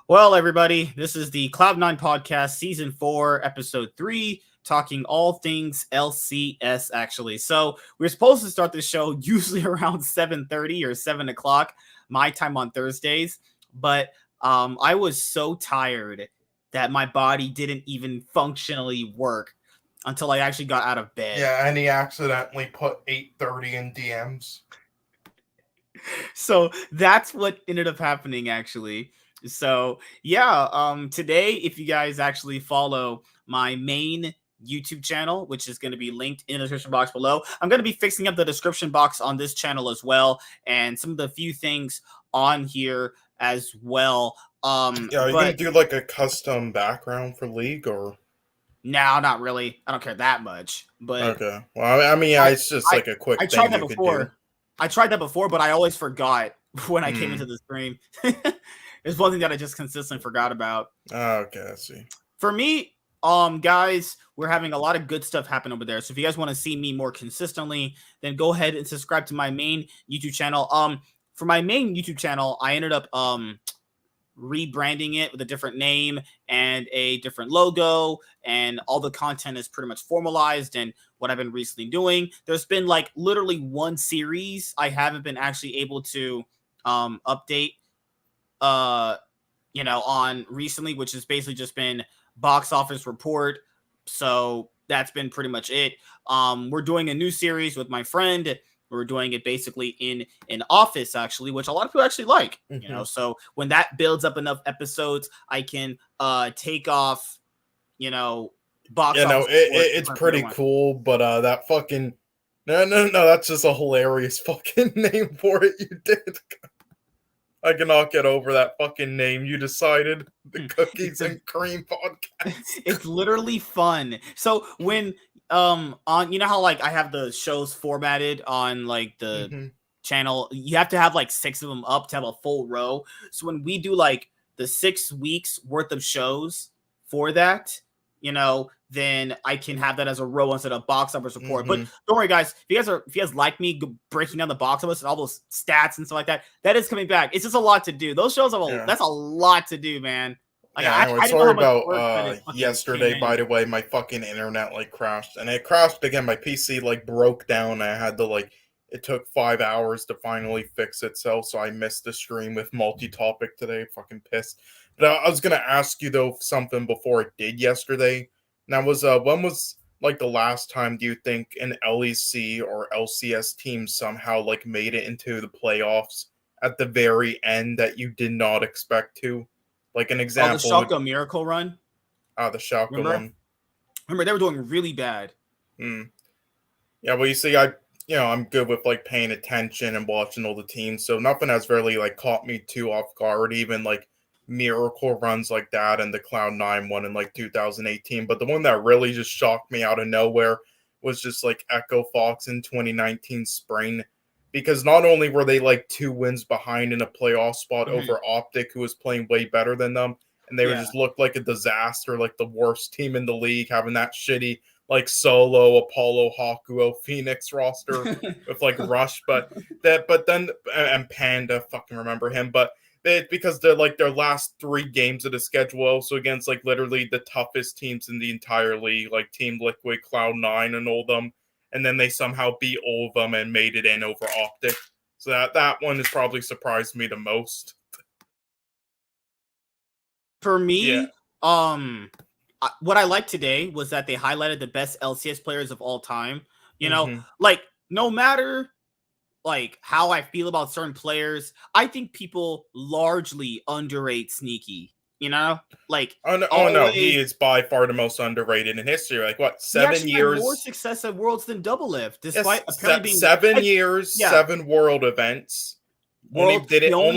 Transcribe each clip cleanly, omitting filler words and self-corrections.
Well, everybody, this is the Cloud9 podcast, season 4, episode 3, talking all things LCS, actually. So we're supposed to start the show usually around 7:30 or 7 o'clock, my time on Thursdays. But I was so tired that my body didn't even functionally work until I actually got out of bed. Yeah, and he accidentally put 8:30 in DMs. So that's what ended up happening, actually. So yeah, today, if you guys actually follow my main YouTube channel, which is going to be linked in the description box below, I'm going to be fixing up the description box on this channel as well, and some of the few things on here as well. Yeah, are you gonna do like a custom background for League or? No, not really. I don't care that much. But Okay, well, I mean, it's just like a quick thing you could do. I tried that before, but I always forgot when I came into the stream. There's one thing that I just consistently forgot about. Okay, I see. For me, guys, we're having a lot of good stuff happen over there. So if you guys want to see me more consistently, then go ahead and subscribe to my main YouTube channel. For my main YouTube channel, I ended up rebranding it with a different name and a different logo, and all the content is pretty much formalized and what I've been recently doing. There's been like literally one series I haven't been actually able to update on recently, which has basically just been box office report. So that's been pretty much it. We're doing a new series with my friend. We're doing it basically in an office, actually, which a lot of people actually like. So when that builds up enough episodes, I can take off, box office. It's pretty cool, but that fucking no, that's just a hilarious fucking name for it. You did. I cannot get over that fucking name you decided. The Cookies and Cream podcast. It's literally fun. So when on how like I have the shows formatted on like the channel, you have to have like 6 of them up to have a full row. So when we do like the 6 weeks worth of shows for that, then I can have that as a row instead of box office report. But don't worry, guys. If you guys like me breaking down the box office and all those stats and stuff like that is coming back. It's just a lot to do. Those shows that's a lot to do, man. Like, anyway, sorry about yesterday, by the way. My fucking internet like crashed, and it crashed again. My PC like broke down. I had to it took 5 hours to finally fix itself, so I missed the stream with multi-topic today. Fucking pissed. But I was gonna ask you though something before it did yesterday. Now, when was like the last time do you think an LEC or LCS team somehow like made it into the playoffs at the very end that you did not expect to? Like an example. Oh, the Schalke Miracle run? The Schalke one. Remember, they were doing really bad. Yeah, well, you see, I'm good with like paying attention and watching all the teams, so nothing has really like caught me too off guard, even like miracle runs like that and the Cloud9 one in like 2018. But the one that really just shocked me out of nowhere was just like Echo Fox in 2019 spring, because not only were they like 2 wins behind in a playoff spot over Optic, who was playing way better than them, and they just looked like a disaster, like the worst team in the league, having that shitty like Solo, Apollo, Hakuo, Phoenix roster with like Rush, but then and Panda, fucking remember him, but because they're like their last 3 games of the schedule also against like literally the toughest teams in the entire league, like Team Liquid, Cloud9, and all of them, and then they somehow beat all of them and made it in over Optic. So that one has probably surprised me the most. For me, what I liked today was that they highlighted the best LCS players of all time. Like no matter like how I feel about certain players, I think people largely underrate Sneaky. Like no, he is by far the most underrated in history. Like what, 7 years? Had more success at Worlds than Doublelift, despite apparently being 7 years, 7 world events. Only didn't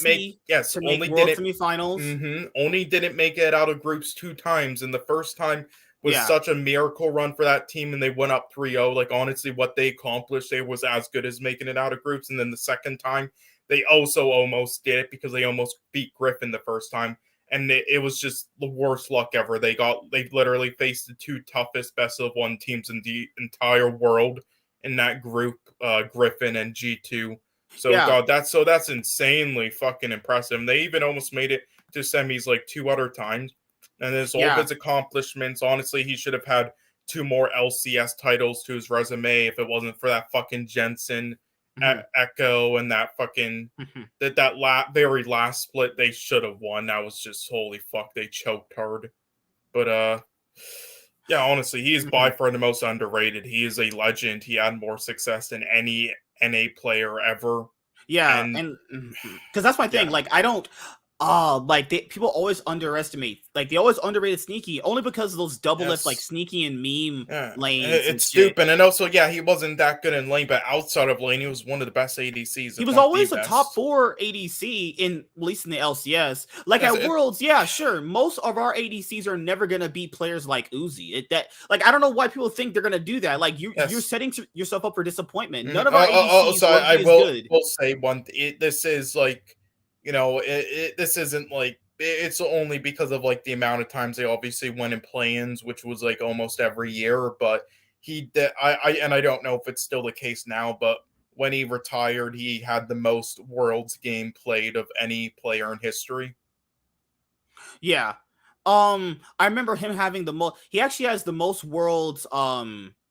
make semifinals. Only didn't make it out of groups 2 times, and the first time was such a miracle run for that team, and they went up 3-0. Like, honestly, what they accomplished, it was as good as making it out of groups. And then the second time, they also almost did it because they almost beat Griffin the first time. And it was just the worst luck ever. They literally faced the 2 toughest best-of-1 teams in the entire world in that group, Griffin and G2. So God, that's insanely fucking impressive. And they even almost made it to semis like 2 other times. And there's all of his accomplishments. Honestly, he should have had 2 more LCS titles to his resume if it wasn't for that fucking Jensen Echo and that fucking very last split they should have won. That was just holy fuck, they choked hard. But yeah, honestly, he is by far the most underrated. He is a legend. He had more success than any NA player ever. Yeah, and because that's my thing. Like, I don't. Like people always underestimate. Like, they always underrated Sneaky only because of those double lift, like Sneaky and meme lanes. It's stupid, and also he wasn't that good in lane, but outside of lane, he was one of the best ADCs. He was always a top 4 ADC at least in the LCS. Like at Worlds, yeah, sure. Most of our ADCs are never gonna beat players like Uzi. I don't know why people think they're gonna do that. Like you're setting yourself up for disappointment. None of our ADCs will say one. This is like. This isn't like it's only because of like the amount of times they obviously went in play-ins, which was like almost every year. But I don't know if it's still the case now, but when he retired, he had the most Worlds game played of any player in history. Yeah. I remember him having the most. He actually has the most Worlds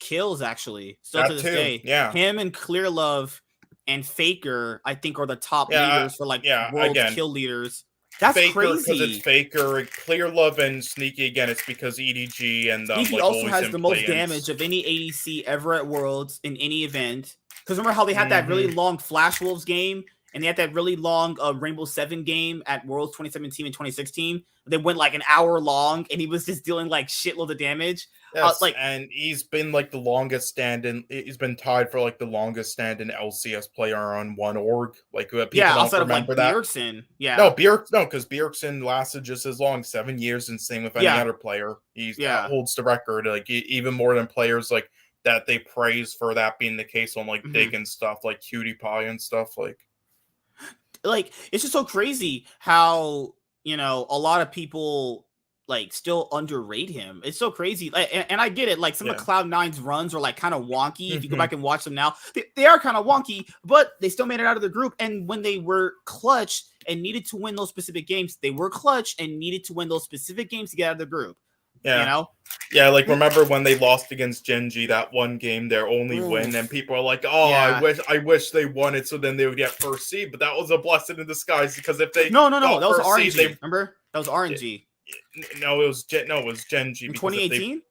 kills actually. Still to this day. Yeah. Him and Clear Love and Faker, I think, are the top leaders for World kill leaders. That's Faker, crazy. Because it's Faker, Clear Love, and Sneaky again. It's because EDG and Sneaky also has the most damage of any ADC ever at Worlds in any event. Because remember how they had that really long Flash Wolves game, and they had that really long Rainbow Seven game at Worlds 2017 and 2016. They went like an hour long, and he was just dealing like shitload of damage. Yes, and he's been like the longest standing. He's been tied for like the longest standing LCS player on one org. Like people don't remember that. Bjergsen. Yeah, no, because Bjergsen lasted just as long, 7 years, and same with any other player. He holds the record, like even more than players like that they praise for that being the case on like Dig and stuff, like Cutie Pie and stuff. Like it's just so crazy how a lot of people like still underrate him. It's so crazy. And I get it. Like some of Cloud9's runs are like kind of wonky. If you go back and watch them now, they are kind of wonky, but they still made it out of the group. And when they were clutch and needed to win those specific games, they were clutch and needed to win those specific games to get out of the group. Yeah. Yeah, like remember when they lost against Genji that one game, their only win, and people are like, "Oh, I wish they won it so then they would get first seed." But that was a blessing in disguise because if they no, that was RNG. Remember? That was RNG. No, it was Genji. In 2018?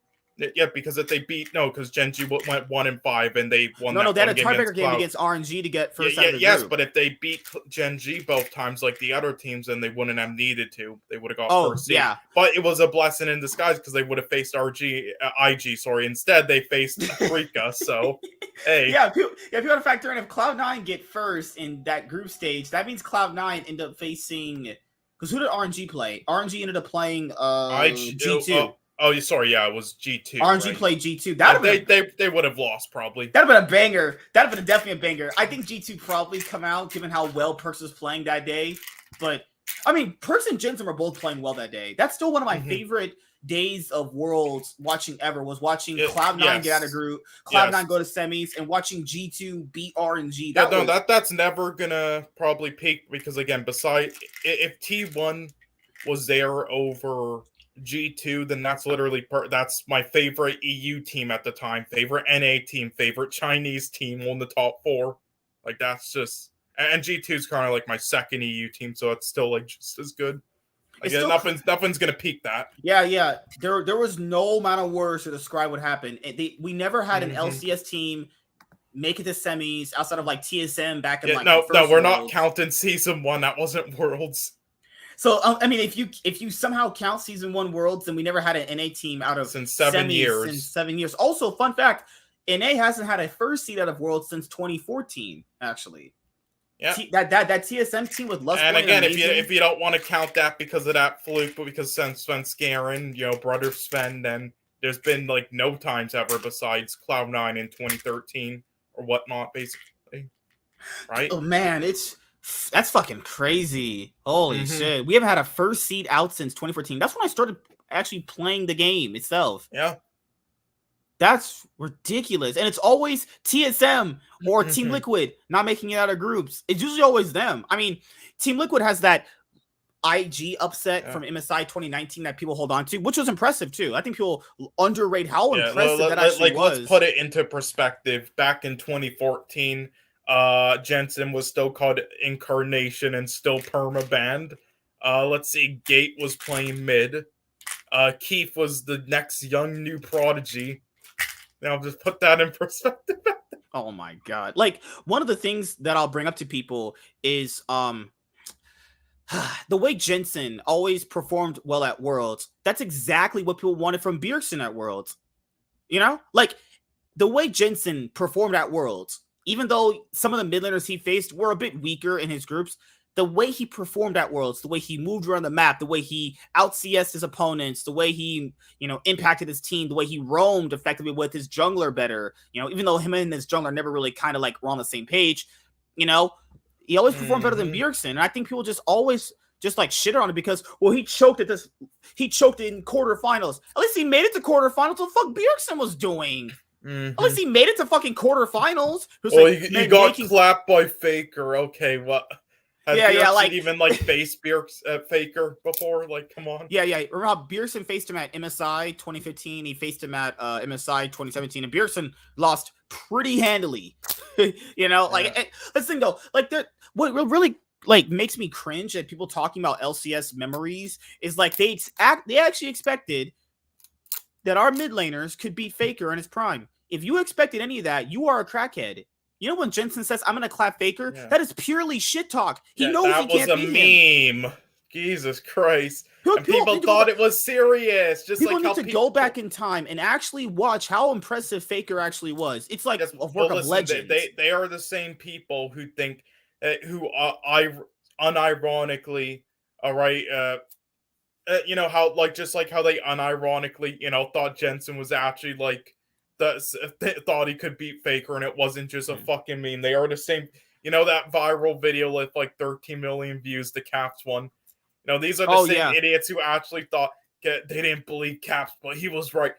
Because if they because Genji went 1-5 and they won. No, they had a tiebreaker game against RNG to get first out of the group. But if they beat Genji both times like the other teams, then they wouldn't have needed to. They would have got first seed. Yeah. But it was a blessing in disguise because they would have faced IG. Instead, they faced Rika. So, hey. If you got to factor in if Cloud9 get first in that group stage, that means Cloud9 end up facing. Because who did RNG play? RNG ended up playing G2. It was G2. RNG played G2. They would have lost probably. That'd have been a banger. That'd have been definitely a banger. I think G2 probably come out given how well Perks was playing that day. But I mean, Perks and Jensen were both playing well that day. That's still one of my favorite days of Worlds watching ever was watching Cloud9 get out of group, Cloud9 go to semis, and watching G2 beat RNG. That's never gonna probably peak because again, besides if T1 was there over G2, then that's literally that's my favorite EU team at the time, favorite NA team, favorite Chinese team on the top 4. Like that's just and G2 is kind of like my second EU team, so it's still like just as good. Again, nothing's gonna peak that. Yeah. There was no amount of words to describe what happened. We never had an LCS team make it to semis outside of like TSM back in we're not counting season 1. That wasn't Worlds. So I mean, if you somehow count season 1 Worlds, then we never had an NA team out of since 7 years. Since 7 years. Also, fun fact: NA hasn't had a first seed out of Worlds since 2014. Actually. Yeah, that TSM team with Lust. And again, if you don't want to count that because of that fluke, but because Sven Skaren, brother Sven, then there's been like no times ever besides Cloud9 in 2013 or whatnot, basically. Right? Oh man, that's fucking crazy. Holy shit, we haven't had a first seed out since 2014. That's when I started actually playing the game itself. Yeah. That's ridiculous. And it's always TSM or Team Liquid not making it out of groups. It's usually always them. I mean, Team Liquid has that IG upset from MSI 2019 that people hold on to, which was impressive too. I think people underrate how impressive that actually was. Let's put it into perspective. Back in 2014, Jensen was still called Incarnation and still perma-banned. Let's see, Gate was playing mid. Keith was the next young new prodigy. Now just put that in perspective. Oh my god. Like, one of the things that I'll bring up to people is the way Jensen always performed well at Worlds. That's exactly what people wanted from Bjergsen at Worlds. You know? Like, the way Jensen performed at Worlds, even though some of the mid laners he faced were a bit weaker in his groups, the way he performed at Worlds, the way he moved around the map, the way he out-CS'd his opponents, the way he, impacted his team, the way he roamed effectively with his jungler better, even though him and his jungler never really kind of like were on the same page, he always performed better than Bjergsen. And I think people just always just like shit on it because, well, he choked in quarterfinals. At least he made it to quarterfinals. What the fuck Bjergsen was doing? At least he made it to fucking quarterfinals. Well, he got clapped by Faker. Okay, what? Has Bjergsen even faced Faker before? Like, come on. Yeah. Remember how Bjergsen faced him at MSI 2015? He faced him at MSI 2017, and Bjergsen lost pretty handily. Let's think though. Like, what really makes me cringe at people talking about LCS memories is like they actually expected that our mid laners could beat Faker in his prime. If you expected any of that, you are a crackhead. You know when Jensen says, I'm going to clap Faker? Yeah. That is purely shit talk. He knows he can't beat him. That was a meme. Jesus Christ. People thought it was serious. Just people need to go back in time and actually watch how impressive Faker actually was. It's like a work of legends. They are the same people who think, who unironically, all right, how how they unironically, thought Jensen was actually thought he could beat Faker and it wasn't just a fucking meme. They are the same, that viral video with 13 million views, the Caps one. These are the same idiots who actually thought they didn't believe Caps, but he was right.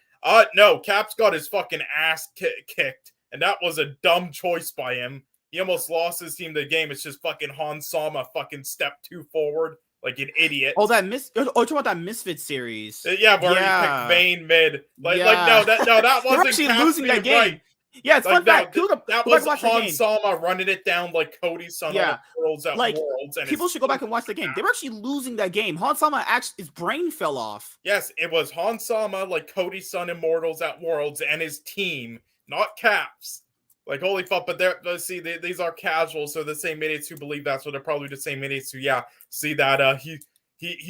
No, Caps got his fucking ass kicked, and that was a dumb choice by him. He almost lost his team the game. It's just fucking Han Sama fucking step too forward like an idiot. Oh, talking about that Misfit series. Yeah, where he picked Vayne mid. That wasn't actually losing that game. Right. Yeah, it's fun fact. That was Han Sama running it down like Cody's son on the Worlds at Worlds. And people should go back and watch the game. They were actually losing that game. Han Sama his brain fell off. Yes, it was Han Sama like Cody's son Immortals at Worlds and his team, not Caps. Like, holy fuck, but these are casuals, so the same idiots who believe that, so they're probably the same idiots who, see that he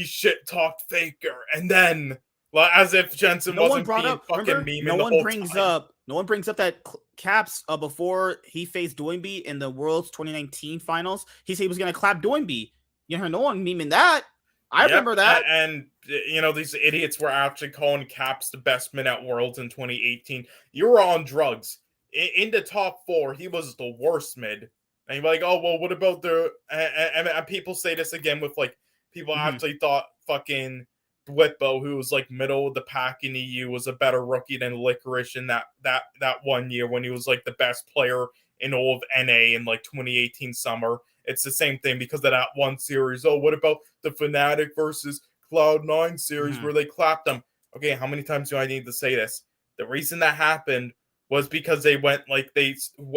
shit-talked Faker, and then, as if Jensen wasn't being fucking memeing the whole time. No one brings up that Caps, before he faced Doinby in the Worlds 2019 finals, he said he was going to clap Doinby. No one memeing that. I remember that. And, these idiots were actually calling Caps the best mid at Worlds in 2018. You were on drugs. In the top 4, he was the worst mid. And you're like, oh, well, what about and people say this again with, people actually thought fucking Blippo, who was, middle of the pack in EU, was a better rookie than Licorice in that 1 year when he was, the best player in all of NA in, 2018 summer. It's the same thing because of that one series. Oh, what about the Fnatic versus Cloud9 series where they clapped them? Okay, how many times do I need to say this? The reason that happened was because they went they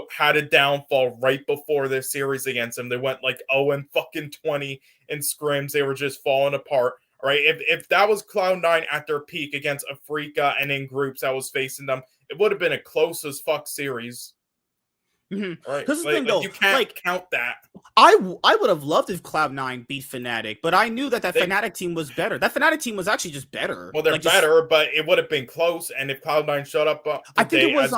had a downfall right before their series against them. They went 0-20 in scrims. They were just falling apart. All right, if that was Cloud9 at their peak against Afrika and in groups that was facing them, it would have been a close as fuck series. Right, because the thing though, you can't count that. I would have loved if Cloud9 beat Fnatic, but I knew that Fnatic team was better. That Fnatic team was actually just better. Well, they're better, but it would have been close. And if Cloud9 showed up, I think it was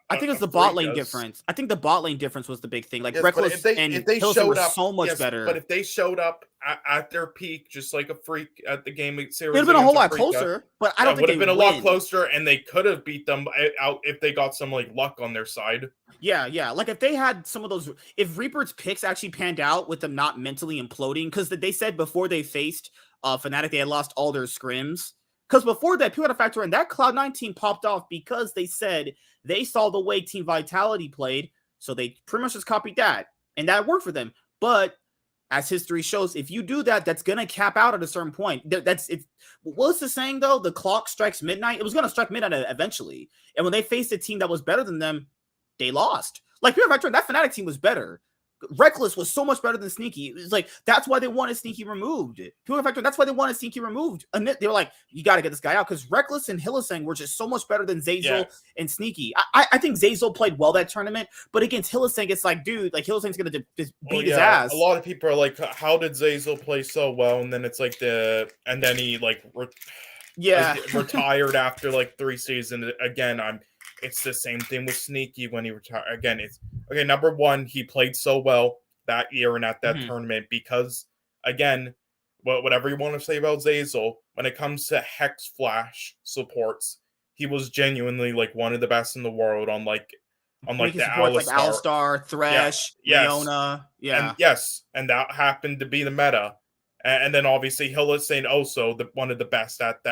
I think it's the bot lane difference. I think the bot lane difference was the big thing. Reckless and Hilson were so much better. But if they showed up at their peak, just like a freak at the game series, it would have been a whole lot closer. But I don't think it would have been a lot closer, and they could have beat them out if they got some luck on their side. Yeah. If they had some of those, if Reaper's picks actually panned out with them not mentally imploding, because they said before they faced Fnatic, they had lost all their scrims. Because before that, people had to factor in that Cloud9 team popped off because they said they saw the way Team Vitality played, so they pretty much just copied that, and that worked for them. But as history shows, if you do that, that's gonna cap out at a certain point. That's it. What's the saying though? The clock strikes midnight. It was gonna strike midnight eventually, and when they faced a team that was better than them, they lost. Like people factor in that Fnatic team was better. Reckless was so much better than Sneaky. It's like that's why they wanted Sneaky removed. People factor that's why they wanted Sneaky removed. And they were like, you got to get this guy out because Reckless and Hylissang were just so much better than Zeyzal and Sneaky. I think Zeyzal played well that tournament, but against Hylissang, it's like, dude, like Hylissang's gonna just beat his ass. A lot of people are like, how did Zeyzal play so well? And then it's like and then he like retired after like 3 seasons. Again, it's the same thing with Sneaky when he retired. Again, it's okay. Number one, he played so well that year and at that tournament because, again, whatever you want to say about Zeyzal, when it comes to Hex Flash supports, he was genuinely like one of the best in the world on the Alistar. Like Alistar, Thresh, Leona. And that happened to be the meta. And then obviously Hylissang also one of the best at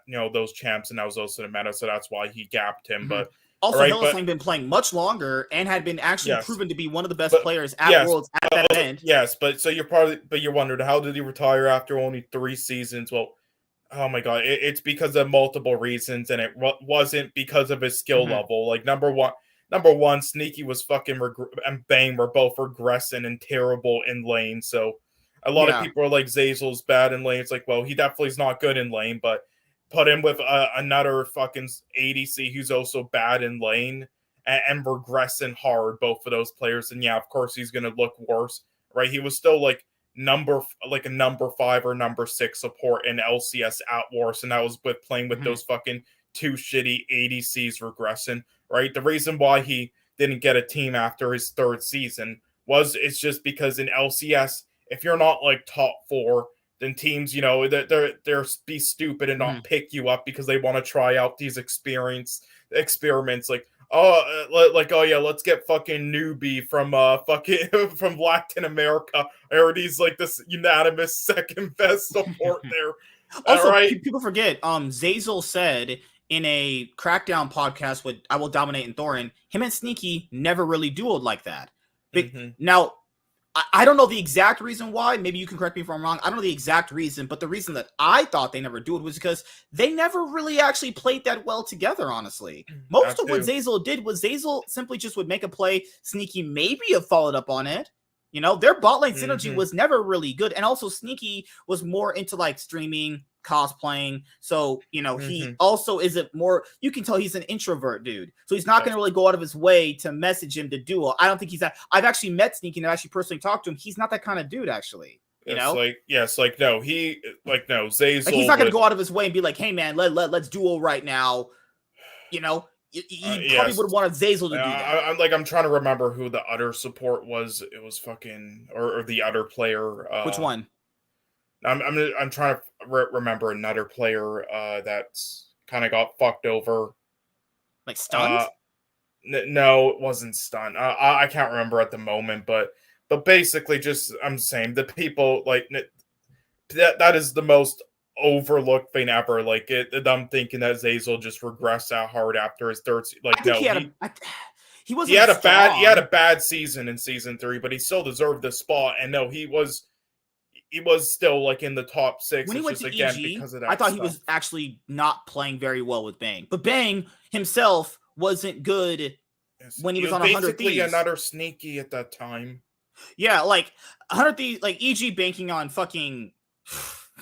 those champs, and that was also the meta, so that's why he gapped him. But also Hylissang been playing much longer and had been actually proven to be one of the best players at Worlds at that event. Yes, but so you're wondering how did he retire after only 3 seasons? Well, oh my god, it's because of multiple reasons, and it wasn't because of his skill level. Like number one, Sneaky was fucking and Bang were both regressing and terrible in lane, so. A lot of people are like, Zeyzal's bad in lane. It's like, well, he definitely is not good in lane, but put him with another fucking ADC who's also bad in lane and regressing hard, both of those players. And yeah, of course, he's going to look worse, right? He was still like a number 5 or number 6 support in LCS at worst, and that was with playing with those fucking 2 shitty ADCs regressing, right? The reason why he didn't get a team after his 3rd season it's just because in LCS, if you're not like top 4, then teams, they're be stupid and not pick you up because they want to try out these experiments. Like, let's get fucking newbie from from Latin America. Or he's like this unanimous 2nd best support there. Also, people forget. Zeyzal said in a Crackdown podcast with I Will Dominate and Thorin, him and Sneaky never really dueled like that. Now. I don't know the exact reason why. Maybe you can correct me if I'm wrong. I don't know the exact reason, but the reason that I thought they never do it was because they never really actually played that well together, honestly. Most of what Zeyzal did was Zeyzal simply just would make a play. Sneaky maybe have followed up on it. Their bot lane synergy was never really good. And also Sneaky was more into like streaming, cosplaying. So, he also isn't more, you can tell he's an introvert dude. So he's not going to really go out of his way to message him to duel. I don't think he's that. I've actually met Sneaky and I've actually personally talked to him. He's not that kind of dude, actually. Zeyzal. Like, he's not going to go out of his way and be like, hey man, let's duel right now. He probably would have wanted Zeyzal to do that. I'm trying to remember who the other support was. It was fucking or the other player. Which one? I'm trying to remember another player that's kind of got fucked over. Like stunned? No, it wasn't stunned. I can't remember at the moment, but basically, just I'm saying the people like that is the most overlooked thing ever. Like I'm thinking that Zeyzal just regressed that hard after his 3rd. Like he had a bad season in season 3, but he still deserved the spot. And no, he was still like in the top 6. When he went to EG, because of that I thought he was actually not playing very well with Bang. But Bang himself wasn't good when he was on 100 Thieves. Basically another Sneaky at that time. Yeah, like 100 Thieves, like EG banking on fucking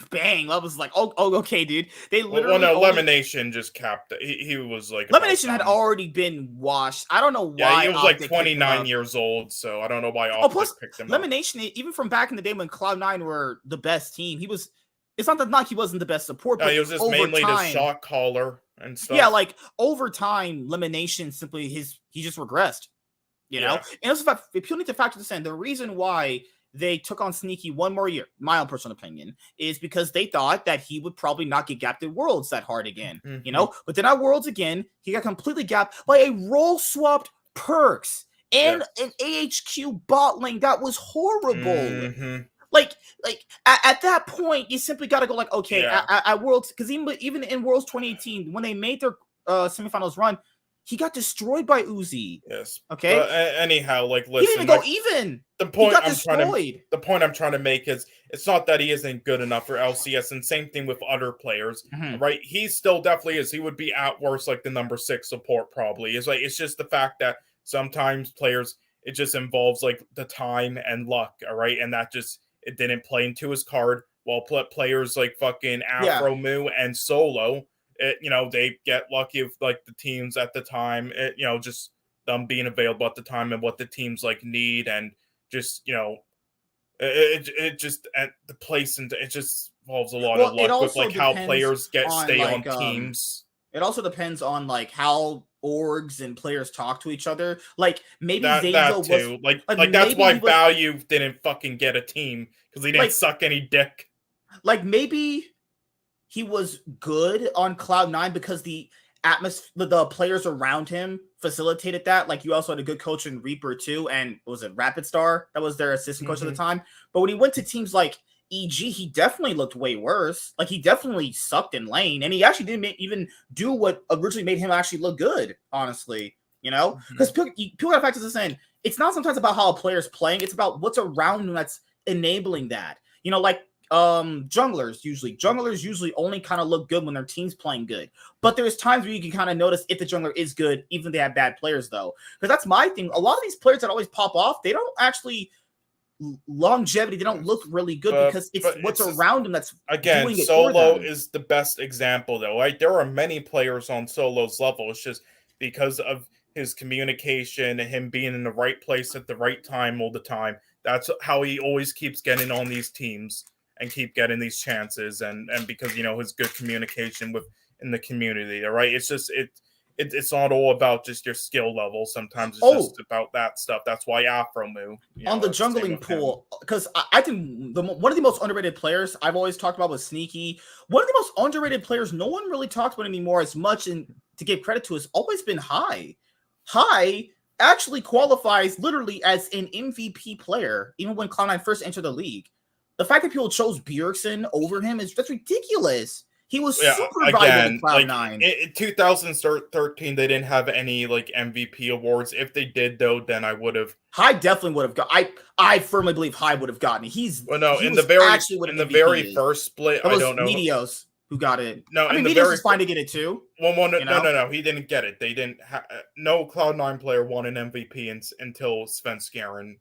Bang. I was like, oh, okay, dude. They literally. Lemonation just capped it. He was like. Lemonation had already been washed. I don't know why. Yeah, he was like 29 years old, so I don't know why Optic picked him up. Lemonation, even from back in the day when Cloud9 were the best team, he was. It's not that he wasn't the best support, but he was just mainly the shot caller and stuff. Yeah, like over time, Lemonation simply he just regressed. And also, if you need to factor this in, the reason why they took on Sneaky one more year, my own personal opinion, is because they thought that he would probably not get gapped at Worlds that hard again, But then at Worlds again, he got completely gapped by a role-swapped Perks and an AHQ bot lane that was horrible. Like at that point, you simply got to go like, okay, Yeah. at Worlds, because even in Worlds 2018, when they made their semifinals run, he got destroyed by Uzi. Yes. Okay. But anyhow, like, He didn't listen, even go even. The He point got I'm destroyed. trying to make is it's not that he isn't good enough for LCS, and same thing with other players, right? He still definitely is. He would be at worst like the number 6 support probably. It's just the fact that sometimes players, it just involves like the time and luck, all right, and that just it didn't play into his card. While players like fucking Afro Moo and Solo, they get lucky with like the teams at the time, just them being available at the time and what the teams like need, and just it just at the place, and it just involves a lot of luck with like how players stay on teams. It also depends on like how orgs and players talk to each other. Like maybe that too. Like that's why Value didn't fucking get a team, because he didn't suck any dick. Like maybe he was good on Cloud9 because the atmosphere, the players around him facilitated that. Like you also had a good coach in Reaper too, and was it Rapid Star that was their assistant coach at the time. But when he went to teams like EG, he definitely looked way worse. Like he definitely sucked in lane, and he actually didn't even do what originally made him actually look good. Honestly, because people got to factor this in. It's not sometimes about how a player's playing; it's about what's around him that's enabling that. Like junglers usually only kind of look good when their team's playing good, but there's times where you can kind of notice if the jungler is good, even if they have bad players, though, because that's my thing. A lot of these players that always pop off, they don't actually longevity, they don't look really good, because it's what's around them that's again doing it. Solo is the best example though. Like there are many players on Solo's level, it's just because of his communication and him being in the right place at the right time all the time, that's how he always keeps getting on these teams and keep getting these chances, and because his good communication in the community. All right, it's just it's not all about just your skill level. Sometimes it's just about that stuff. That's why Afro Moo on the jungling pool, because I think one of the most underrated players I've always talked about was Sneaky. One of the most underrated players no one really talks about anymore as much, and to give credit to, has always been High. High actually qualifies literally as an MVP player, even when Cloud9 first entered the league. The fact that people chose Bjergsen over him that's ridiculous. He was super valuable in Cloud9. Like, in 2013, they didn't have any like MVP awards. If they did, though, then I would have. High definitely would have got. I firmly believe High would have gotten it. In the very first split, I don't know. Medios who got it. No, I mean, Medios is fine to get it too. No, he didn't get it. They didn't. No Cloud9 player won an MVP until Svenskeren.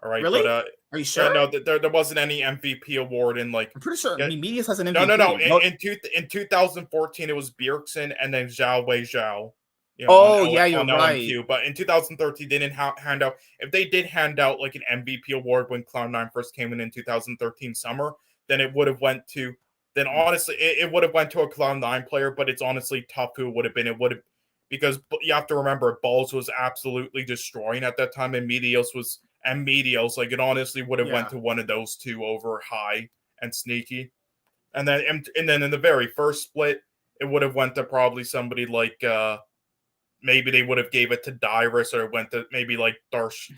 All right, really? But, are you sure? No, there wasn't any MVP award in like. I'm pretty sure. I mean, Medias has an MVP. No. In 2014, it was Bjergsen and then Zhao Wei Zhao. You're right. LMQ. But in 2013, they didn't hand out. If they did hand out like an MVP award when Cloud9 first came in 2013 summer, then it would have went to. Then honestly, it would have went to a Cloud9 player. But it's honestly tough who it would have been. It would have, because you have to remember, Balls was absolutely destroying at that time, and Medios like it honestly would have went to one of those two over High and Sneaky, and then in the very first split, it would have went to probably somebody like maybe they would have gave it to Dyrus, or it went to maybe like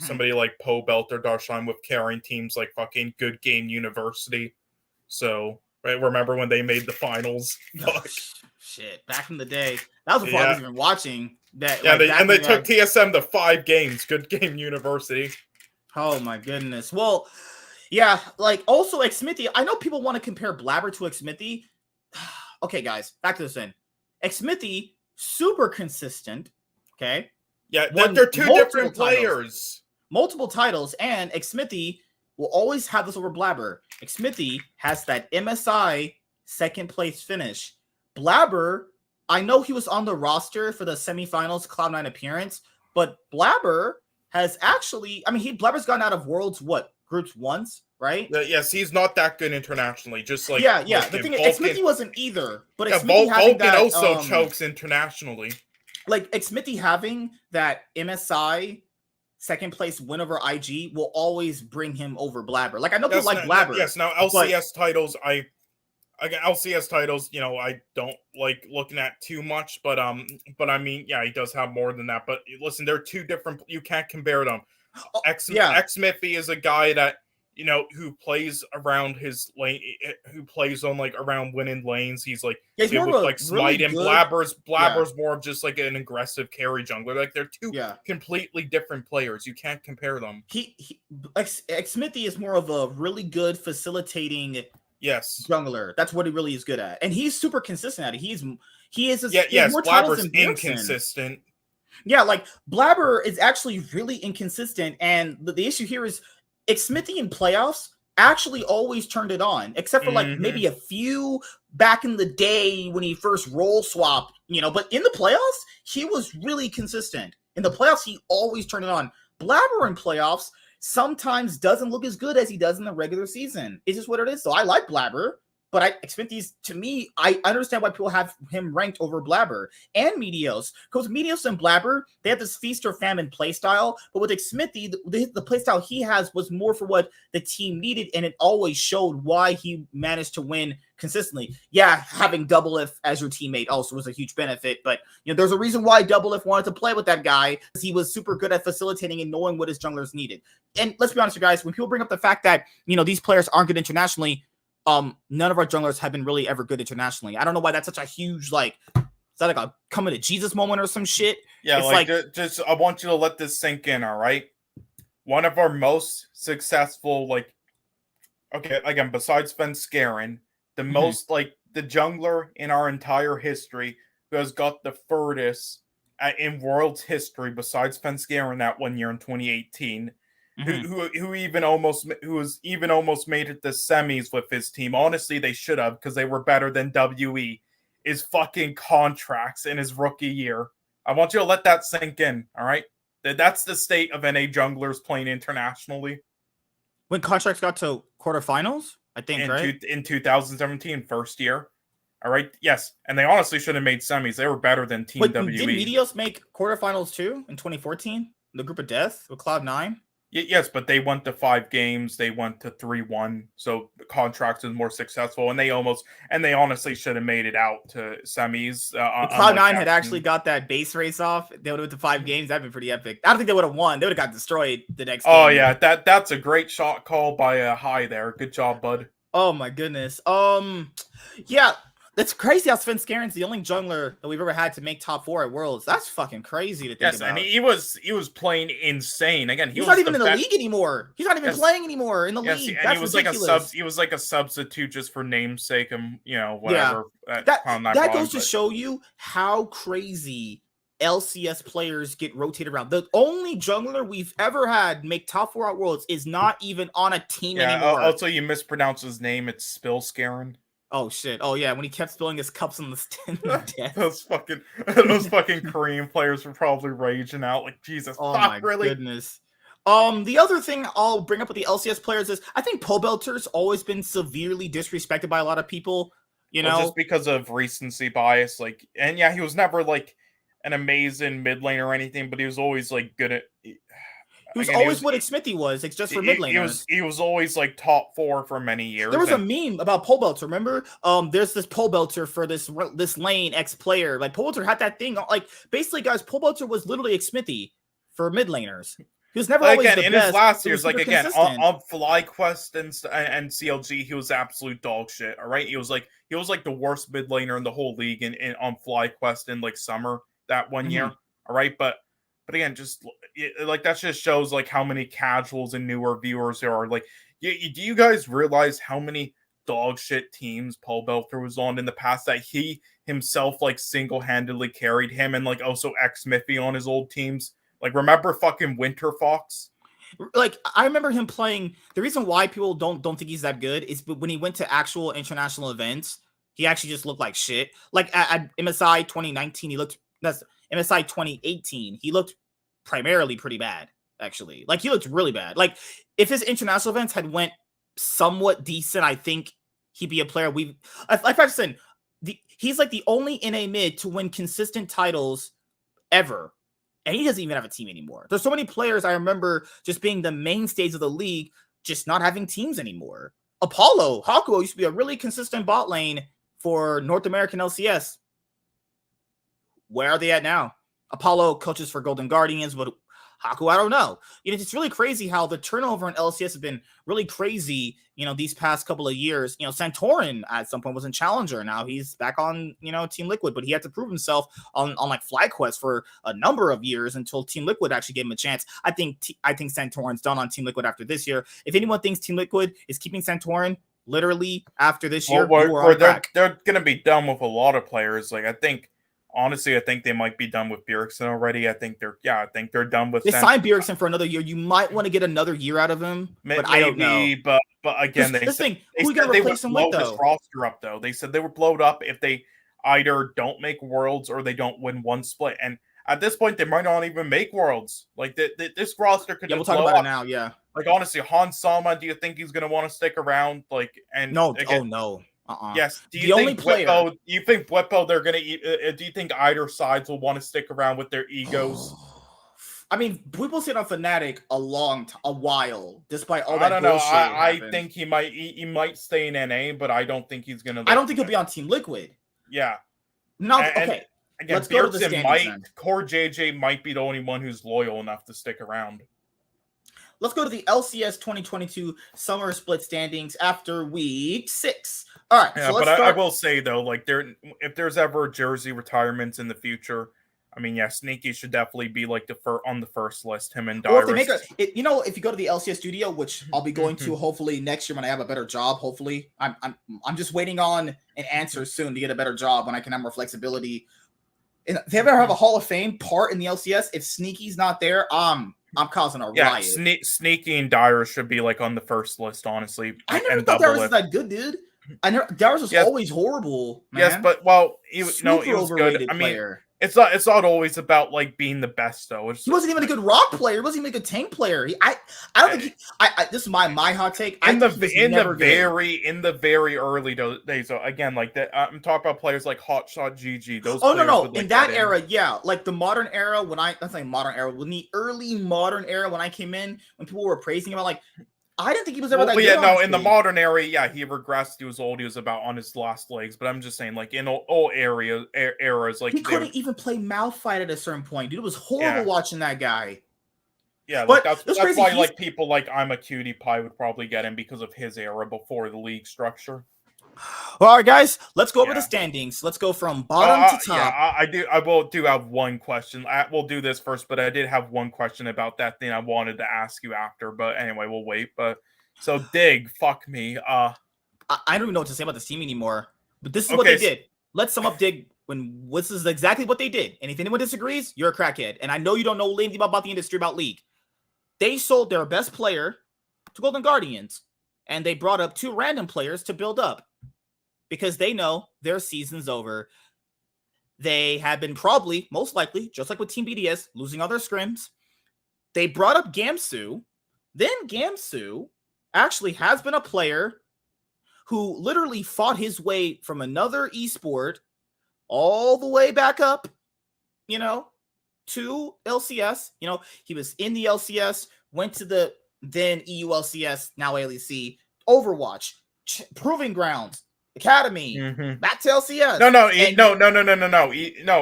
somebody like Pobelt or Darshan with carrying teams like fucking Good Game University. So right, remember when they made the finals? Shit, back in the day, that was before I was even watching that. Yeah, they took TSM to 5 games. Good Game University. Oh my goodness. Well, yeah, like also Xmithy. I know people want to compare Blabber to Xmithy. Okay, guys, back to this end. Xmithy, super consistent. Okay. Yeah, they're two different players. Multiple titles, and Xmithy will always have this over Blabber. Xmithy has that MSI second place finish. Blabber, I know he was on the roster for the semifinals Cloud9 appearance, but Blabber has actually, I mean, Blabber's gotten out of Worlds, groups once, right? Yes, he's not that good internationally, just like... Yeah. The thing is, Xmithy wasn't either, but Xmithy having that... also chokes internationally. Like, Xmithy having that MSI second place win over IG will always bring him over Blabber. Like, I know people like Blabber. Now LCS titles, LCS titles, I don't like looking at too much, but I mean, yeah, he does have more than that. But listen, they're two different. You can't compare them. Xmithy is a guy that who plays around his lane, who plays on like around winning lanes. He's like he's good more with of a like smite, really and good, Blabber's more of just like an aggressive carry jungler. Like they're two yeah. completely different players. You can't compare them. Smithy is more of a really good facilitating jungler. That's what he really is good at, and he's super consistent at it. He is more titles than inconsistent. Yeah, like Blabber is actually really inconsistent, and the issue here is Smithy in playoffs actually always turned it on, except for like maybe a few back in the day when he first role swapped, but in the playoffs, he was really consistent. In the playoffs, he always turned it on. Blabber in playoffs sometimes doesn't look as good as he does in the regular season. It's just what it is. So I like Blabber, but Smithy's, to me, I understand why people have him ranked over Blabber and Meteos. Because Meteos and Blabber, they have this feast or famine playstyle, but with Smithy, the playstyle he has was more for what the team needed, and it always showed why he managed to win consistently. Yeah, having Doublelift as your teammate also was a huge benefit, but there's a reason why Doublelift wanted to play with that guy, because he was super good at facilitating and knowing what his junglers needed. And let's be honest, you guys, when people bring up the fact that these players aren't good internationally, none of our junglers have been really ever good internationally. I don't know why that's such a huge, is that like a coming to Jesus moment or some shit? Yeah, it's just I want you to let this sink in, all right? One of our most successful, again, besides Svenskeren, the most, the jungler in our entire history who has got the furthest in World's history, besides Svenskeren that 1 year in 2018, who was even almost made it to semis with his team. Honestly, they should have, because they were better than WE. Is fucking Contracts in his rookie year. I want you to let that sink in. All right, that's the state of NA junglers playing internationally. When Contracts got to quarterfinals, I think, right? In 2017, first year. All right, yes, and they honestly should have made semis. They were better than Team WE. Did Meteos make quarterfinals too in 2014? The Group of Death with Cloud9? Yes, but they went to 5 games. They went to 3-1. So the Contracts was more successful, and they honestly should have made it out to semis. If Cloud9 had actually got that base race off, they would have went to 5 games. That'd be pretty epic. I don't think they would have won. They would have got destroyed the next game. Oh yeah, that's a great shot call by High there. Good job, bud. Oh my goodness. Yeah. That's crazy how Svenskeren's the only jungler that we've ever had to make top 4 at Worlds. That's fucking crazy to think about. And he was playing insane. Again, he's not even in the league anymore. He's not even playing anymore in the league. And That's ridiculous. He was like a substitute just for namesake and whatever. Yeah. That goes to show you how crazy LCS players get rotated around. The only jungler we've ever had make top 4 at Worlds is not even on a team anymore. Also, you mispronounced his name. It's Spillskeren. Oh shit! Oh yeah, when he kept spilling his cups on the stand. those fucking Korean players were probably raging out like, Jesus. Oh my goodness. The other thing I'll bring up with the LCS players is I think Pobelter's always been severely disrespected by a lot of people. Just because of recency bias. And yeah, he was never an amazing mid lane or anything, but he was always good at. He was always what Smithy was. It's just for mid laners. He was always top 4 for many years. There was a meme about Pobelter. Remember? There's this Pobelter for this lane X player. Pobelter had that thing. Basically, guys, Pobelter was literally Smithy for mid laners. He was never always the best. In his last years, on FlyQuest and CLG, he was absolute dog shit. All right, he was the worst mid laner in the whole league on FlyQuest in summer that 1 year. All right, but again, just that just shows how many casuals and newer viewers there are. Do you guys realize how many dog shit teams Pobelter was on in the past that he himself single-handedly carried him, and also Xmithy on his old teams? Remember fucking Winter Fox? I remember him playing. The reason why people don't think he's that good is when he went to actual international events, he actually just looked like shit. At MSI 2019, he looked. That's MSI 2018. He looked primarily pretty bad, actually. He looked really bad. If his international events had went somewhat decent, I think he'd be a player I've said, he's the only NA mid to win consistent titles ever. And he doesn't even have a team anymore. There's so many players I remember just being the mainstays of the league, just not having teams anymore. Apollo, Hakuo used to be a really consistent bot lane for North American LCS. Where are they at now? Apollo coaches for Golden Guardians, but Haku, I don't know. It's really crazy how the turnover in LCS has been really crazy, these past couple of years. Santorin at some point was in Challenger. Now he's back on, Team Liquid, but he had to prove himself on like FlyQuest for a number of years until Team Liquid actually gave him a chance. I think Santorin's done on Team Liquid after this year. If anyone thinks Team Liquid is keeping Santorin literally after this year, they're going to be done with a lot of players. Like, honestly, I think they might be done with Bjergsen already. I think they're done with. They signed Bjergsen for another year. You might want to get another year out of him, but I don't know. But again, who are going to replace him with, though? This roster up, though. They said they would blow it up if they either don't make Worlds or they don't win one split. And at this point, they might not even make Worlds. Like this roster could. Yeah, we'll talk about it now. Yeah. Like, honestly, Hans Sama, do you think he's going to want to stick around? Like, and no, again, no. Yes. Do you think Blippo, they're going to do you think either sides will want to stick around with their egos? I mean, Blippo stayed on Fnatic a while, despite all that. I don't know. I think he might stay in NA, but I don't think he's going to. I don't think he'll be on Team Liquid. Yeah. No, okay. Again, let's go to the standings. Core JJ might be the only one who's loyal enough to stick around. Let's go to the LCS 2022 Summer Split standings after week 6. All right. Yeah, so but I will say, though, like, if there's ever jersey retirements in the future, I mean, yeah, Sneaky should definitely be like on the first list. Him and Dyrus. Or if they make if you go to the LCS studio, which I'll be going to hopefully next year when I have a better job. Hopefully, I'm just waiting on an answer soon to get a better job when I can have more flexibility. And if they ever have a Hall of Fame part in the LCS, if Sneaky's not there, I'm causing a riot. Sneaky and Dyrus should be like on the first list, honestly. I never thought Dyrus was that good, dude. Dyrus was always horrible, man. Yes, but he was good. I mean, player. It's not always about like being the best, though. He wasn't even a good rock player. He wasn't even a good tank player. I don't think this is my hot take. In the very early days. So again, like that, I'm talking about players like Hotshot GG. Those. Oh no, in that era, yeah, like the modern era when when the early modern era when I came in, when people were praising him, like. I didn't think he was ever that good. Yeah, no, in the modern era, yeah, he regressed. He was old. He was about on his last legs. But I'm just saying, like, in all eras, like... He couldn't even play Malphite at a certain point. Dude, it was horrible watching that guy. Yeah, like, that's why, like, people like I'm a Cutie Pie would probably get him because of his era before the league structure. Well, all right, guys, let's go over the standings. Let's go from bottom to top. Yeah, I will have one question. We'll do this first, but I did have one question about that thing I wanted to ask you after. But anyway, we'll wait. But so Dig, fuck me. I don't even know what to say about this team anymore. But this is what they did. Let's sum up Dig. This is exactly what they did. And if anyone disagrees, you're a crackhead. And I know you don't know anything about the industry, about League. They sold their best player to Golden Guardians, and they brought up 2 random players to build up. Because they know their season's over. They have been probably, most likely, just like with Team BDS, losing all their scrims. They brought up Gamsu. Then Gamsu actually has been a player who literally fought his way from another esport all the way back up, to LCS. He was in the LCS, went to the then EU LCS, now LEC, Overwatch, Proving Grounds, Academy, back to LCS. No.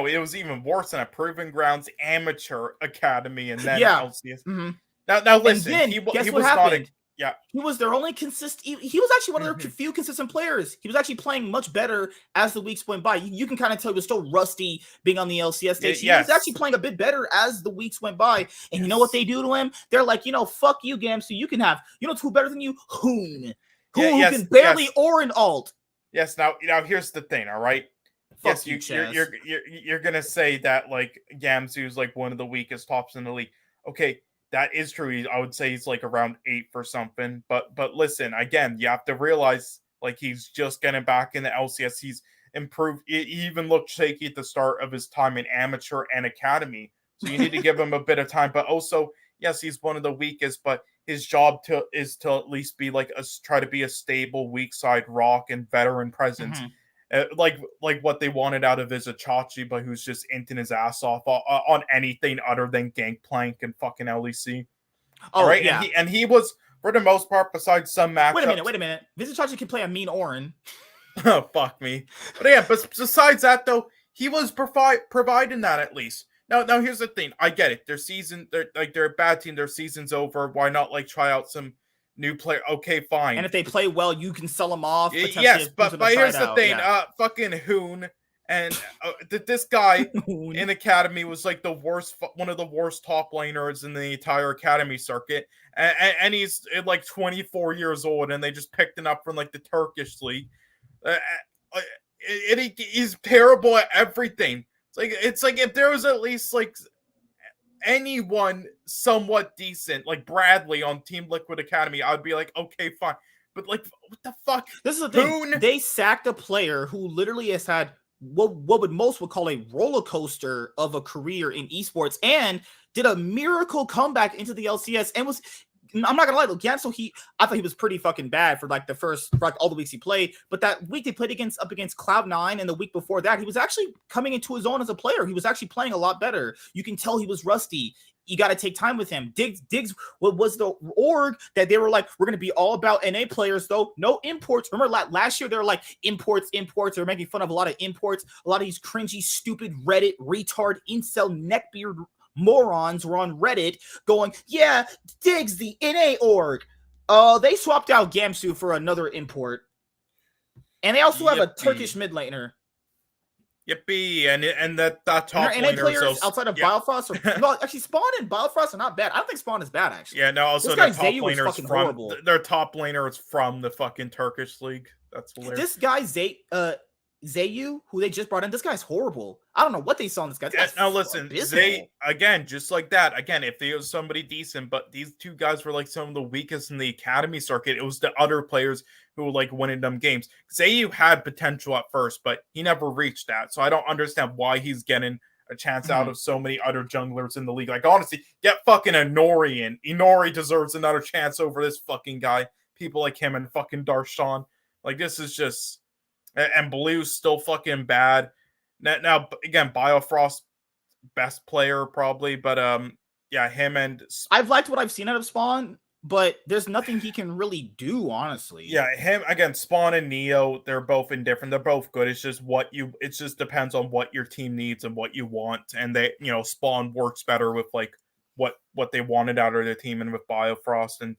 It was even worse than a Proving Grounds Amateur Academy and then LCS. Now listen, he was not. He was their only consistent. He was actually one of their few consistent players. He was actually playing much better as the weeks went by. You can kind of tell he was still rusty being on the LCS stage. He was actually playing a bit better as the weeks went by. And you know what they do to him? They're like, fuck you, Gamsu. You can have, who's better than you? Hoon. Who can barely or an alt. Yes. Now here's the thing. All right. Fuck you're gonna say that like Gamsu's like one of the weakest tops in the league. Okay, that is true. I would say he's like around 8 for something. But listen, again, you have to realize like he's just getting back in the LCS. He's improved. He even looked shaky at the start of his time in amateur and academy. So you need to give him a bit of time. But also, yes, he's one of the weakest, but his job is to at least be like try to be a stable weak side rock and veteran presence, like what they wanted out of is a Chachi, but who's just inting his ass off on anything other than Gangplank and fucking LEC. Oh right, yeah, and he was for the most part, besides some matchups. Wait a minute. Visit Chachi can play a mean Orin. Oh fuck me, but yeah, but besides that though, he was providing that at least. Now here's the thing. I get it. They're a bad team. Their season's over. Why not like try out some new player? Okay, fine. And if they play well, you can sell them off. Yes, but here's the thing. Yeah. Fucking Hoon and this guy in Academy was like one of the worst top laners in the entire Academy circuit, and he's like 24 years old, and they just picked him up from like the Turkish league. He's terrible at everything. It's like if there was at least like anyone somewhat decent, like Bradley on Team Liquid Academy, I'd be like, okay, fine. But like, what the fuck? This is the thing. They sacked a player who literally has had what most would call a roller coaster of a career in esports, and did a miracle comeback into the LCS, and was. I'm not gonna lie, Gamso, I thought he was pretty fucking bad for like all the weeks he played. But that week they played up against Cloud9, and the week before that, he was actually coming into his own as a player. He was actually playing a lot better. You can tell he was rusty. You got to take time with him. Diggs, what was the org that they were like, we're gonna be all about NA players though, no imports. Remember last year they were like imports. They were making fun of a lot of imports. A lot of these cringy, stupid Reddit retard incel neckbeard morons were on Reddit going, yeah, Diggs, the NA org. They swapped out Gamsu for another import. And they also have a Turkish mid laner. Yippee. And that top laner players outside of Bifrost no, actually Spawn and Bifrost are not bad. I don't think Spawn is bad, actually. Yeah, no, also their top laner is from their top laner is from the fucking Turkish league. That's hilarious. This guy Zayu, who they just brought in, this guy's horrible. I don't know what they saw in this guy. Now listen, Zay, again, just like that. Again, if they was somebody decent, but these two guys were like some of the weakest in the Academy circuit. It was the other players who were like winning them games. Zayu had potential at first, but he never reached that. So I don't understand why he's getting a chance out of so many other junglers in the league. Like, honestly, get fucking Inori in. Inori deserves another chance over this fucking guy. People like him and fucking Darshan. Like, this is just... And Blue's still fucking bad. Now again, Biofrost, best player probably, but yeah, him and... I've liked what I've seen out of Spawn, but there's nothing he can really do, honestly. Yeah, him, again, Spawn and Neo, they're both indifferent. They're both good. It's just it just depends on what your team needs and what you want. And they, Spawn works better with like what they wanted out of their team, and with Biofrost, and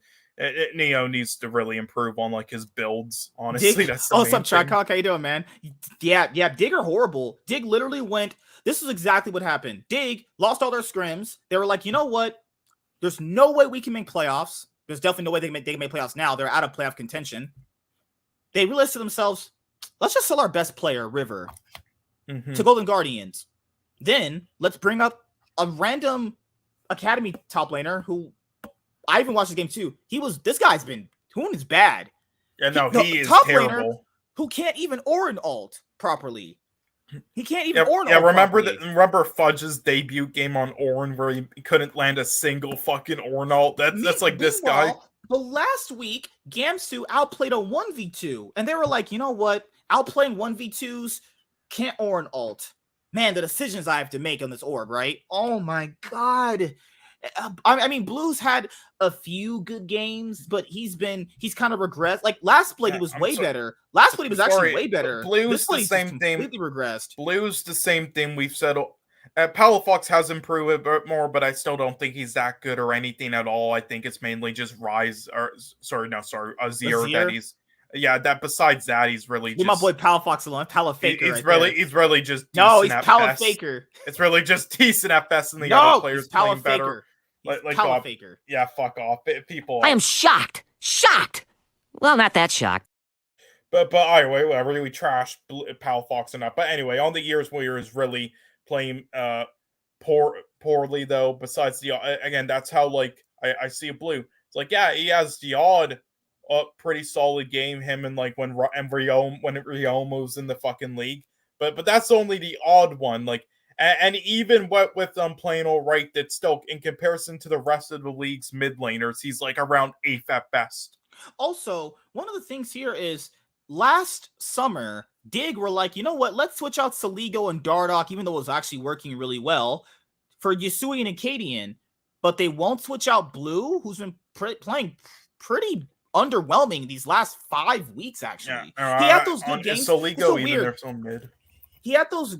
Neo needs to really improve on like his builds. Honestly, that's the what's up, Chakok? How you doing, man? Yeah. Dig are horrible. Dig literally went. This is exactly what happened. Dig lost all their scrims. They were like, you know what? There's no way we can make playoffs. There's definitely no way they can make playoffs now. They're out of playoff contention. They realized to themselves, let's just sell our best player, River, to Golden Guardians. Then let's bring up a random Academy top laner who. I even watched the game too. Hoon is bad. Yeah, no, he is top terrible. Laner who can't even Orin ult properly. He can't even Orin ult. Yeah, remember Fudge's debut game on Orin where he couldn't land a single fucking Orin ult? That's like this guy. But last week, Gamsu outplayed a 1v2, and they were like, you know what? Outplaying 1v2s can't Orin ult. Man, the decisions I have to make on this org, right? Oh my god. I mean, Blue's had a few good games, but he's kind of regressed. Like last split, he was way better. Last split, he was actually way better. Blue's the same thing. Completely regressed. Blue's the same thing. We've said Palafox has improved a bit more, but I still don't think he's that good or anything at all. I think it's mainly just Azir that he's. Yeah, that besides that, he's really just... my boy Palafox alone. Palafaker. He's really just he's Palafaker. It's really just decent at best, and the other players playing better. Like Palafaker. Yeah, fuck off. People... I am shocked. Shocked! Well, not that shocked. But anyway, whatever. We trashed Palafox enough. But anyway, on the years where he's really playing poorly, though, besides again, that's how, like, I see Blue. It's like, yeah, he has the odd... a pretty solid game, him and like when Riom was in the fucking league, but that's only the odd one. Like, and even with playing all right, that's still in comparison to the rest of the league's mid laners, he's like around 8th at best. Also, one of the things here is last summer, Dig were like, you know what? Let's switch out Saligo and Dardoch, even though it was actually working really well for Yasui and Acadian, but they won't switch out Blue, who's been playing pretty underwhelming these last 5 weeks. Actually, he had those good games. Soligo even they're so mid. he had those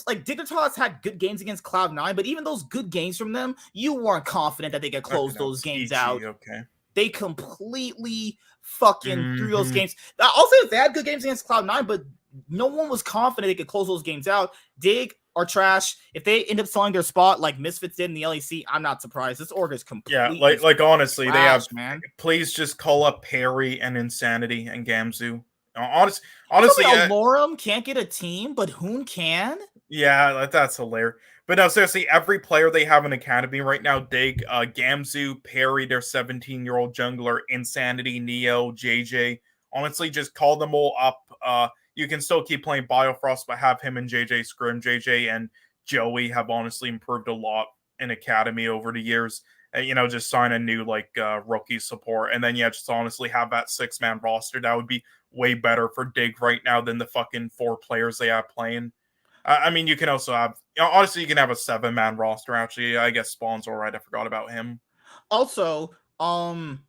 like Dignitas had good games against Cloud9, but even those good games from them, you weren't confident that they could close those games out. Okay. They completely fucking threw those games. Also, they had good games against Cloud9, but no one was confident they could close those games out. Dig are trash. If they end up selling their spot like Misfits did in the LEC, I'm not surprised. This org is completely like honestly, trash, they have. Man. Please just call up Perry and Insanity and Gamzu. Honestly, Alorum can't get a team, but Hoon can. Yeah, that's hilarious. But no, seriously, every player they have in Academy right now, Dig, Gamzu, Perry, their 17-year-old jungler, Insanity, Neo, JJ. Honestly, just call them all up. You can still keep playing Biofrost, but have him and JJ scrim. JJ and Joey have honestly improved a lot in Academy over the years. Just sign a new rookie support, and then just honestly have that 6-man roster. That would be way better for Dig right now than the fucking 4 players they have playing. I mean, you can also have, honestly, you can have a 7-man roster. Actually, I guess Spawn's all right. I forgot about him. Also,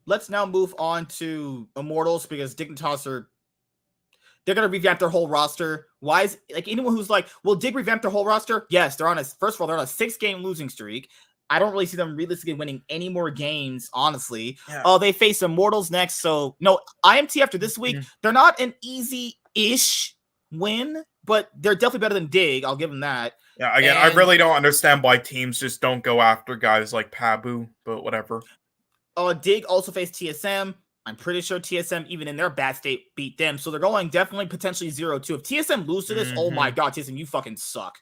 let's now move on to Immortals because Dignitas they're gonna revamp their whole roster. Why is anyone who's like, will Dig revamp their whole roster? Yes, they're on a 6-game losing streak. I don't really see them realistically winning any more games, honestly. Yeah. They face Immortals next, so no, IMT after this week, they're not an easy-ish win, but they're definitely better than Dig. I'll give them that. Yeah, again, I really don't understand why teams just don't go after guys like Pabu, but whatever. Dig also faced TSM. I'm pretty sure TSM, even in their bad state, beat them. So they're going definitely potentially 0-2. If TSM lose to this, oh my god, TSM, you fucking suck.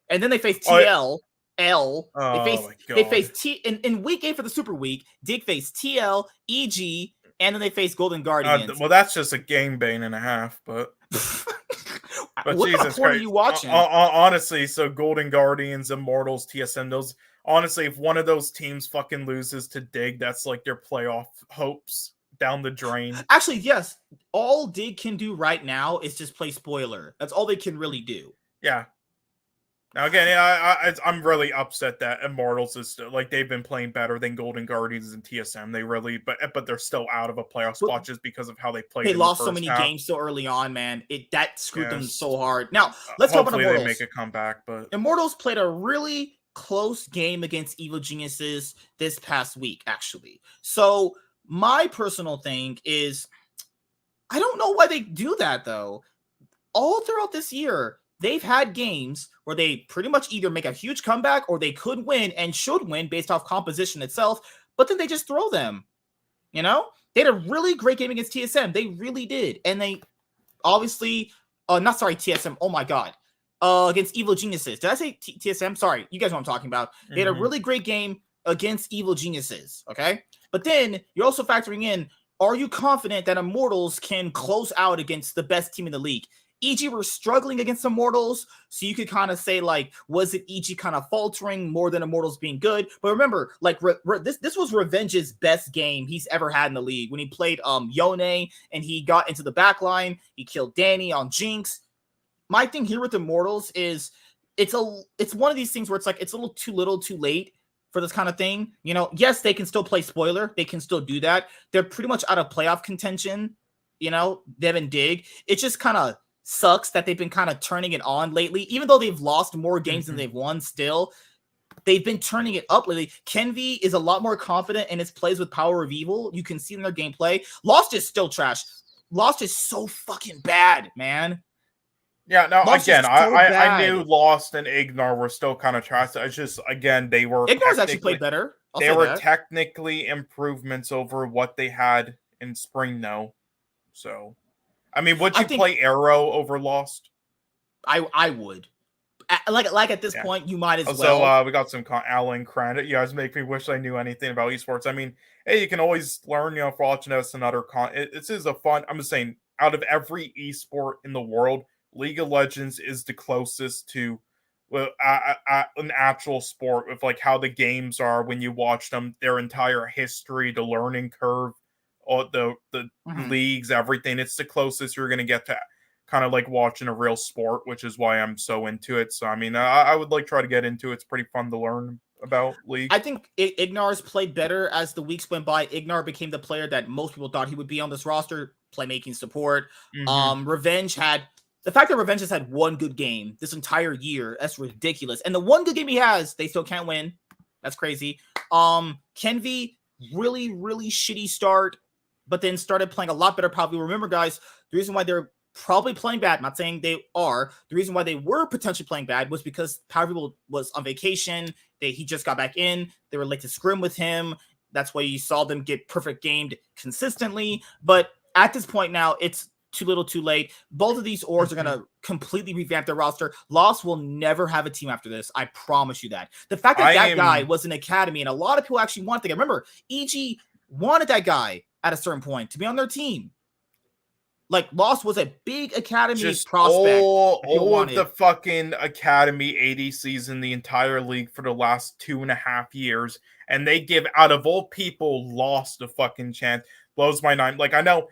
And then they face TL. They face in week 8 for the Super Week. Dig faced TL, EG, and then they face Golden Guardians. Well, that's just a game bane and a half, but. But what Jesus Christ, are you watching? Honestly, so Golden Guardians, Immortals, TSM, those. Honestly, if one of those teams fucking loses to Dig, that's like their playoff hopes down the drain. Actually, yes. All Dig can do right now is just play spoiler. That's all they can really do. Yeah. Now again, I'm really upset that Immortals is still, they've been playing better than Golden Guardians and TSM. They really, but they're still out of a playoff spot just because of how they played. They lost so many games so early on, man. That screwed them so hard. Now let's talk about Immortals. They make a comeback, but Immortals played a really close game against Evil Geniuses this past week, actually. So my personal thing is, I don't know why they do that though. All throughout this year, they've had games where they pretty much either make a huge comeback or they could win and should win based off composition itself, but then they just throw them. They had a really great game against TSM. They really did. And they obviously, TSM. Oh my God. Against Evil Geniuses. Did I say TSM? Sorry. You guys know what I'm talking about. They had a really great game against Evil Geniuses. Okay. But then you're also factoring in, are you confident that Immortals can close out against the best team in the league? EG were struggling against Immortals, so you could kind of say, was it EG kind of faltering more than Immortals being good? But remember, this was Revenge's best game he's ever had in the league when he played Yone and he got into the back line. He killed Danny on Jinx. My thing here with Immortals is it's one of these things where it's a little too late for this kind of thing. Yes, they can still play spoiler. They can still do that. They're pretty much out of playoff contention. Them and Dig. It just kind of sucks that they've been kind of turning it on lately, even though they've lost more games than they've won. Still, they've been turning it up lately. Kenvi is a lot more confident in his plays with Power of Evil. You can see in their gameplay. Lost is still trash. Lost is so fucking bad, man. Yeah, no, Lost again, I knew Lost and Ignar were still kind of trash. It's just, again, they were Ignar's actually played better. They were technically improvements over what they had in spring, though. So I mean, would you play Arrow over Lost? I would. At this point, you might as well. So we got some Alan Cran. You guys make me wish I knew anything about esports. I mean, hey, you can always learn, for watching us and other this is a fun. I'm just saying, out of every esport in the world, League of Legends is the closest to an actual sport with how the games are when you watch them, their entire history, the learning curve. The leagues, everything. It's the closest you're going to get to kind of watching a real sport, which is why I'm so into it. So, I mean, I would try to get into it. It's pretty fun to learn about League. I think Ignar's played better as the weeks went by. Ignar became the player that most people thought he would be on this roster, playmaking support. Revenge had the fact that Revenge has had one good game this entire year, that's ridiculous. And the one good game he has, they still can't win. That's crazy. Kenvi, really, really shitty start, but then started playing a lot better. Probably remember, guys, the reason why they're probably playing bad, not saying they are, the reason why they were potentially playing bad was because Power People was on vacation. He just got back in. They were late to scrim with him. That's why you saw them get perfect gamed consistently. But at this point now, it's too little too late. Both of these orgs are going to completely revamp their roster. Lost will never have a team after this. I promise you that. The fact that that guy was an academy and a lot of people actually wanted to remember, EG wanted that guy at a certain point to be on their team. Like, Lost was a big academy just prospect. All of the fucking academy ADCs in the entire league for the last 2.5 years, and they give, out of all people, Lost a fucking chance. Blows my mind. Like, I know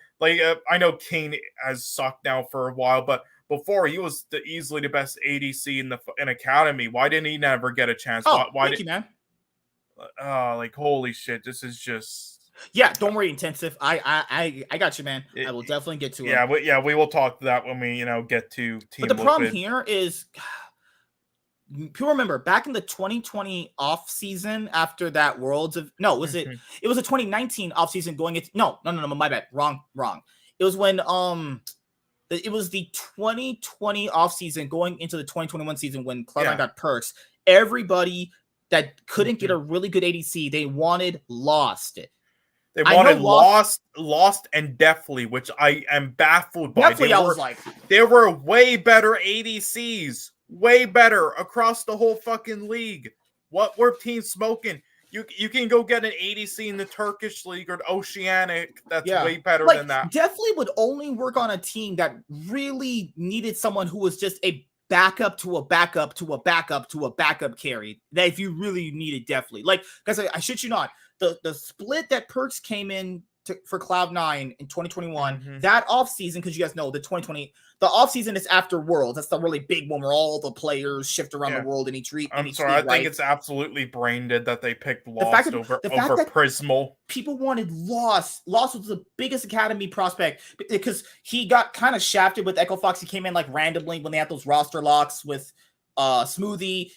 King has sucked now for a while, but before he was easily the best ADC in academy. Why didn't he never get a chance? Why thank you, man. Like, holy shit, this is just. Yeah, don't worry, Intensive. I got you, man. I will definitely get to it. We will talk to that when we, get to Team But the problem here is, people remember back in the 2020 off season after that Worlds of it was a 2019 off season going into no, my bad. Wrong. It was when it was the 2020 off season going into the 2021 season when Cloud9 got perks. Everybody that couldn't get a really good ADC, they wanted Lost. They wanted Lost and Deathly, which I am baffled by. There were way better ADCs, way better across the whole fucking league. What were teams smoking? You can go get an ADC in the Turkish league or the Oceanic. That's way better than that. Deathly would only work on a team that really needed someone who was just a backup to a backup to a backup to a backup carry. That if you really needed Deathly, like, guys, I shit you not. The split that Perks came in for Cloud9 in 2021, that offseason, because you guys know the 2020, the offseason is after Worlds. That's the really big one where all the players shift around the world in each region. I'm sorry, I think it's absolutely brain dead that they picked Lost over Prismal. People wanted Lost. Lost was the biggest academy prospect because he got kind of shafted with Echo Fox. He came in like randomly when they had those roster locks with Smoothie.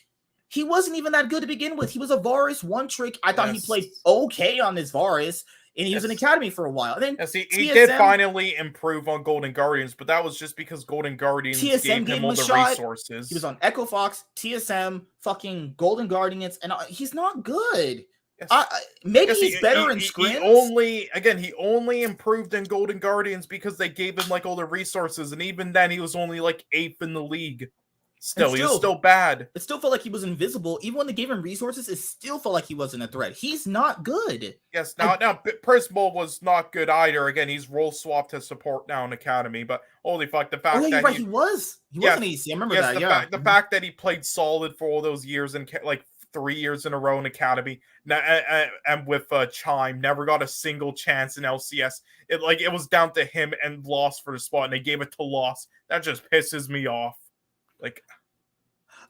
He wasn't even that good to begin with. He was a Varus one trick. I thought he played okay on this Varus, and he was in Academy for a while. And then he did finally improve on Golden Guardians, but that was just because Golden Guardians gave him all the resources. He was on Echo Fox, TSM, fucking Golden Guardians, and he's not good. Maybe he's better in scrims. He only improved in Golden Guardians because they gave him like all the resources, and even then he was only like 8th in the league. He was still bad. It still felt like he was invisible. Even when they gave him resources, it still felt like he wasn't a threat. He's not good. Yes, now Prismal was not good either. Again, he's role swapped to support now in Academy, but holy fuck, the fact that he was an AC. I remember that. The fact that he played solid for all those years and like 3 years in a row in Academy, and with Chime, never got a single chance in LCS. It was down to him and Lost for the spot, and they gave it to Lost. That just pisses me off.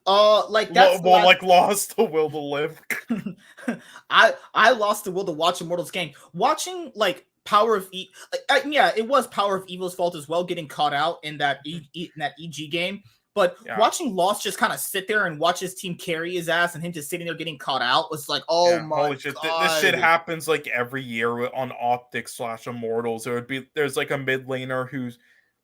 Lost the will to live. I lost the will to watch Immortals game. Watching Power of it was Power of Evil's fault as well, getting caught out in that EG game. But watching Lost just kind of sit there and watch his team carry his ass and him just sitting there getting caught out was like, my holy shit. God. This shit happens like every year on Optic/Immortals. There's like a mid laner who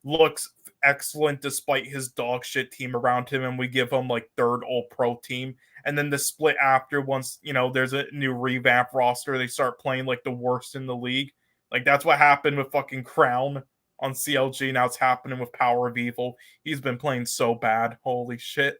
looks excellent despite his dog shit team around him, and we give him like 3rd all-pro team. And then the split after, once there's a new revamp roster, they start playing like the worst in the league. Like that's what happened with fucking Crown on CLG. Now it's happening with Power of Evil. He's been playing so bad. Holy shit.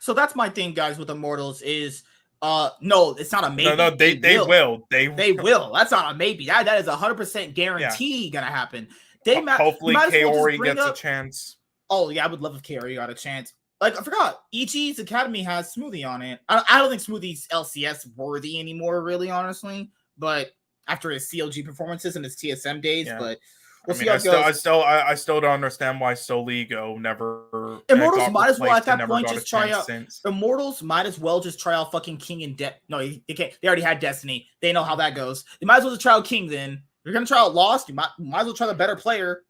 So that's my thing, guys, with Immortals is no, it's not a maybe. No, they will. They will. That's not a maybe. That is 100% guarantee gonna happen. Hopefully Kaori gets a chance. Oh yeah, I would love if Kaori got a chance. I forgot, EG's Academy has Smoothie on it. I don't think Smoothie's LCS worthy anymore, really, honestly. But after his CLG performances and his TSM days, but we'll see how it goes. I still don't understand why Soligo never. Immortals might as well at that point just try out. Immortals might as well just try out fucking King and No, they can't. They already had Destiny. They know how that goes. They might as well just try out King then. You're gonna try out Lost. You might as well try the better player.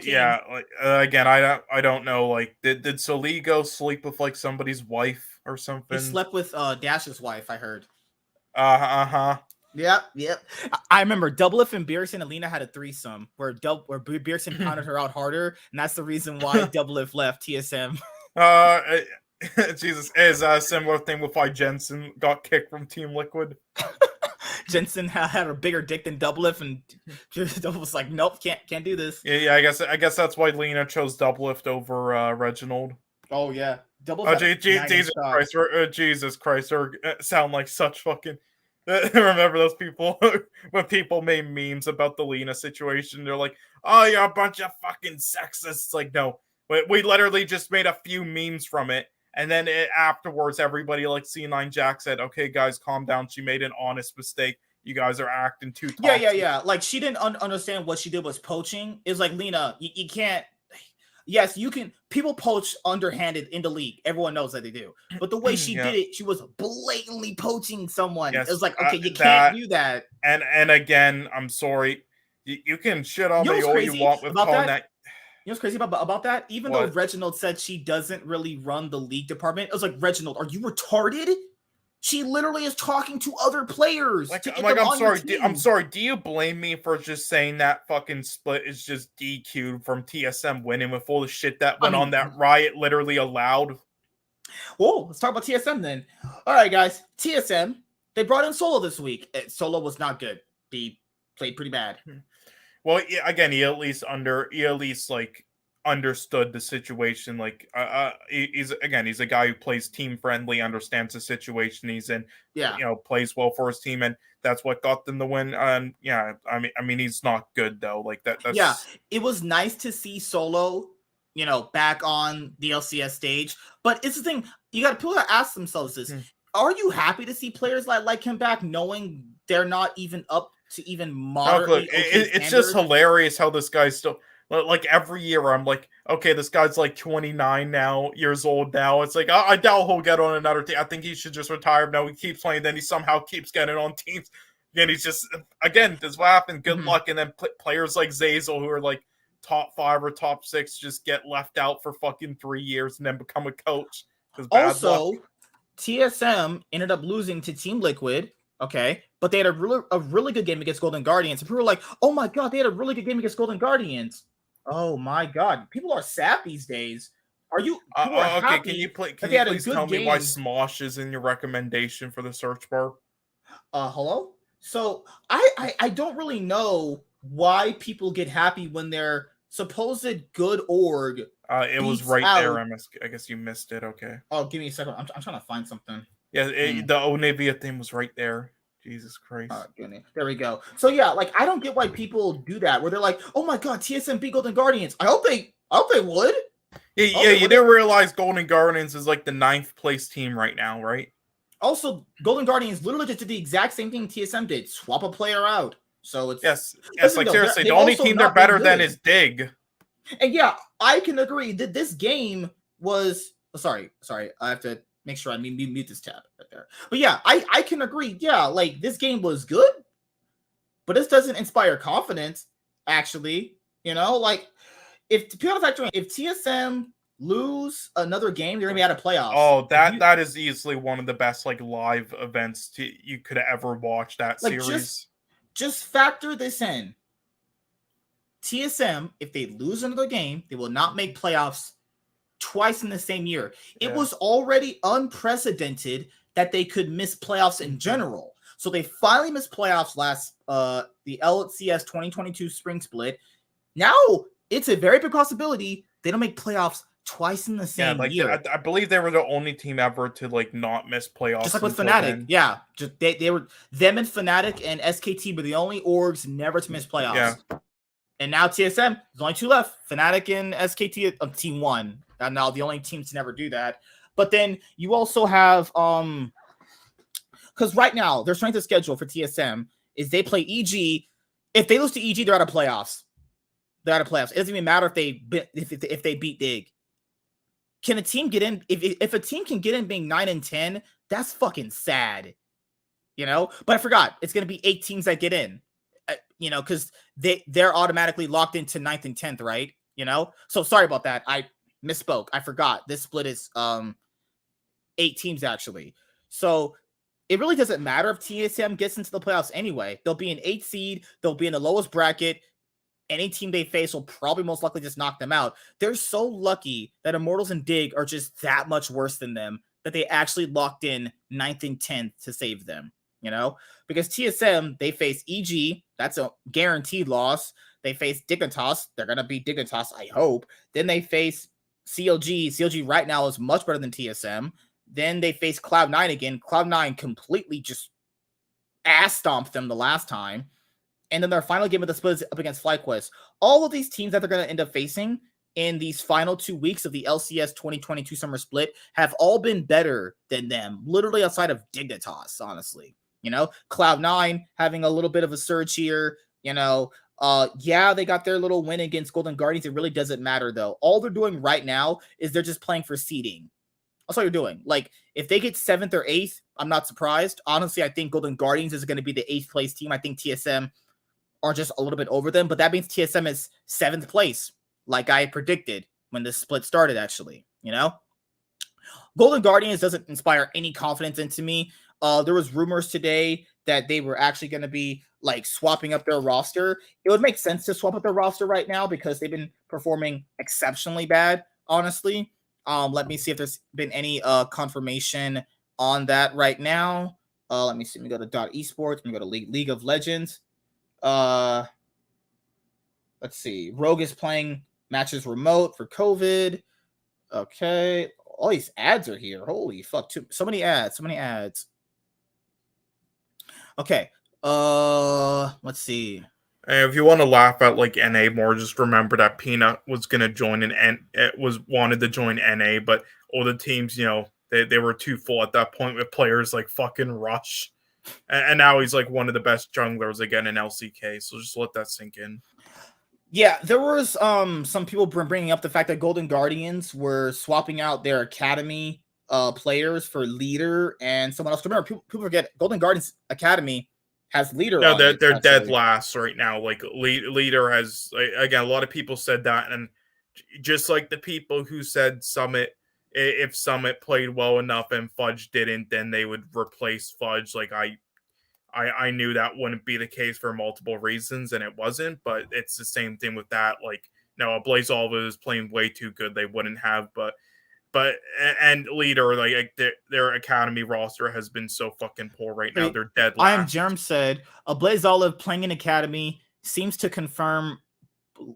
Yeah, like again, I don't know. Like, did Soligo sleep with like somebody's wife or something? He slept with Dash's wife, I heard. Uh-huh. Yep. I remember Doublelift and Beerson and Alina had a threesome where Beerson pounded her out harder, and that's the reason why Doublelift left TSM. Jesus, is a similar thing with why Jensen got kicked from Team Liquid. Jensen had a bigger dick than Doublelift, and Doublelift was like, "Nope, can't do this." Yeah, I guess that's why Lena chose Doublelift over Reginald. Oh yeah, Jesus Christ, or sound like such fucking. Remember those people when people made memes about the Lena situation? They're like, "Oh, you're a bunch of fucking sexists." Like, no, we literally just made a few memes from it, and then afterwards, everybody like C9 Jack said, "Okay, guys, calm down. She made an honest mistake. You guys are acting too toxic." Yeah. Like, she didn't understand what she did was poaching. It's like, Lena, you can't. Yes, you can. People poach underhanded in the league. Everyone knows that they do. But the way she did it, she was blatantly poaching someone. Yes, it was like, okay, you can't do that. And again, I'm sorry. You can shit on me all you want with calling that. You know what's crazy about that? Even though Reginald said she doesn't really run the league department, it was like, Reginald, are you retarded? She literally is talking to other players. I'm sorry. Do you blame me for just saying that fucking split is just DQ'd from TSM winning with all the shit that went on that Riot literally allowed? Well, let's talk about TSM then. All right, guys. TSM, they brought in Solo this week. Solo was not good. He played pretty bad. Well, again, he at least like understood the situation. Like, he's a guy who plays team friendly, understands the situation he's in. Yeah, plays well for his team, and that's what got them the win. And yeah, I mean, he's not good though. Like that's it was nice to see Solo, back on the LCS stage. But it's the thing, people gotta ask themselves this: are you happy to see players like him back, knowing they're not even up to even moderately? It's just hilarious how this guy's still. Like every year, I'm like, okay, this guy's like 29 years old now. It's like, I doubt he'll get on another team. I think he should just retire. No, he keeps playing. Then he somehow keeps getting on teams. And he's just, again, this is what happened. Good luck. And then players like Zazel, who are like top 5 or top 6, just get left out for fucking 3 years and then become a coach. Also, TSM ended up losing to Team Liquid. Okay, but they had a really good game against Golden Guardians. And people were like, "Oh my god, they had a really good game against Golden Guardians." Oh my god, people are sad these days. Are you? Okay, can you please tell me why Smosh is in your recommendation for the search bar? Hello. So I don't really know why people get happy when their supposed good org. It was right there. I guess you missed it. Okay. Oh, give me a second. I'm trying to find something. Yeah, the Onivia thing was right there. Jesus Christ. There we go. So yeah, like, I don't get why people do that, where they're like, "Oh my god, TSM beat Golden Guardians." I hope they would. Yeah, you didn't realize Golden Guardians is like the 9th place team right now, right? Also, Golden Guardians literally just did the exact same thing TSM did. Swap a player out. So it's yes, like seriously, the only team they're better than is Dig. And yeah, I can agree that this game was sorry, I have to make sure I mute this tab right there. But yeah, I can agree. Yeah, like, this game was good, but this doesn't inspire confidence, actually. Like, if TSM lose another game, they're gonna be out of playoffs. Oh, that is easily one of the best like live events you could ever watch that series. Just factor this in. TSM, if they lose another game, they will not make playoffs twice in the same year. It was already unprecedented that they could miss playoffs in general. So they finally missed playoffs last the LCS 2022 spring split. Now it's a very big possibility they don't make playoffs twice in the same year. I believe they were the only team ever to like not miss playoffs. Just like with Fnatic. Then. Yeah. Just they were them and Fnatic and SKT were the only orgs never to miss playoffs. Yeah. And now TSM, there's only 2 left. Fnatic and SKT of Team 1. And now the only teams to never do that. But then you also have because right now their strength of schedule for TSM is they play EG. If they lose to EG, they're out of playoffs. It doesn't even matter if they beat Dig. Can a team get in? If a team can get in being 9-10, that's fucking sad. But I forgot, it's gonna be 8 teams that get in. because they're automatically locked into 9th and 10th, right? So sorry about that. I misspoke. I forgot. This split is 8 teams actually. So it really doesn't matter if TSM gets into the playoffs anyway. They'll be an 8th seed. They'll be in the lowest bracket. Any team they face will probably most likely just knock them out. They're so lucky that Immortals and Dig are just that much worse than them that they actually locked in 9th and 10th to save them, because TSM, they face EG. That's a guaranteed loss. They face Dignitas. They're going to beat Dignitas, I hope. Then they face CLG. CLG right now is much better than TSM. Then they face Cloud9 again. Cloud9 completely just ass stomped them the last time. And then their final game of the split is up against FlyQuest. All of these teams that they're going to end up facing in these final 2 weeks of the LCS 2022 summer split have all been better than them, literally outside of Dignitas, honestly. Cloud9 having a little bit of a surge here. They got their little win against Golden Guardians. It really doesn't matter, though. All they're doing right now is they're just playing for seeding. That's all you're doing. Like, if they get 7th or 8th, I'm not surprised. Honestly, I think Golden Guardians is going to be the 8th place team. I think TSM are just a little bit over them, but that means TSM is 7th place, like I predicted when this split started, actually. Golden Guardians doesn't inspire any confidence into me. There was rumors today that they were actually going to be like swapping up their roster. It would make sense to swap up their roster right now because they've been performing exceptionally bad, honestly. Let me see if there's been any confirmation on that right now. Let me see. Let me go to .esports. Let me go to League of Legends. Let's see. Rogue is playing matches remote for COVID. Okay. All these ads are here. Holy fuck. So many ads. Okay. Let's see. And if you want to laugh at like NA more, just remember that Peanut was gonna join and wanted to join NA, but all the teams, they were too full at that point with players like fucking Rush. And now he's like one of the best junglers again in LCK. So just let that sink in. Yeah, there was some people bringing up the fact that Golden Guardians were swapping out their academy players for Leader and someone else. Remember, people forget Golden Guardians Academy has Leader. No, they're dead last right now. Like Leader has again. A lot of people said that, and just like the people who said Summit. If Summit played well enough and Fudge didn't, then they would replace Fudge. Like I knew that wouldn't be the case for multiple reasons, and it wasn't. But it's the same thing with that. Like, no, Blaze Olive is playing way too good. They wouldn't have. But and Leader, like their academy roster has been so fucking poor right now. They're dead last. I am Germ said a Blaze Olive playing in academy seems to confirm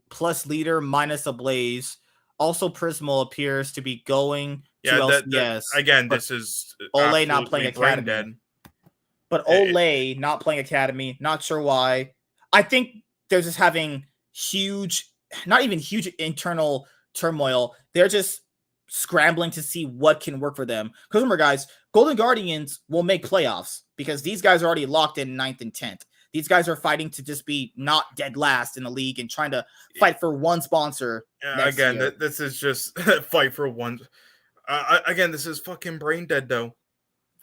plus Leader minus a Blaze. Also, Prismal appears to be going to LCS. Again, this is Ole not playing academy. Dead. But Ole not playing academy, not sure why. I think they're just having not even huge internal turmoil. They're just scrambling to see what can work for them. Because remember, guys, Golden Guardians will make playoffs because these guys are already locked in 9th and 10th. These guys are fighting to just be not dead last in the league and trying to fight for one sponsor. Again, this is just fight for one. Again, this is fucking brain dead, though.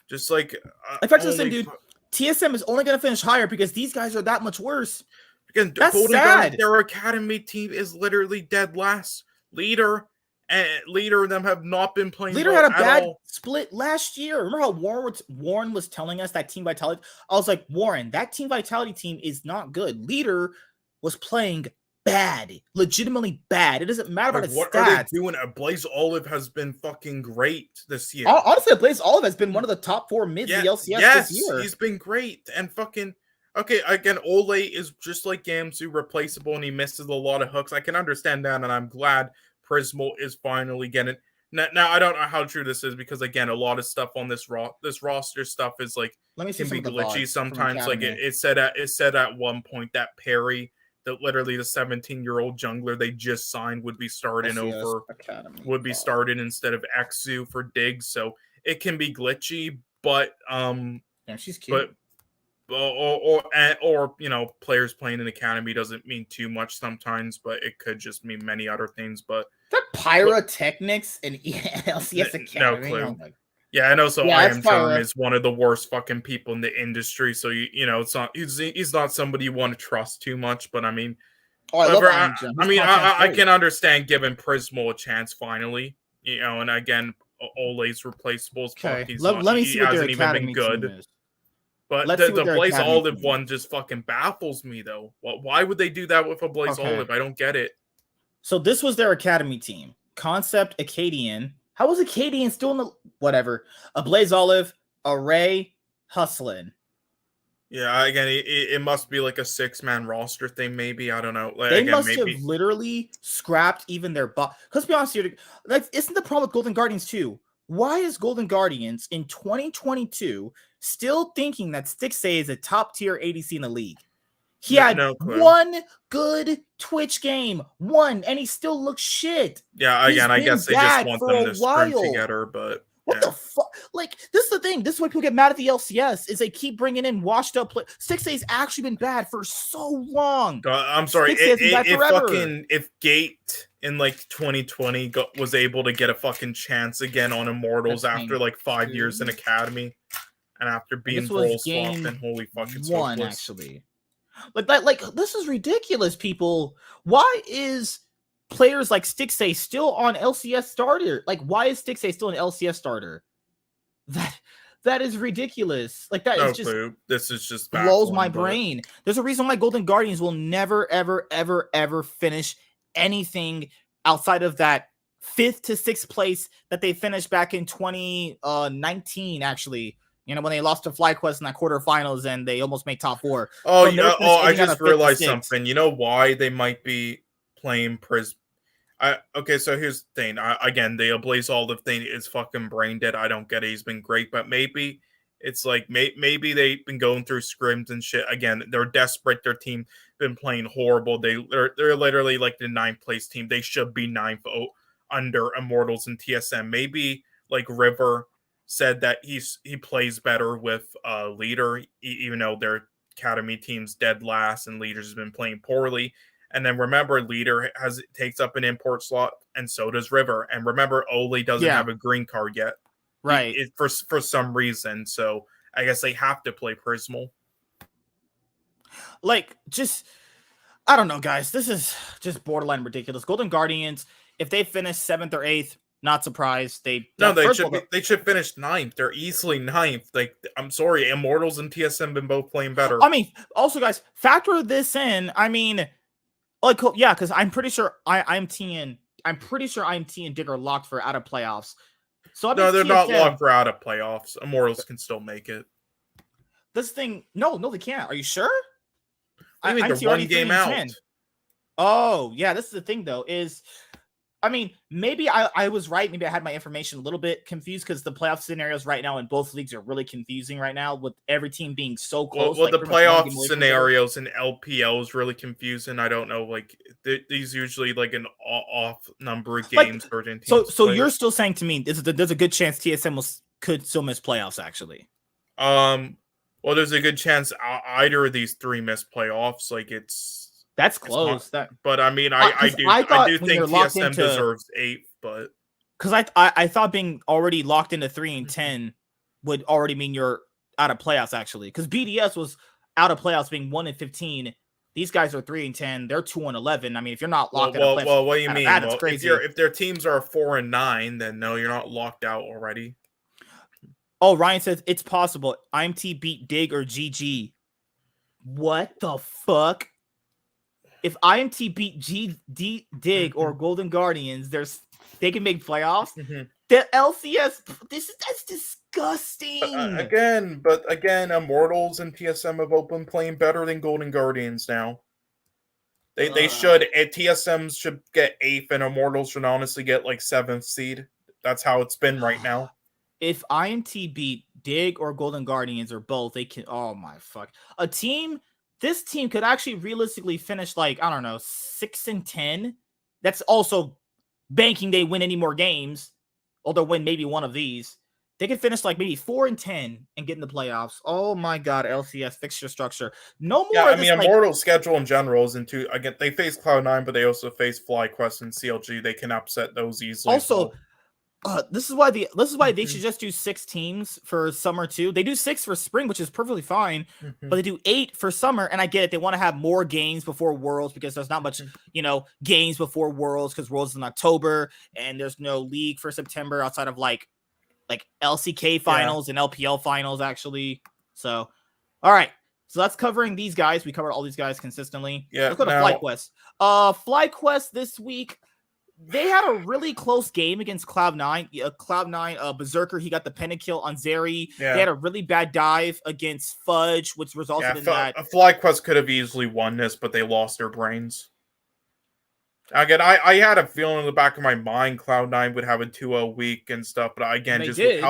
Just like... In fact, listen, dude, TSM is only going to finish higher because these guys are that much worse. Again, that's Golden sad. Guardians, their academy team is literally dead last. Leader and them have not been playing. Leader had a bad split last year. Remember how Warren was telling us that Team Vitality? I was like, Warren, that Team Vitality team is not good. Leader was playing bad, legitimately bad. It doesn't matter about his what stats. Are they doing? Blaze Olive has been fucking great this year. Honestly, Blaze Olive has been one of the top 4 mids in the LCS this year. He's been great. And fucking okay, again, Ole is just like Gamsu, replaceable, and he misses a lot of hooks. I can understand that, and I'm glad Prismal is finally getting. Now I don't know how true this is because again, a lot of stuff on this roster stuff is like can be glitchy sometimes. Like it said at one point that Perry, that literally the 17-year-old jungler they just signed would be starting started instead of Exu for Dig. So it can be glitchy, but she's cute. Or players playing in academy doesn't mean too much sometimes, but it could just mean many other things. But that pyrotechnics and LCS academy. No clue. Yeah, and also Yeah, I that's am probably Term is one of the worst fucking people in the industry. So you know, it's not he's not somebody you want to trust too much. But I mean, Oh, I love whatever. Iron Gem. I His mean, content's I great. can understand giving Prismal a chance finally. You know, and again, Ole's replaceable as fuck. Okay, He's let not. me see He what their hasn't even been academy team good. is. But Let's see what the their Blaze academy Olive team one is. just fucking baffles me though. Why would they do that with a Blaze Okay. Olive? I don't get it. So this was their academy team. Concept Acadian. How was Acadian still in the whatever? A Blaze Olive, Array, Hustlin. Yeah, again, it must be like a 6-man roster thing, maybe. I don't know. Like, They again, must maybe. have literally scrapped even their bot. Let's be honest here. Like, isn't the problem with Golden Guardians too? Why is Golden Guardians in 2022 still thinking that Stixxay is a top tier ADC in the league? He had no clue. one good Twitch game, one, and he still looks shit. Yeah, again, I guess they just want them to scream while. together, but what the fuck? Like, this is the thing. This is why people get mad at the LCS, is they keep bringing in washed up play. Stixxay's actually been bad for so long. God, I'm sorry. If Gate in like 2020 was able to get a fucking chance again on Immortals after like 5 years in Academy, and after being role swapped, and holy fucking one actually. Like this is ridiculous, people. Why is players like Stixxay still on LCS starter? Like, why is Stixxay still an LCS starter? That is ridiculous. Like, that is just clue. This is just blows my brain. There's a reason why Golden Guardians will never, ever, ever, ever finish anything outside of that 5th to 6th place that they finished back in 2019, actually. You know, when they lost to FlyQuest in that quarterfinals and they almost made top 4. I just realized something. You know why they might be playing Prism? Okay, so here's the thing. Again, the Blaze Olive thing is fucking brain dead. I don't get it. He's been great, but maybe it's like maybe they've been going through scrims and shit. Again, they're desperate. Their team been playing horrible. They're literally like the 9th place team. They should be 9th under Immortals and TSM. Maybe like River said that he plays better with Leader, even though their academy team's dead last and Leader's been playing poorly. And then remember, Leader takes up an import slot, and so does River. And remember, Ole doesn't have a green card yet, right? For some reason. So I guess they have to play Prismal. Like, I don't know, guys. This is just borderline ridiculous. Golden Guardians, if they finish 7th or 8th, not surprised. They should finish 9th. They're easily 9th. Like, I'm sorry, Immortals and TSM been both playing better. I mean, also, guys, factor this in. I mean, like, yeah, because I'm pretty sure IMT and Dig are locked for out of playoffs. So no, they're not locked for out of playoffs. Immortals can still make it. This thing, no, they can't. Are you sure? I mean, they're one game out. 10. Oh, yeah. This is the thing, though, is, I mean, maybe I was right. Maybe I had my information a little bit confused because the playoff scenarios right now in both leagues are really confusing right now with every team being so close. Well, the playoff scenarios in LPL is really confusing. I don't know. Like, these usually like an off number of games. Like, so you're still saying to me there's a good chance TSM could still miss playoffs, actually? Well, there's a good chance either of these 3 miss playoffs. Like, that's close. But I mean, I do think TSM deserves 8th, but because I thought being already locked into 3 and 10 would already mean you're out of playoffs, actually. Because BDS was out of playoffs being 1 and 15. These guys are 3 and 10. They're 2 and 11. I mean, if you're not locked out of playoffs, well, what do you mean? That's crazy. If their teams are 4 and 9, then no, you're not locked out already. Oh, Ryan says it's possible. IMT beat Dig or GG. What the fuck? If IMT beat Dig or Golden Guardians, they can make playoffs. The LCS, that's disgusting. Again, Immortals and TSM have both been playing better than Golden Guardians now. They should. TSM should get 8th, and Immortals should honestly get like 7th seed. That's how it's been right now. If IMT beat Dig or Golden Guardians or both, they can. Oh my fuck! This team could actually realistically finish like, I don't know, 6 and 10. That's also banking they win any more games, or they'll win maybe one of these. They could finish like maybe 4 and 10 and get in the playoffs. Oh my god, LCS fixture structure. No more. Yeah, I mean, Immortals schedule in general is into again. They face Cloud9, but they also face FlyQuest and CLG. They can upset those easily. This is why they should just do 6 teams for summer too. They do 6 for spring, which is perfectly fine, but they do 8 for summer. And I get it; they want to have more games before Worlds because there's not much, games before Worlds because Worlds is in October and there's no league for September outside of like LCK finals and LPL finals actually. So, all right, so that's covering these guys. We covered all these guys consistently. Yeah, let's go to FlyQuest. FlyQuest this week. They had a really close game against Cloud9. Cloud9, Berserker, he got the pentakill on Zeri. Yeah. They had a really bad dive against Fudge, which resulted in that. FlyQuest could have easily won this, but they lost their brains. Again, I had a feeling in the back of my mind Cloud9 would have a 2-0 week and stuff, but again, just with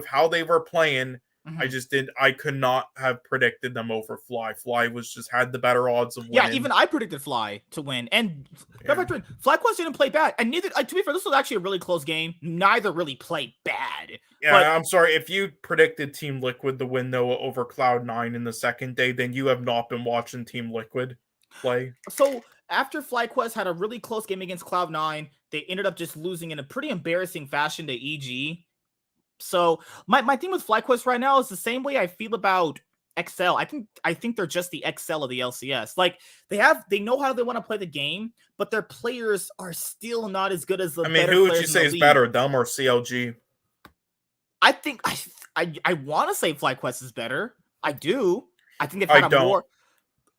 how they were playing, I could not have predicted them over Fly. Fly had the better odds of winning. Yeah, even I predicted Fly to win. And FlyQuest didn't play bad. And neither, to be fair, this was actually a really close game. Neither really played bad. Yeah, I'm sorry. If you predicted Team Liquid to win, though, over Cloud9 in the second day, then you have not been watching Team Liquid play. So, after FlyQuest had a really close game against Cloud9, they ended up just losing in a pretty embarrassing fashion to EG. So my thing with FlyQuest right now is the same way I feel about XL. I think they're just the XL of the LCS. Like they know how they want to play the game, but their players are still not as good as the. Who would you say is better, them or CLG? I think I want to say FlyQuest is better. I do. I think they've had more.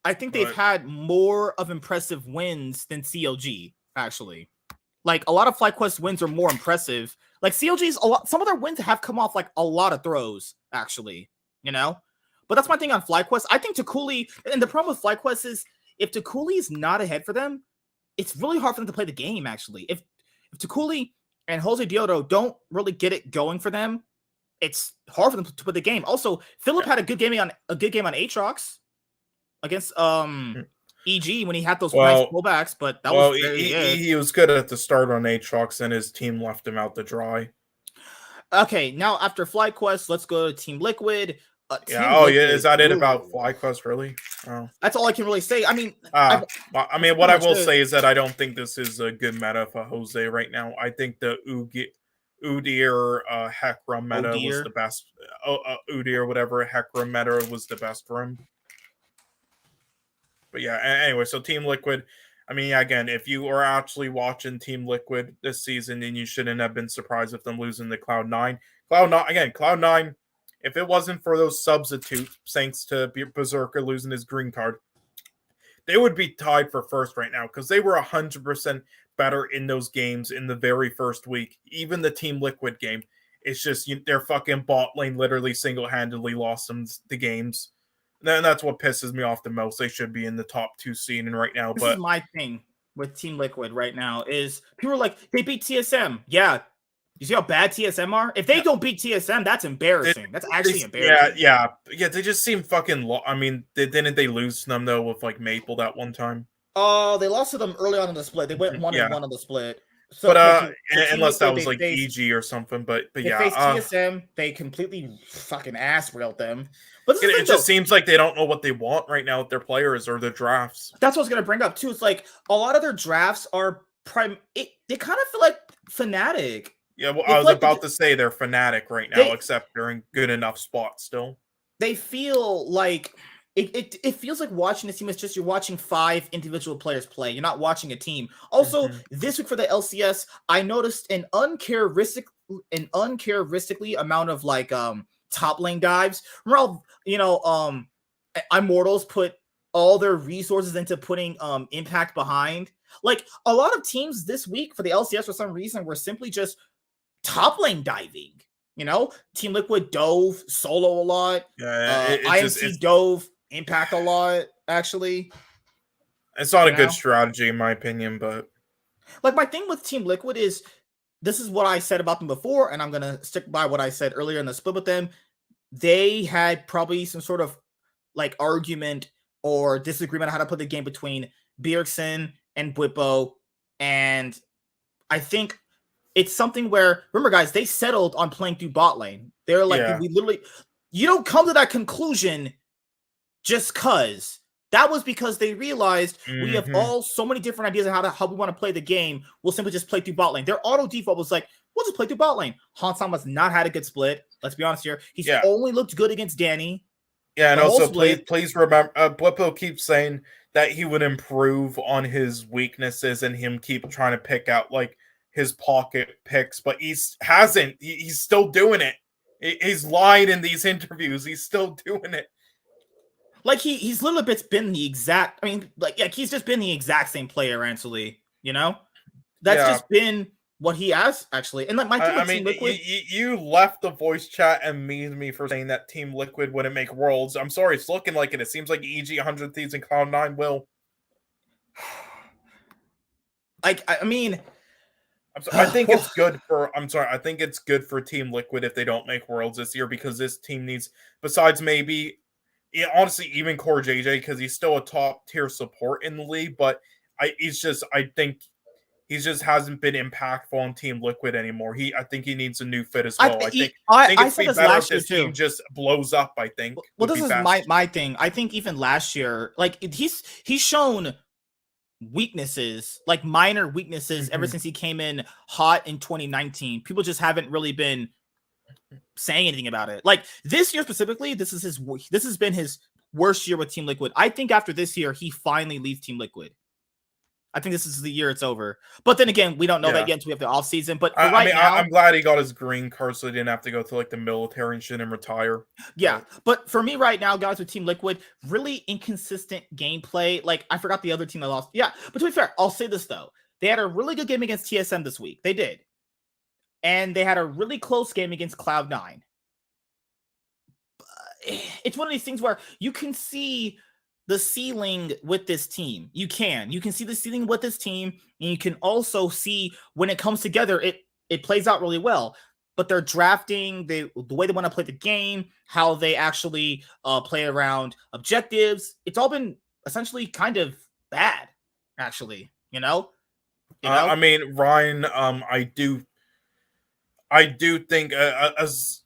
I think they've had more of impressive wins than CLG actually. Like a lot of FlyQuest wins are more impressive. Like CLG's some of their wins have come off like a lot of throws, actually, But that's my thing on FlyQuest. I think Takuli, and the problem with FlyQuest is if Takuli is not ahead for them, it's really hard for them to play the game, actually. If Takuli and Jose Diodo don't really get it going for them, it's hard for them to play the game. Also, Philip had a good game on Aatrox against EG when he had those nice pullbacks, but that was very good. He was good at the start on Aatrox, and his team left him out to dry. Okay, now after FlyQuest, let's go to Team Liquid. Is that it about FlyQuest, really? Oh. That's all I can really say. I mean, what I will say is that I don't think this is a good meta for Jose right now. I think the Udyr Hekra meta was the best. Udyr, whatever, Hekra meta was the best for him. But yeah, anyway, so Team Liquid, again, if you are actually watching Team Liquid this season, then you shouldn't have been surprised with them losing to Cloud9. Cloud9, if it wasn't for those substitutes, thanks to Berserker losing his green card, they would be tied for first right now because they were 100% better in those games in the very first week. Even the Team Liquid game, it's just their fucking bot lane literally single-handedly lost them the games. And that's what pisses me off the most. They should be in the top 2 scene right now. This is my thing with Team Liquid right now is people are like, they beat TSM. Yeah. You see how bad TSM are? If they don't beat TSM, that's embarrassing. That's actually embarrassing. Yeah. They just seem fucking didn't they lose to them, though, with, Maple that one time? Oh, they lost to them early on in the split. They went 1-1 on the split. So, but unless that was EG or something, but yeah, they faced TSM. They completely fucking ass railed them. But it just seems like they don't know what they want right now with their players or their drafts. That's what I was gonna bring up too. It's like a lot of their drafts are they kind of feel like Fnatic. Yeah, well, I was about to say they're Fnatic right now, except they're in good enough spots still. They feel like it feels like watching this team is just you're watching 5 individual players play. You're not watching a team. Also, this week for the LCS, I noticed an uncharacteristically amount of top lane dives. Remember how, Immortals put all their resources into putting Impact behind? Like a lot of teams this week for the LCS for some reason were simply just top lane diving. Team Liquid dove solo a lot. Yeah, IMC dove Impact a lot, actually. It's not a good strategy, in my opinion, but my thing with Team Liquid is this is what I said about them before, and I'm gonna stick by what I said earlier in the split with them. They had probably some sort of argument or disagreement on how to play the game between Bjergsen and Bwipo, and I think it's something where, remember guys, they settled on playing through bot lane. They're like, we literally, you don't come to that conclusion just cause. That was because they realized we have so many different ideas on how we want to play the game. We'll simply just play through bot lane. Their auto default was like, We'll just play through bot lane. Hansam has not had a good split. Let's be honest here. He's Yeah. only looked good against Danny. Yeah, and The whole also split. please remember, Blippo keeps saying that he would improve on his weaknesses and him keep trying to pick out like his pocket picks, but hasn't. He's still doing it. He's lied in these interviews. He's still doing it. Like he's little bits been the exact. I mean, like he's just been the exact same player, actually. You know, that's just been what he has actually. And like my team, Team Liquid, you left the voice chat and memed me for saying that Team Liquid wouldn't make Worlds. I'm sorry, it's looking like it. It seems like EG 100 Thieves and Cloud9 will. Like I mean, I think it's good for. I'm sorry, I think it's good for Team Liquid if they don't make Worlds this year because this team needs. Besides, maybe, honestly, even Core JJ because he's still a top tier support in the league, but I think. He just hasn't been impactful on Team Liquid anymore. I think he needs a new fit as well. I think it's be better if this team just blows up. I think. Well, this is my thing. I think even last year, like he's shown weaknesses, like minor weaknesses, ever since he came in hot in 2019. People just haven't really been saying anything about it. Like this year specifically, this has been his worst year with Team Liquid. I think after this year, he finally leaves Team Liquid. I think this is the year it's over. But then again, we don't know that yet until we have the off season. But now, I'm glad he got his green card so he didn't have to go to like the military and shit and retire. Yeah. But for me right now, guys, with Team Liquid, really inconsistent gameplay. Like I forgot the other team that lost. Yeah. But to be fair, I'll say this though. They had a really good game against TSM this week. They did. And they had a really close game against Cloud9. It's one of these things where you can see the ceiling with this team. You can see the ceiling with this team, and you can also see when it comes together, it plays out really well. But they're drafting, the way they want to play the game, how they actually play around objectives. It's all been essentially kind of bad, actually. You know? I mean, Ryan, I do think as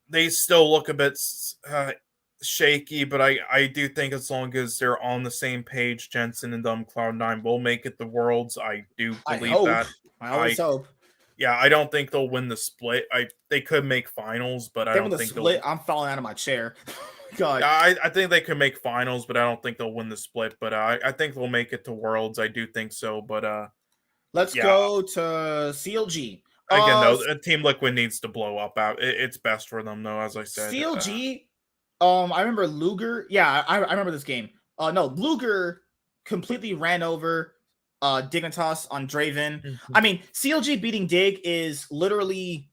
they still look a bit shaky, but I do think as long as they're on the same page, Jensen and Cloud9 will make it the Worlds. I do believe that. I always hope. Yeah, I don't think they'll win the split. They could make finals, but I don't think split. I'm falling out of my chair. God. Yeah, I think they could make finals, but I don't think they'll win the split. But I think they'll make it to Worlds. I do think so. But let's go to CLG. Again, though, Team Liquid needs to blow up. It's best for them, though, as I said. CLG. I remember Luger. Yeah, I remember this game. No, Luger completely ran over Dignitas on Draven. I mean, CLG beating Dig is literally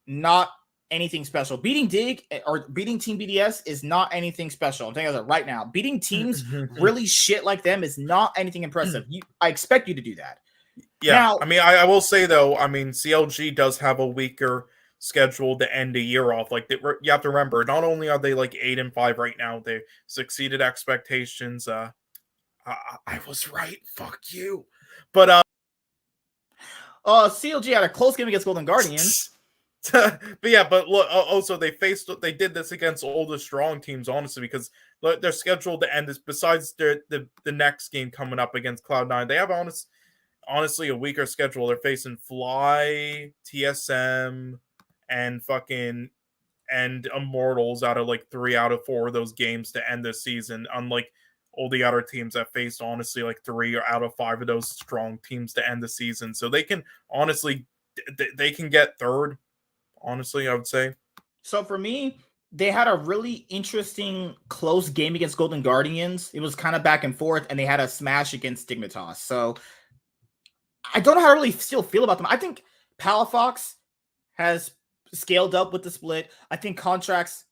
not anything special. Beating Dig or beating Team BDS is not anything special. I'm telling you that right now. Beating teams really shit like them is not anything impressive. I expect you to do that. Yeah, now, I mean, I will say, though, I mean, CLG does have a weaker scheduled to end the year off. Like you have to remember, not only are they like 8-5 right now, they succeeded expectations. I was right. Fuck you. But CLG had a close game against Golden Guardians. But yeah, but look, also they did this against all the strong teams, honestly, because they're scheduled to end this. Besides the next game coming up against Cloud9, they have honestly a weaker schedule. They're facing Fly, TSM, and Immortals out of like 3 out of 4 of those games to end this season, unlike all the other teams that faced honestly like 3 out of 5 of those strong teams to end the season. So they can honestly they can get third, honestly, I would say. So for me, they had a really interesting close game against Golden Guardians. It was kind of back and forth, and they had a smash against Dignitas. So I don't know how to really still feel about them. I think Palafox has scaled up with the split. I think Contracts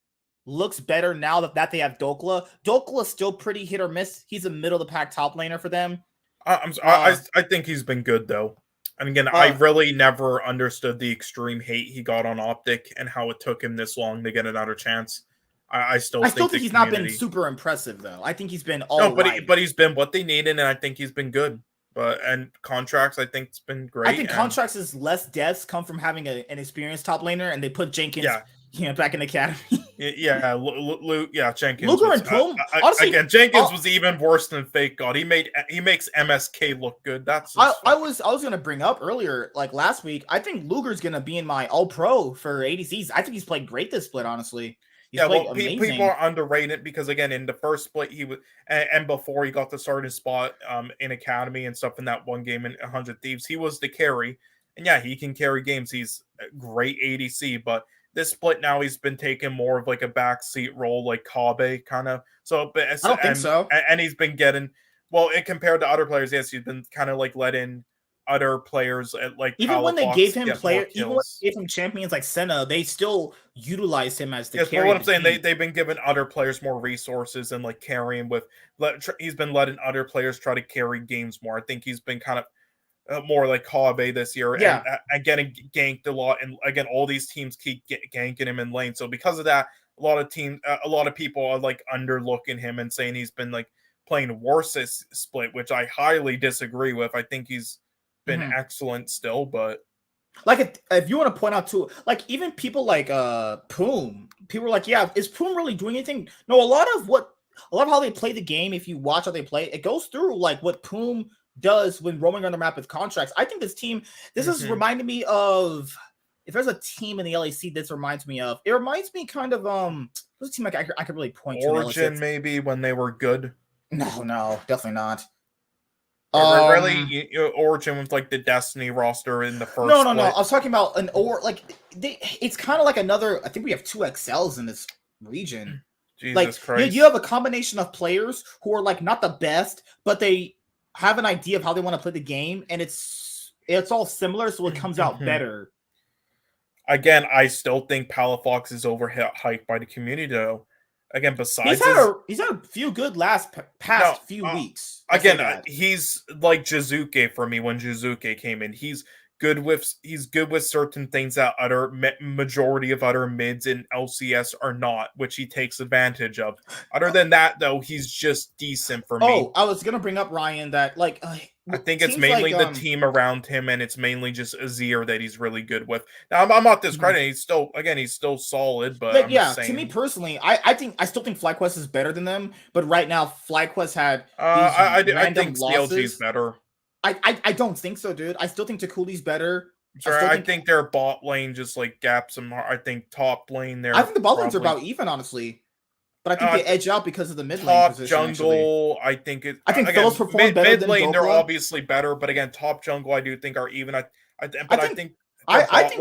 looks better now that they have Dokla. Dokla is still pretty hit or miss. He's a middle of the pack top laner for them. I think he's been good, though. And again, I really never understood the extreme hate he got on Optic and how it took him this long to get another chance. I still think he's not been super impressive, though. I think he's been right. But he's been what they needed, and I think he's been good. And Contracts, I think, it's been great. I think Contracts is less deaths come from having an experienced top laner, and they put Jenkins back in the academy. Yeah, Jenkins. Luger and Poom. Honestly, again, Jenkins was even worse than Fake God. He makes MSK look good. That's I was gonna bring up earlier, like last week. I think Luger's gonna be in my All Pro for ADCs. I think he's played great this split. Honestly, he's played amazing. People are underrated because again, in the first split he was, and before he got the starting spot in Academy and stuff in that one game in 100 Thieves, he was the carry. And yeah, he can carry games. He's a great ADC, but this split now he's been taking more of like a backseat role, like Kabe kind of. So, but I don't think so. And he's been getting compared to other players. Yes, he's been kind of like letting other players at like even when they gave him champions like Senna, they still utilized him as the carry. What I'm saying, they've been giving other players more resources and like carrying with. He's been letting other players try to carry games more. I think he's been kind of. More like Kabe this year, and getting ganked a lot, and again, all these teams keep ganking him in lane. So because of that, a lot of people are like underlooking him and saying he's been like playing worse this split, which I highly disagree with. I think he's been excellent still, but like if you want to point out too, like even people like Poom, people are like, yeah, is Poom really doing anything? No, a lot of how they play the game, if you watch how they play, it goes through like what Poom does when roaming on the map with contracts. I think this is reminding me of, if there's a team in the LAC this reminds me of, it reminds me kind of what's a team I could really point to. Origin maybe when they were good. No, definitely not. Really, Origin with like the Destiny roster in the first. No. I was talking about it's kind of like another. I think we have 2 XLs in this region. Jesus Christ! You have a combination of players who are like not the best, but they have an idea of how they want to play the game, and it's all similar, so it comes out better. Again, I still think Palafox is overhyped by the community, though. Again, besides he's had a few good past few weeks. Again, he's like Jizuke for me when Jizuke came in. He's good with certain things that majority of other mids in LCS are not, which he takes advantage of. Other than that, though, he's just decent for me. Oh, I was gonna bring up Ryan that like I think it's mainly the team around him, and it's mainly just Azir that he's really good with. Now, I'm not discrediting. He's still solid, but to me personally, I still think FlyQuest is better than them. But right now, FlyQuest had I think CLG is better. I don't think so, dude. I still think Takuli's better. I think their bot lane just like gaps them. I think top lane there. I think the bot lanes are about even, honestly. But I think they edge out because of the mid lane position. Top jungle, actually. I think Phillips performed better than mid lane. Dokla. They're obviously better, but again, top jungle I do think are even. I think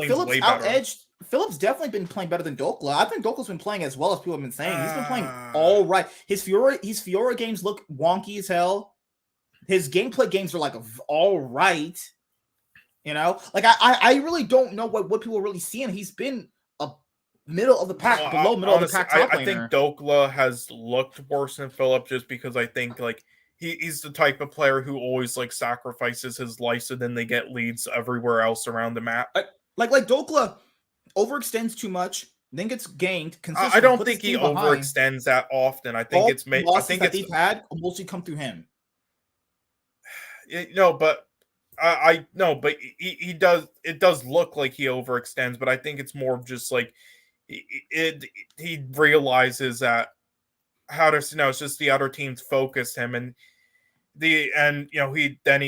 Phillips out-edged. Phillips definitely been playing better than Dokla. I think Dokla's been playing as well as people have been saying. He's been playing all right. His Fiora games look wonky as hell. His gameplay games are like all right. You know, like I really don't know what people are really seeing. He's been a middle of the pack, middle of the pack top laner. I think Dokla has looked worse than Philip just because I think like he's the type of player who always like sacrifices his life so then they get leads everywhere else around the map. Like Dokla overextends too much, then gets ganked. I don't think he overextends that often. I think it's made. I think he's had mostly come through him. No, but but he does. It does look like he overextends, but I think it's more of just like he realizes that it's just the other teams focused him and he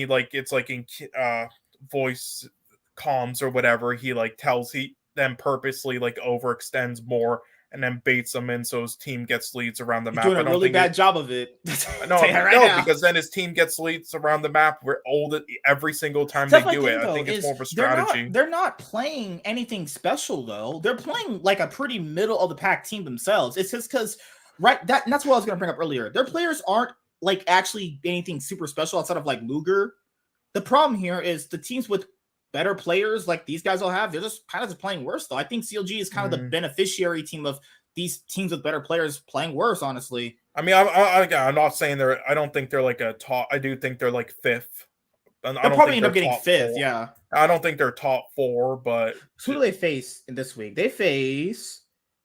like it's like in voice comms or whatever he like tells he then purposely like overextends more and then baits them in so his team gets leads around the map. Doing a really bad job of it. Because then his team gets leads around the map every single time they do it. I think it's more of a strategy. They're not playing anything special though. They're playing like a pretty middle of the pack team themselves. It's just because that's what I was going to bring up earlier. Their players aren't like actually anything super special outside of like Luger. The problem here is the teams with better players like these guys will have, they're just kind of just playing worse though. I think CLG is kind of the beneficiary team of these teams with better players playing worse, honestly. I mean, I'm not saying I don't think they're like a top. I do think they're like fifth. They'll probably end up getting fifth, yeah. I don't think they're top 4, but who do they face in this week? They face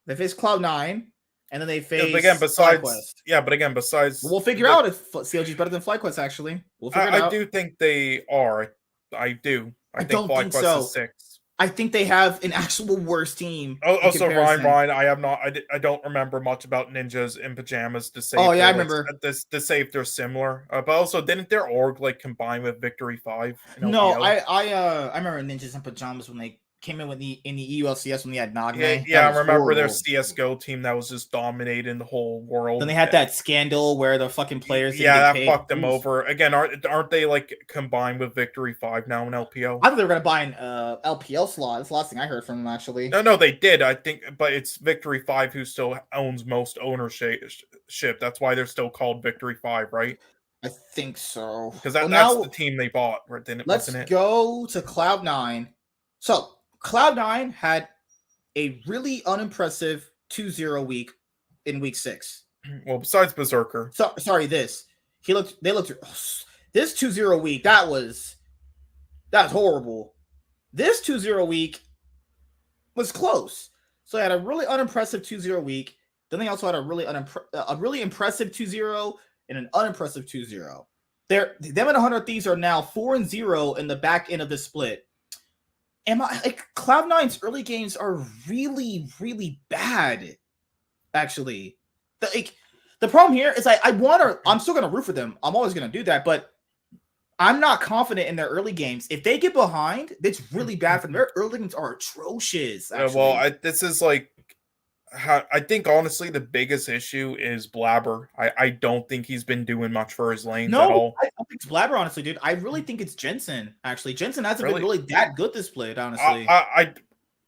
Cloud9, and then they face FlyQuest. Yeah, but again, besides we'll figure out if CLG is better than FlyQuest. Actually, we'll figure it out. I do think they are. I do. I think FlyQuest is 6. I think they have an actual worse team. Also, Ryan, I don't remember much about Ninjas in Pajamas to say. Oh if yeah, I they're, remember. to say if they're similar. But also, didn't their org like combine with Victory 5 in LPL? No, I remember Ninjas in Pajamas when they came in with the EULCS when they had Nagne. Yeah, I remember horrible. their CS:GO team that was just dominating the whole world. Then they had that scandal where the fucking players fucked them over. Again, aren't they like combined with Victory 5 now in LPL? I thought they were gonna buy an LPL slot. That's the last thing I heard from them actually. No, they did. I think, but it's Victory 5 who still owns most ownership. That's why they're still called Victory 5, right? I think so. Because that's the team they bought, right? Let's go to Cloud9. So Cloud9 had a really unimpressive 2-0 week in week 6. Well, besides Berserker. This 2-0 week, that was horrible. This 2-0 week was close. So they had a really unimpressive 2-0 week. Then they also had a really impressive 2-0 and an unimpressive 2-0. Them and 100 Thieves are now 4-0 in the back end of the split. Cloud9's early games are really, really bad. Actually, the problem here is I'm still gonna root for them. I'm always gonna do that, but I'm not confident in their early games. If they get behind, it's really bad for them. Their early games are atrocious. Actually. This is like. I think honestly the biggest issue is Blabber. I don't think he's been doing much for his lanes at all. I don't think it's Blabber, honestly, dude. I really think it's Jensen. Actually, Jensen hasn't been really that good this split, honestly. I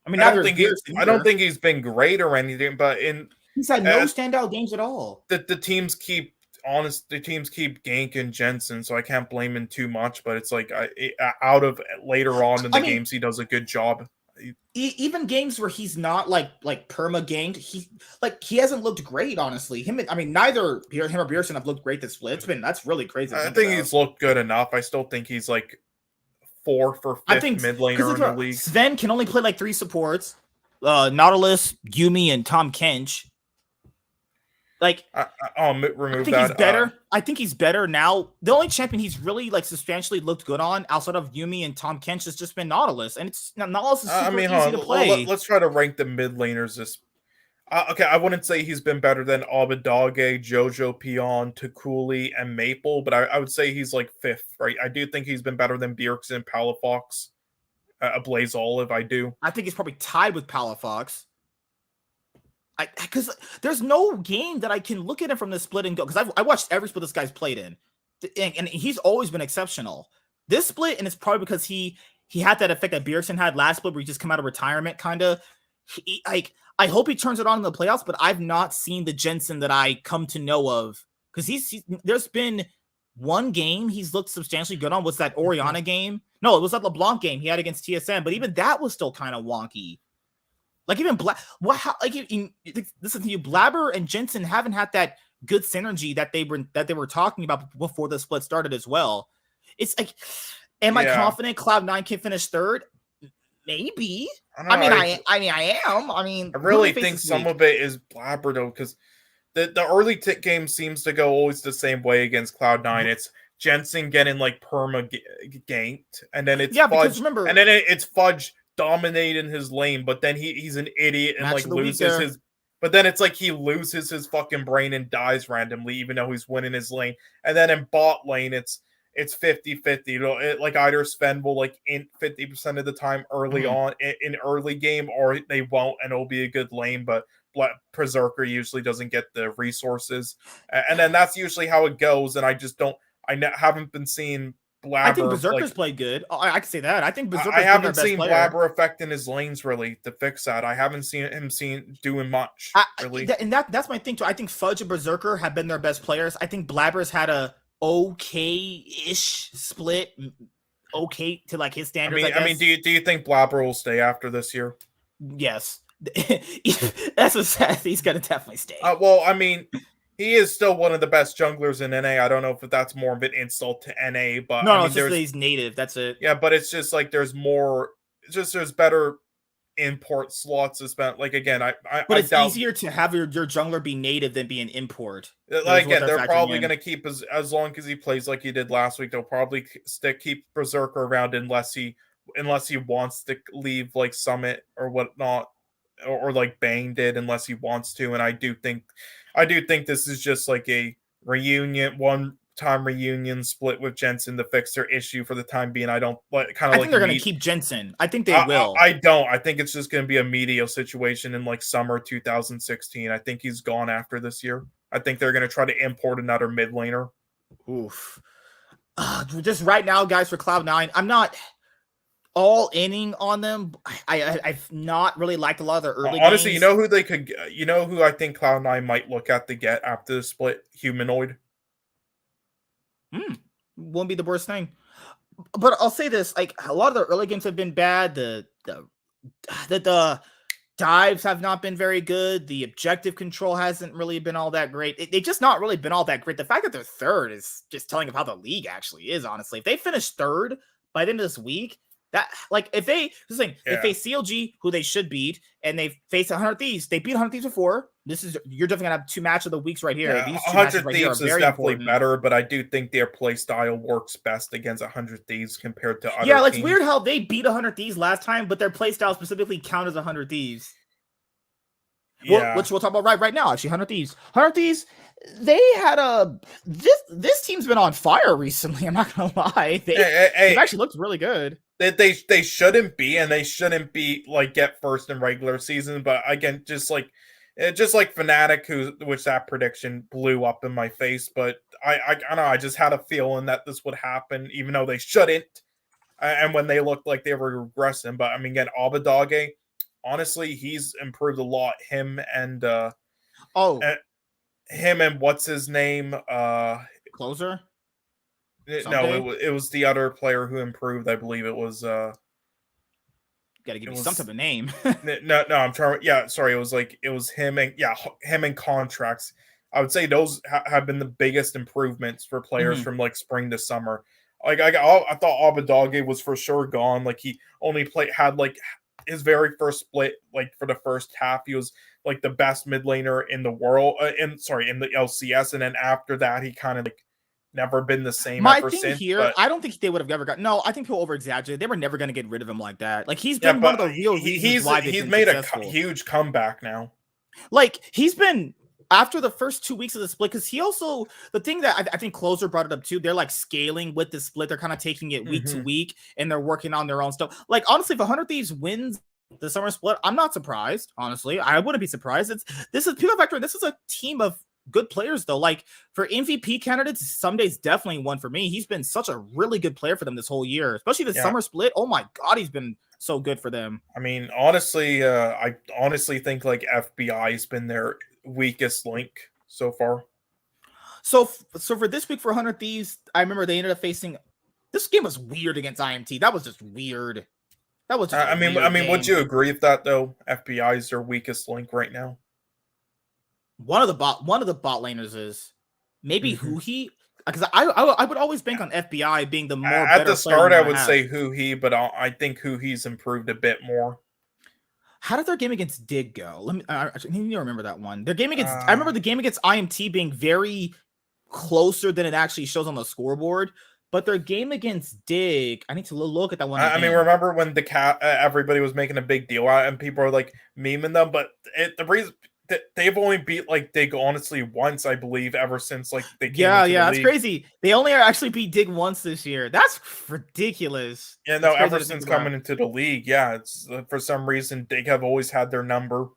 don't think he's been great or anything, but he's had no standout games at all. The teams keep ganking Jensen, so I can't blame him too much. But it's like out of later on in the games, he does a good job. Even games where he's not like perma gamed, he hasn't looked great, honestly. Neither him or Bjergsen have looked great this split. That's really crazy. I think he's looked good enough. I still think he's like 4th or 5th mid laner in the league. Sven can only play like 3 supports: Nautilus, Yumi, and Tom Kench. Remove he's better. I think he's better now. The only champion he's really substantially looked good on outside of Yumi and Tom Kench has just been Nautilus, and Nautilus is super easy to play. Let's try to rank the mid laners. Okay, I wouldn't say he's been better than Abadage, Jojo, Pion, Takuli, and Maple, but I would say he's like 5th, right? I do think he's been better than Bjergsen, Palafox, Blaze Olive. I do. I think he's probably tied with Palafox. Because there's no game that I can look at him from this split and go, because I watched every split this guy's played in, and he's always been exceptional. This split, and it's probably because he had that effect that Bjergsen had last split, where he just come out of retirement, kind of. I hope he turns it on in the playoffs, but I've not seen the Jensen that I come to know of, because there's been one game he's looked substantially good on. Was that Oriana game? No, it was that LeBlanc game he had against TSM, but even that was still kind of wonky. Listen to you, Blabber and Jensen haven't had that good synergy that they were talking about before the split started as well. It's like, am I confident Cloud9 can finish 3rd? Maybe. I am. I really think some of it is Blabber though, because the early game seems to go always the same way against Cloud9. It's Jensen getting like perma ganked, and then it's Fudge, and then it's Fudge dominating his lane, but then he's an idiot and like loses his. But then it's like he loses his fucking brain and dies randomly, even though he's winning his lane. And then in bot lane, it's 50-50. Like either Sven will like int 50% of the time early on in early game, or they won't, and it'll be a good lane. But Berserker usually doesn't get the resources, and then that's usually how it goes. And I just don't. Haven't been seeing Blabber. I think Berserker's played good. I can say that. I think Berserker's I haven't seen Blabber affecting his lanes really to fix that. I haven't seen him doing much really. That's my thing too. I think Fudge and Berserker have been their best players. I think Blabber's had a okay-ish split, okay to like his standards. I mean, do you think Blabber will stay after this year? Yes, that's what says he's gonna definitely stay. Well, I mean, he is still one of the best junglers in NA. I don't know if that's more of an insult to NA, but no, it's just that he's native. That's it. Yeah, but it's just like there's better import slots to spend. Like again, but it's easier to have your jungler be native than be an import. Like again, they're probably going to keep as long as he plays like he did last week. They'll probably keep Berserker around unless he unless he wants to leave like Summit or whatnot, or like Bang did, unless he wants to. And I do think this is just like a reunion, one-time reunion split with Jensen to fix their issue for the time being. I don't like kind I of think like they're going to keep Jensen. I think they will. I don't. I think it's just going to be a media situation in like summer 2016. I think he's gone after this year. I think they're going to try to import another mid laner. Oof. Just right now, guys, for Cloud9, I'm not all inning on them. I've not really liked a lot of their early honestly games. You know who they could, you know who I think Cloud9 might look at to get after the split? Humanoid. Won't be the worst thing. But I'll say this, like, a lot of the early games have been bad. The dives have not been very good. The objective control hasn't really been all that great. They've just not really been all that great. The fact that they're third is just telling of how the league actually is, honestly. If they finish third by the end of this week, that, like, if they face CLG, who they should beat, and they face 100 Thieves, they beat 100 Thieves before. You're definitely gonna have 2 match of the weeks right here. Yeah, These 2 matches right here are very definitely important. better, but I do think their play style works best against 100 Thieves compared to other Yeah, like, teams. it's weird how they beat 100 Thieves last time, but their play style specifically counts as 100 Thieves. Yeah. Which we'll talk about right now, actually. 100 Thieves. 100 Thieves, they had this team's been on fire recently. I'm not gonna lie. They've actually looked really good. They shouldn't be, and they shouldn't be like get first in regular season. But again, just like Fnatic, which that prediction blew up in my face. But I don't know. I just had a feeling that this would happen, even though they shouldn't. And when they looked like they were regressing, but I mean, again, Abadage, honestly, he's improved a lot. Him and what's his name? Closer? No, it was the other player who improved. I believe it was. Got to give me some type of name. no, I'm trying. Yeah, sorry. It was him and contracts. I would say those have been the biggest improvements for players from like spring to summer. Like I thought Abadage was for sure gone. Like he only had like his very first split. Like for the first half, he was like the best mid laner in the world. In the LCS, and then after that, he kind of like never been the same. My ever thing since, here, but I don't think they would have ever got. No, I think he'll over exaggerate. They were never going to get rid of him like that. Like he's been one of the real reasons why he's made successful. a huge comeback now. Like he's been after the first 2 weeks of the split, because he also, the thing that I think Closer brought it up too, they're like scaling with the split. They're kind of taking it week to week, and they're working on their own stuff. Like honestly, if 100 Thieves wins the summer split, I'm not surprised. Honestly, I wouldn't be surprised. This is people factor. This is a team of good players though. Like for MVP candidates, Sunday's definitely one for me. He's been such a really good player for them this whole year, especially the summer split. Oh my god, he's been so good for them. I mean, honestly, I honestly think like FBI has been their weakest link so far. So for this week for 100 Thieves, I remember they ended up facing. This game was weird against IMT. That was just weird. That was. Just I mean, would you agree with that though? FBI is their weakest link right now. One of the bot laners is maybe Huhi, because I would always bank on FBI being the more at better the start. player I would say Huhi, but I think Huhi's improved a bit more. How did their game against Dig go? Let me. I need to remember that one. Their game against. I remember the game against IMT being very closer than it actually shows on the scoreboard. But their game against Dig, I need to look at that one. I mean, remember when the everybody was making a big deal out, and people are like memeing them, but the reason they've only beat like Dig honestly once, I believe, ever since like they came into the that's league. crazy. They only actually beat Dig once this year. That's ridiculous. Yeah, no, ever since coming into the league, it's for some reason Dig have always had their number.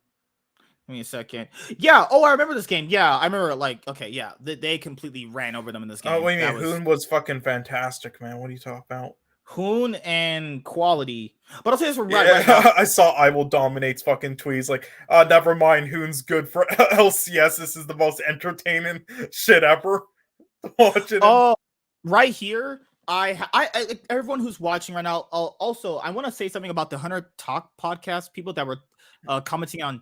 Give me a second. Yeah. Oh, I remember this game. Yeah, I remember. Like, okay, yeah, they completely ran over them in this game. Oh, wait a minute. Hoon was fucking fantastic, man. What are you talking about? Hoon and quality. But I'll say this right now. I saw I Will Dominate's fucking tweets like, never mind, Hoon's good for LCS. This is the most entertaining shit ever. Watching him. Right here, I everyone who's watching right now, also, I want to say something about the Hunter Talk podcast people that were commenting on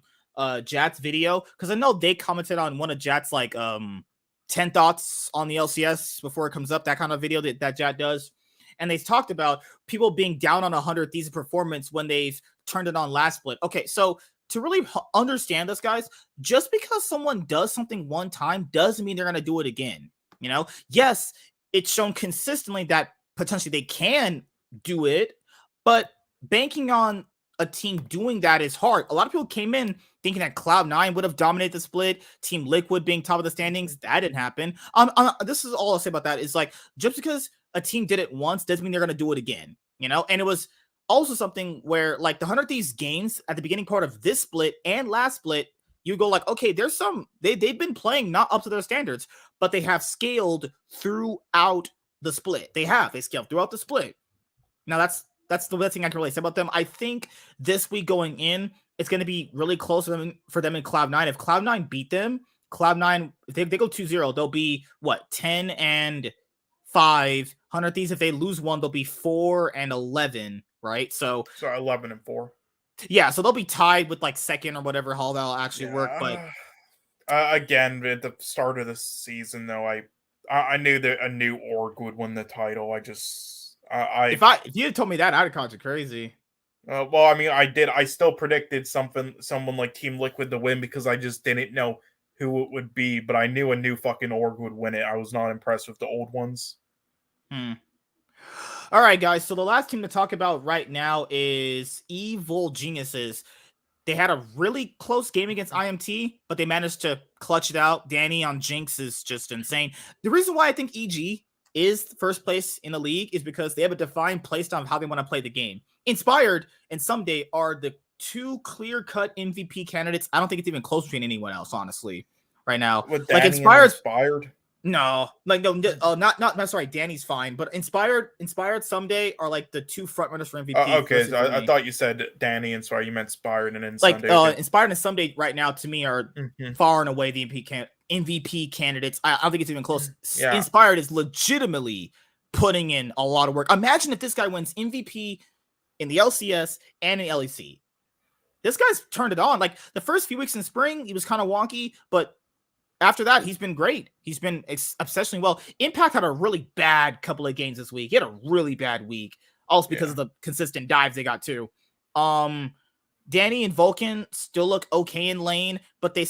Jat's video, because I know they commented on one of Jat's like 10 thoughts on the LCS before it comes up, that kind of video that Jat does. And they talked about people being down on 100 Thieves performance when they've turned it on last split. Okay, so to really understand this, guys, just because someone does something one time doesn't mean they're going to do it again. You know, yes, it's shown consistently that potentially they can do it, But banking on a team doing that is hard. A lot of people came in thinking that Cloud9 would have dominated the split, Team Liquid being top of the standings. That didn't happen. This is all I'll say about that is like, just because a team did it once doesn't mean they're going to do it again, you know? And it was also something where like the 100 Thieves games at the beginning part of this split and last split, you go like, okay, there's some, they've been playing not up to their standards, but they have scaled throughout the split. They scaled throughout the split. Now that's the best thing I can really say about them. I think this week going in, it's going to be really close for them in Cloud9. If Cloud9 beat them, Cloud9, if they go 2-0, they'll be, 10-5. 100 Thieves, if they lose one, they'll be 4-11, right? So 11-4. Yeah, so they'll be tied with, like, second or whatever, how that'll actually work, but... Again, at the start of the season, though, I knew that a new org would win the title. If you had told me that, I'd have called you crazy. Well, I mean, I did. I still predicted someone like Team Liquid to win because I just didn't know who it would be. But I knew a new fucking org would win it. I was not impressed with the old ones. All right, guys. So the last team to talk about right now is Evil Geniuses. They had a really close game against IMT, but they managed to clutch it out. Danny on Jinx is just insane. The reason why I think EG is first place in the league is because they have a defined playstyle of how they want to play the game. Inspired and Someday are the two clear-cut MVP candidates. I don't think it's even close between anyone else, honestly, right now. With Danny like Inspired? No, like not sorry. Danny's fine, but Inspired, Someday are like the two front runners for MVP. Okay, so I thought you said Danny and sorry, you meant Inspired and then like Someday. Inspired and Someday right now to me are far and away the MVP candidates. I don't think it's even close. Yeah. Inspired is legitimately putting in a lot of work. Imagine if this guy wins MVP in the LCS and in LEC. This guy's turned it on. Like the first few weeks in spring, he was kind of wonky, but after that, he's been great. He's been exceptionally well. Impact had a really bad couple of games this week. He had a really bad week, also because of the consistent dives they got too. Danny and Vulcan still look okay in lane, but they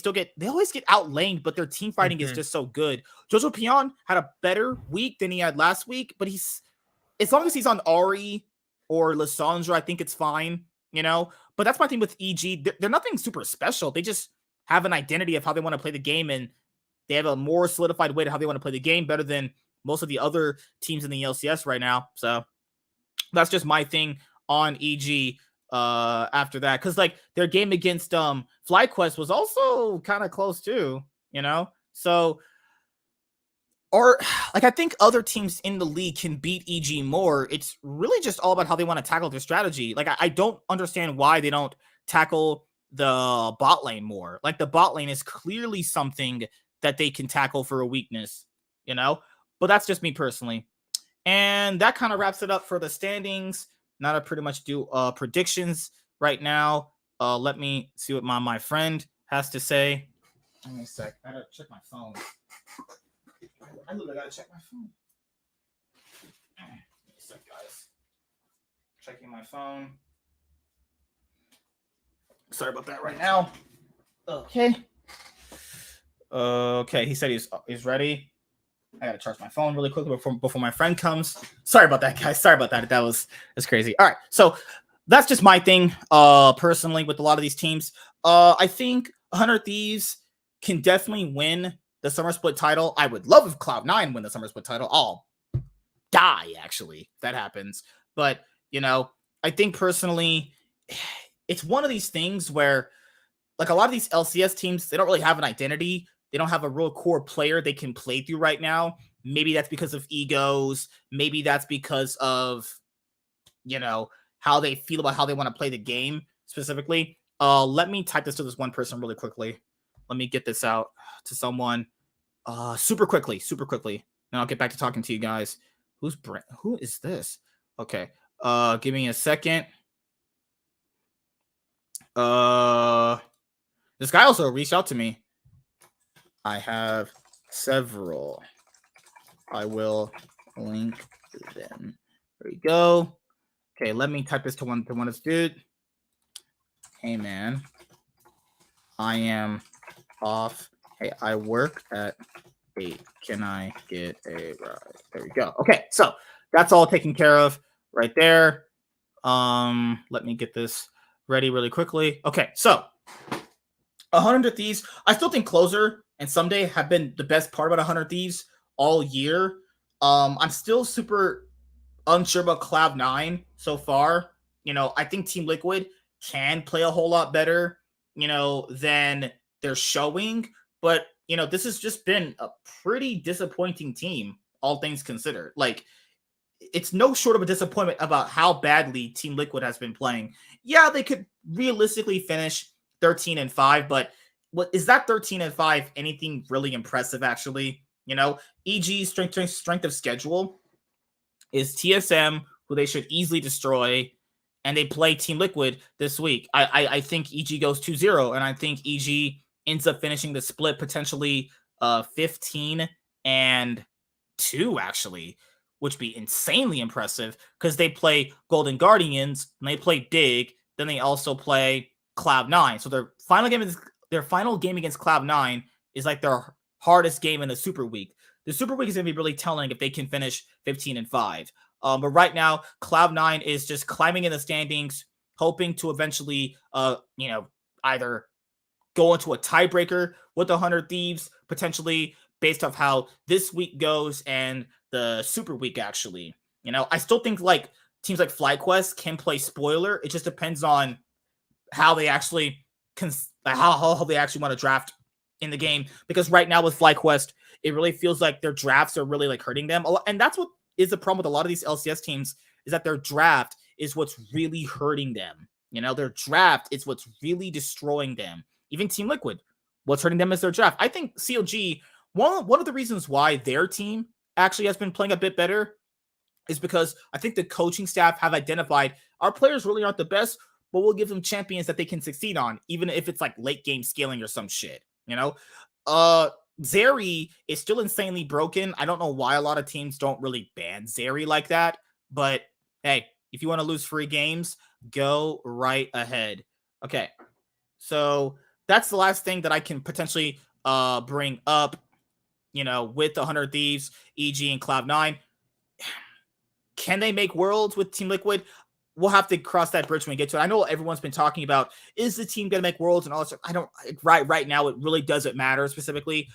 always get out laned, but their team fighting is just so good. Jojo Pion had a better week than he had last week, but as long as he's on Ari or Lissandra, I think it's fine, you know? But that's my thing with EG. They're nothing super special. They just have an identity of how they want to play the game, and they have a more solidified way to how they want to play the game better than most of the other teams in the LCS right now. So that's just my thing on EG after that. Because like their game against FlyQuest was also kind of close too, you know? So I think other teams in the league can beat EG more. It's really just all about how they want to tackle their strategy. Like I don't understand why they don't tackle the bot lane more. Like the bot lane is clearly something that they can tackle for a weakness, you know? But that's just me personally. And that kind of wraps it up for the standings. Now to pretty much do predictions right now. Let me see what my friend has to say. Give me a sec. I gotta check my phone. I literally gotta check my phone. Give me a sec, guys. Checking my phone. Sorry about that right now. Okay. Okay, he said he's ready. I gotta charge my phone really quickly before my friend comes. Sorry about that, guys. Sorry about that. That's crazy. All right, so that's just my thing. Personally, with a lot of these teams, I think 100 Thieves can definitely win the Summer Split title. I would love if Cloud9 win the Summer Split title. I'll die actually if that happens. But you know, I think personally, it's one of these things where, like a lot of these LCS teams, they don't really have an identity. They don't have a real core player they can play through right now. Maybe that's because of egos. Maybe that's because of, you know, how they feel about how they want to play the game specifically. Let me type this to this one person really quickly. Let me get this out to someone super quickly. And I'll get back to talking to you guys. Who is this? Okay. Give me a second. This guy also reached out to me. I have several. I will link them. There you go. Okay, let me type this to one of this dude. Hey man, I am off. Hey, I work at 8. Can I get a ride? There we go. Okay, so that's all taken care of right there. Let me get this ready really quickly. Okay, so 100 Thieves. I still think Closer and Someday have been the best part about 100 Thieves all year. I'm still super unsure about Cloud9 so far. I think Team Liquid can play a whole lot better, than they're showing. But, this has just been a pretty disappointing team, all things considered. Like, it's no short of a disappointment about how badly Team Liquid has been playing. Yeah, they could realistically finish 13-5, but what is that 13-5 anything really impressive actually? EG's strength of schedule is TSM, who they should easily destroy, and they play Team Liquid this week. I think EG goes 2-0, and I think EG ends up finishing the split potentially 15-2 actually, which would be insanely impressive because they play Golden Guardians and they play Dig, then they also play Cloud9. So their final game against Cloud9 is like their hardest game in the Super Week. The Super Week is going to be really telling if they can finish 15-5. But right now, Cloud9 is just climbing in the standings, hoping to eventually, either go into a tiebreaker with the 100 Thieves, potentially based off how this week goes and the Super Week actually. I still think like teams like FlyQuest can play spoiler. It just depends on how they actually how they actually want to draft in the game, because right now with FlyQuest, it really feels like their drafts are really like hurting them. And that's what is the problem with a lot of these LCS teams, is that their draft is what's really hurting them. Their draft is what's really destroying them. Even Team Liquid, what's hurting them is their draft. I think CLG, one of the reasons why their team actually has been playing a bit better is because I think the coaching staff have identified our players really aren't the best, but we'll give them champions that they can succeed on, even if it's like late game scaling or some shit. Zeri is still insanely broken. I don't know why a lot of teams don't really ban Zeri like that, but hey, if you want to lose free games, go right ahead. Okay, so that's the last thing that I can potentially bring up, with the 100 Thieves, EG, and Cloud9. Can they make worlds with Team Liquid? We'll have to cross that bridge when we get to it. I know everyone's been talking about, is the team going to make worlds and all that stuff. I don't, right now, it really doesn't matter specifically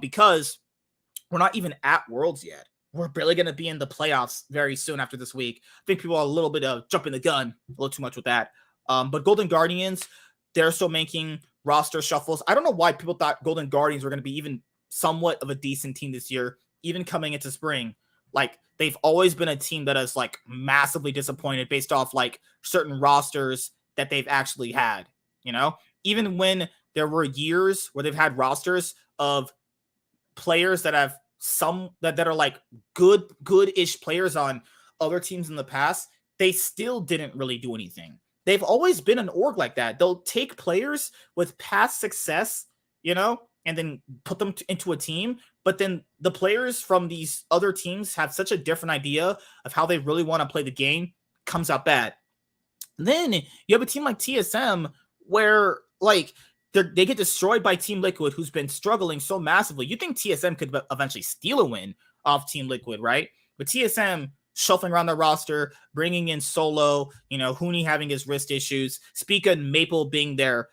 because we're not even at worlds yet. We're barely going to be in the playoffs very soon after this week. I think people are a little bit of jumping the gun, a little too much with that. But Golden Guardians, they're still making roster shuffles. I don't know why people thought Golden Guardians were going to be even somewhat of a decent team this year, even coming into spring. Like, they've always been a team that has like massively disappointed based off like certain rosters that they've actually had, even when there were years where they've had rosters of players that have that are like good-ish players on other teams in the past, they still didn't really do anything. They've always been an org like that. They'll take players with past success, and then put them into a team. But then the players from these other teams have such a different idea of how they really want to play the game, comes out bad. And then you have a team like TSM where like they get destroyed by Team Liquid, who's been struggling so massively. You think TSM could eventually steal a win off Team Liquid, right? But TSM shuffling around their roster, bringing in Solo, Huni having his wrist issues, Spica and Maple being their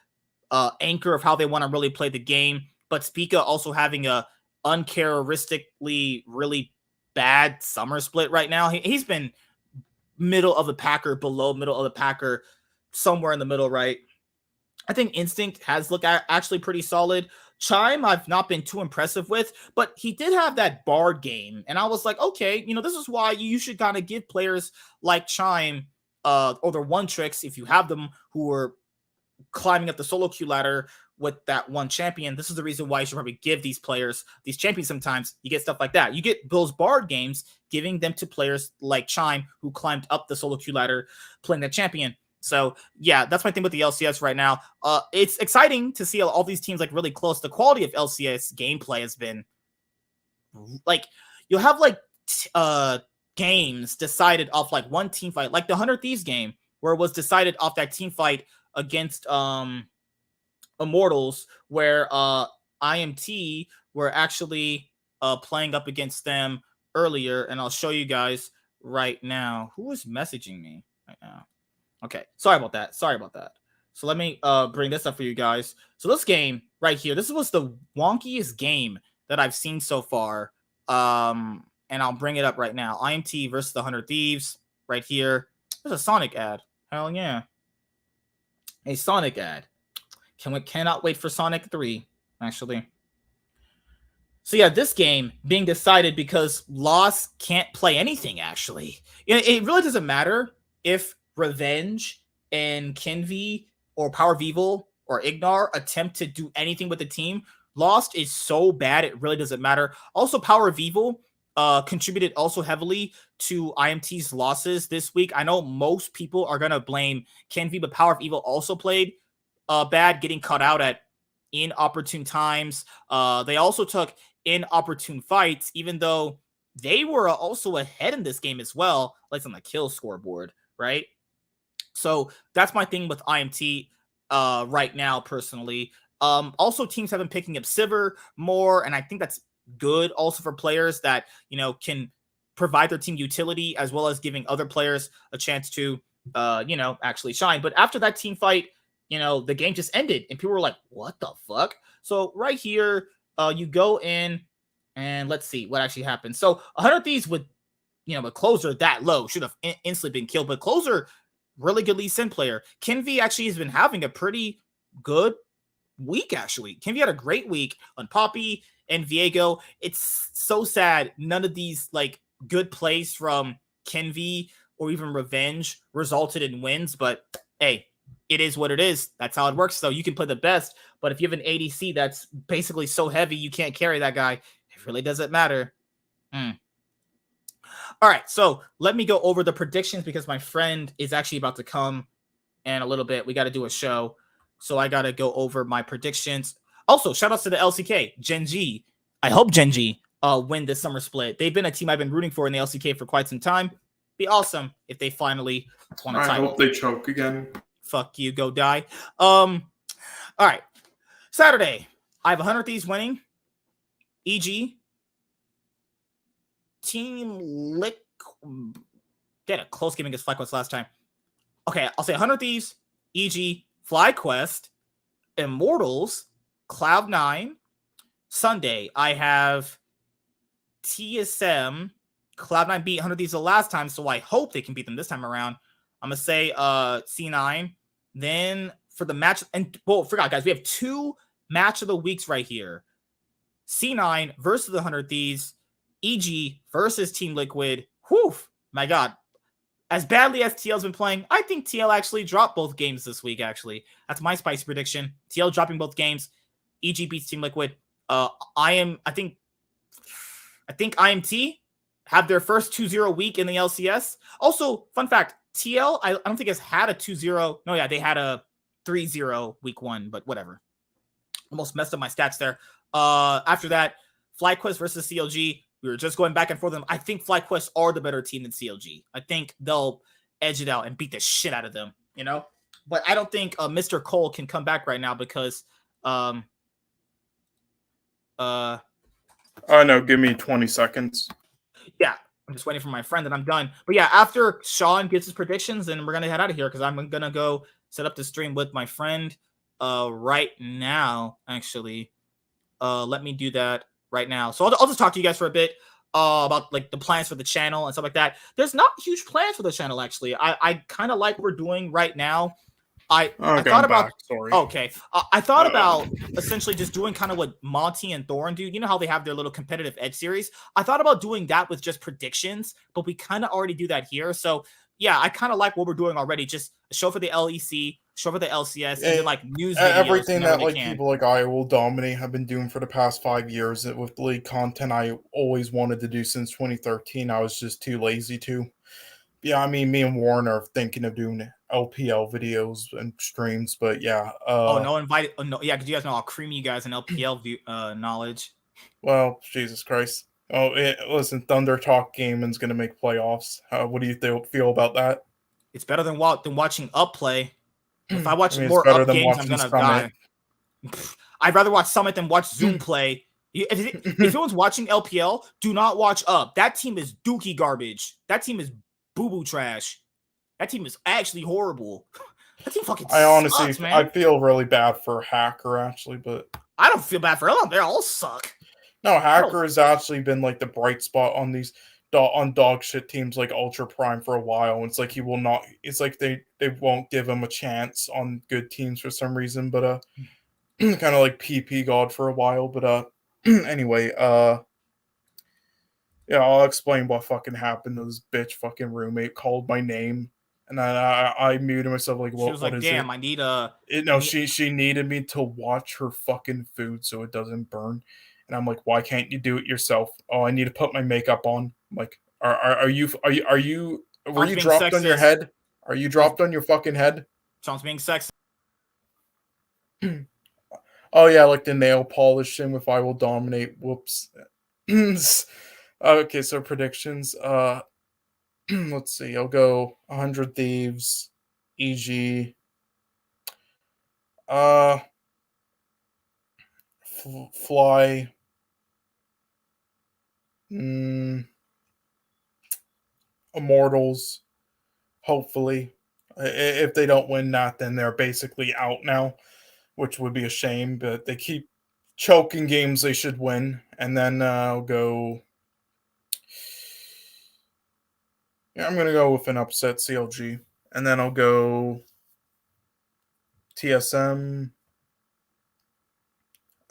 anchor of how they want to really play the game, but Spica also having a uncharacteristically really bad summer split right now. He's been middle of the packer, below middle of the packer, somewhere in the middle, right? I think Instinct has looked actually pretty solid. Chime, I've not been too impressive with, but he did have that Bard game, and I was like, okay, this is why you should kind of give players like Chime or their one tricks, if you have them, who are climbing up the solo queue ladder with that one champion. This is the reason why you should probably give these players these champions. Sometimes you get stuff like that. You get those Bard games, giving them to players like Chime, who climbed up the solo queue ladder playing that champion. So yeah, that's my thing with the LCS right now. It's exciting to see all these teams like really close. The quality of LCS gameplay has been like, you'll have like games decided off like one team fight, like the 100 Thieves game, where it was decided off that team fight against Immortals, where IMT were actually playing up against them earlier, and I'll show you guys right now. Who is messaging me right now? Okay, sorry about that. So let me bring this up for you guys. So this game right here, this was the wonkiest game that I've seen so far. And I'll bring it up right now. IMT versus the 100 Thieves right here. There's a Sonic ad. Hell yeah. A Sonic ad. Cannot wait for Sonic 3, actually. So yeah, this game being decided because Lost can't play anything, actually. It really doesn't matter if Revenge and Kinvi or Power Vivo or Ignar attempt to do anything with the team. Lost is so bad, it really doesn't matter. Also, Power Vivo contributed also heavily to IMT's losses this week. I know most people are going to blame Kinvi, but Power Vivo also played bad, getting cut out at inopportune times. They also took inopportune fights, even though they were also ahead in this game as well, like on the kill scoreboard, right? So that's my thing with IMT right now, personally. Also, teams have been picking up Sivir more, and I think that's good also for players that, can provide their team utility as well as giving other players a chance to, actually shine. But after that team fight, the game just ended and people were like, what the fuck? So right here, you go in and let's see what actually happened. So 100 Thieves with, a closer that low should have instantly been killed, but closer, really good Lee Sin player. Kinvi actually has been having a pretty good week, actually. Kinvi had a great week on Poppy and Viego. It's so sad none of these good plays from Kinvi or even Revenge resulted in wins, but hey, it is what it is. That's how it works. So you can play the best, but if you have an ADC that's basically so heavy you can't carry that guy, it really doesn't matter. All right, so let me go over the predictions because my friend is actually about to come in a little bit. We got to do a show, so I got to go over my predictions. Also, shout outs to the LCK, Gen G. I hope Gen G win this summer split. They've been a team I've been rooting for in the LCK for quite some time. Be awesome if they finally won a title. I hope they choke again. Fuck you, go die. All right, Saturday, I have 100 Thieves winning. EG. Team Lick. They had a close game against FlyQuest last time. Okay, I'll say 100 Thieves, EG, FlyQuest, Immortals, Cloud9. Sunday, I have TSM. Cloud9 beat 100 Thieves the last time, so I hope they can beat them this time around. I'm going to say C9. Then for the match, and forgot, guys, we have 2 match of the weeks right here. C9 versus the 100 Thieves. EG versus Team Liquid. Whew, my God. As badly as TL's been playing, I think TL actually dropped both games this week, actually. That's my spicy prediction. TL dropping both games. EG beats Team Liquid. I think IMT have their first 2-0 week in the LCS. Also, fun fact, TL, I don't think has had a 2-0. No, yeah, they had a 3-0 week 1, but whatever. Almost messed up my stats there. After that, FlyQuest versus CLG. We were just going back and forth. I think FlyQuest are the better team than CLG. I think they'll edge it out and beat the shit out of them, But I don't think Mr. Cole can come back right now because Oh, no, give me 20 seconds. Yeah, I'm just waiting for my friend and I'm done. But yeah, after Sean gives his predictions, then we're going to head out of here because I'm going to go set up the stream with my friend right now, actually. Let me do that right now. So I'll just talk to you guys for a bit about the plans for the channel and stuff like that. There's not huge plans for the channel, actually. I kind of like what we're doing right now. I thought about I thought about essentially just doing kind of what Monty and Thorin do. You know how they have their little competitive edge series? I thought about doing that with just predictions, but we kind of already do that here. So yeah, I kind of like what we're doing already. Just a show for the LEC, show for the LCS, and then news videos. Everything that people like I Will Dominate have been doing for the past 5 years with league content I always wanted to do since 2013. I was just too lazy to. Yeah, I mean, me and Warren are thinking of doing LPL videos and streams, but yeah. No, yeah, because you guys know how creamy you guys in LPL knowledge. Well, Jesus Christ. Listen, Thunder Talk Gaming's going to make playoffs. What do you feel about that? It's better than watching Up play. If I watch more Up games, I'm going to die. I'd rather watch Summit than watch Zoom play. If anyone's watching LPL, do not watch Up. That team is dookie garbage. That team is boo-boo trash. That team is actually horrible. That team fucking I honestly, sucks, man. I feel really bad for Hacker actually, but I don't feel bad for them. They all suck. no, Hacker has actually been like the bright spot on these dog shit teams like Ultra Prime for a while. And it's like he will not. It's like they won't give him a chance on good teams for some reason. But kind of like PP God for a while. But anyway, yeah, I'll explain what fucking happened. This bitch fucking roommate called my name, and then I muted myself. Like, She was like, "Damn, I need a." She needed me to watch her fucking food so it doesn't burn, and I'm like, why can't you do it yourself? Oh, I need to put my makeup on. I'm like, were you dropped on your head? Are you dropped on your fucking head? Sean's being sexist. Oh yeah, like the nail polishing. If I will dominate. Whoops. Okay, so predictions. Let's see. I'll go 100 Thieves, EG. Fly. Immortals. Hopefully, if they don't win that, then they're basically out now, which would be a shame. But they keep choking games they should win, and then I'll go. Yeah, I'm gonna go with an upset CLG, and then I'll go TSM,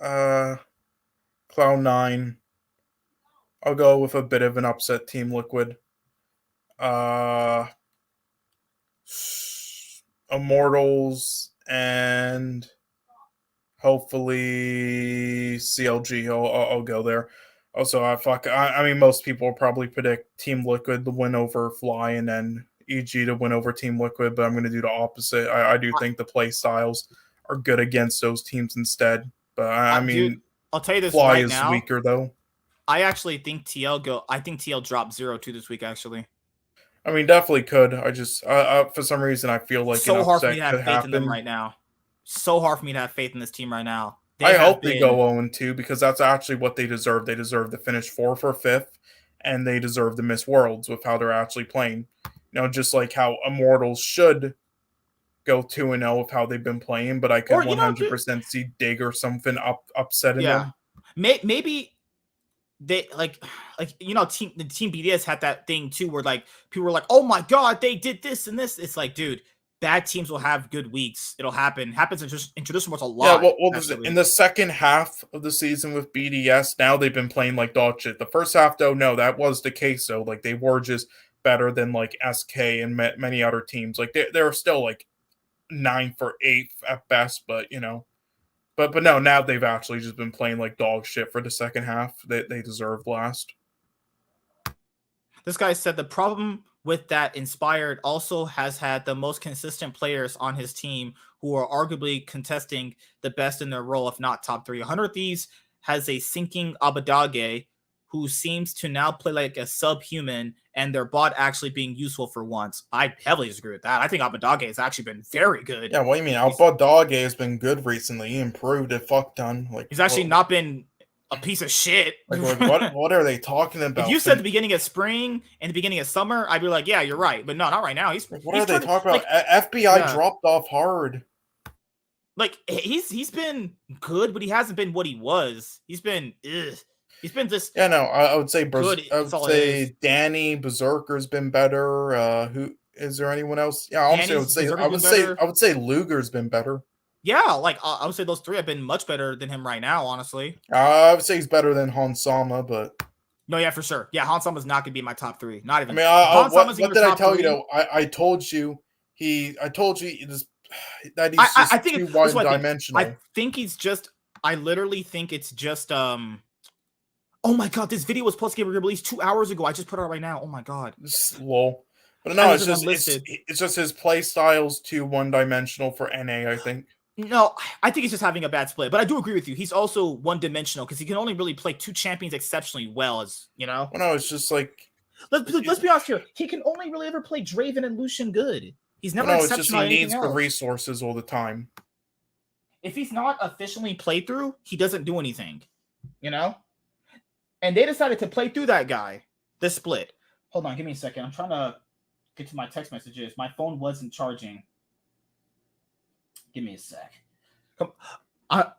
Cloud9. I'll go with a bit of an upset Team Liquid. Immortals and hopefully CLG. I'll go there. Also, I mean, most people will probably predict Team Liquid to win over Fly and then EG to win over Team Liquid, but I'm going to do the opposite. I do think the play styles are good against those teams instead. But I mean, dude, I'll tell you this Fly right is now. weaker though. I actually think I think TL dropped 0-2 this week. Actually, I mean, definitely could. I just for some reason I feel like so an hard for upset me to have could faith happen. in them right now. So hard for me to have faith in this team right now. I hope they go 0-2 because that's actually what they deserve. They deserve to finish 4th or 5th, and they deserve to miss Worlds with how they're actually playing. You know, just like how Immortals should go 2-0 with how they've been playing, but I could 100% see Dig or something upsetting them. Maybe they like the team BDS had that thing too where like people were like, oh my god, they did this and this. It's like, dude, bad teams will have good weeks. It'll happens in traditional sports a lot. Yeah, well in the second half of the season with BDS, now they've been playing like dog shit. The first half though, no, that was the case though. Like they were just better than like SK and many other teams. Like they're still like 9th or 8th at best, but you know. But no, now they've actually just been playing like dog shit for the second half. They deserve last. This guy said the problem with that Inspired also has had the most consistent players on his team who are arguably contesting the best in their role, if not top 3. 100 Thieves has a sinking Abadage who seems to now play like a subhuman, and their bot actually being useful for once. I heavily disagree with that. I think Abadage has actually been very good. Yeah, what do you mean? Abadage has been good recently. He improved a fuck ton. Like he's actually not been a piece of shit. Like what are they talking about? If you said the beginning of spring and the beginning of summer, I'd be like, yeah, you're right. But no, not right now. What are they talking about? FBI dropped off hard. Like he's been good, but he hasn't been what he was. He's been just I would say good. I would say Danny Berserker's been better. Who is there anyone else? Yeah, honestly, I would say Luger's been better. Yeah, like I would say those 3 have been much better than him right now, honestly. I would say he's better than Hansama, but no, yeah, for sure. Yeah, Hansama's not gonna be my top 3. Not even. I mean, what did I tell you though? I told you that he's just too one-dimensional. I think he's just. I literally think it's just. Oh my god, this video was supposed to get released 2 hours ago. I just put it out right now. Oh my god. Lol. But no, it's just his play style's too one-dimensional for NA, I think. No, I think he's just having a bad split. But I do agree with you. He's also one-dimensional because he can only really play 2 champions exceptionally well, as you know. Well, no, it's just like let's be honest here. He can only really ever play Draven and Lucian good. He's never exceptional. It's just he needs the resources all the time. If he's not efficiently played through, he doesn't do anything. You know? And they decided to play through that guy, this split. Hold on, give me a second. I'm trying to get to my text messages. My phone wasn't charging. Give me a sec. Come,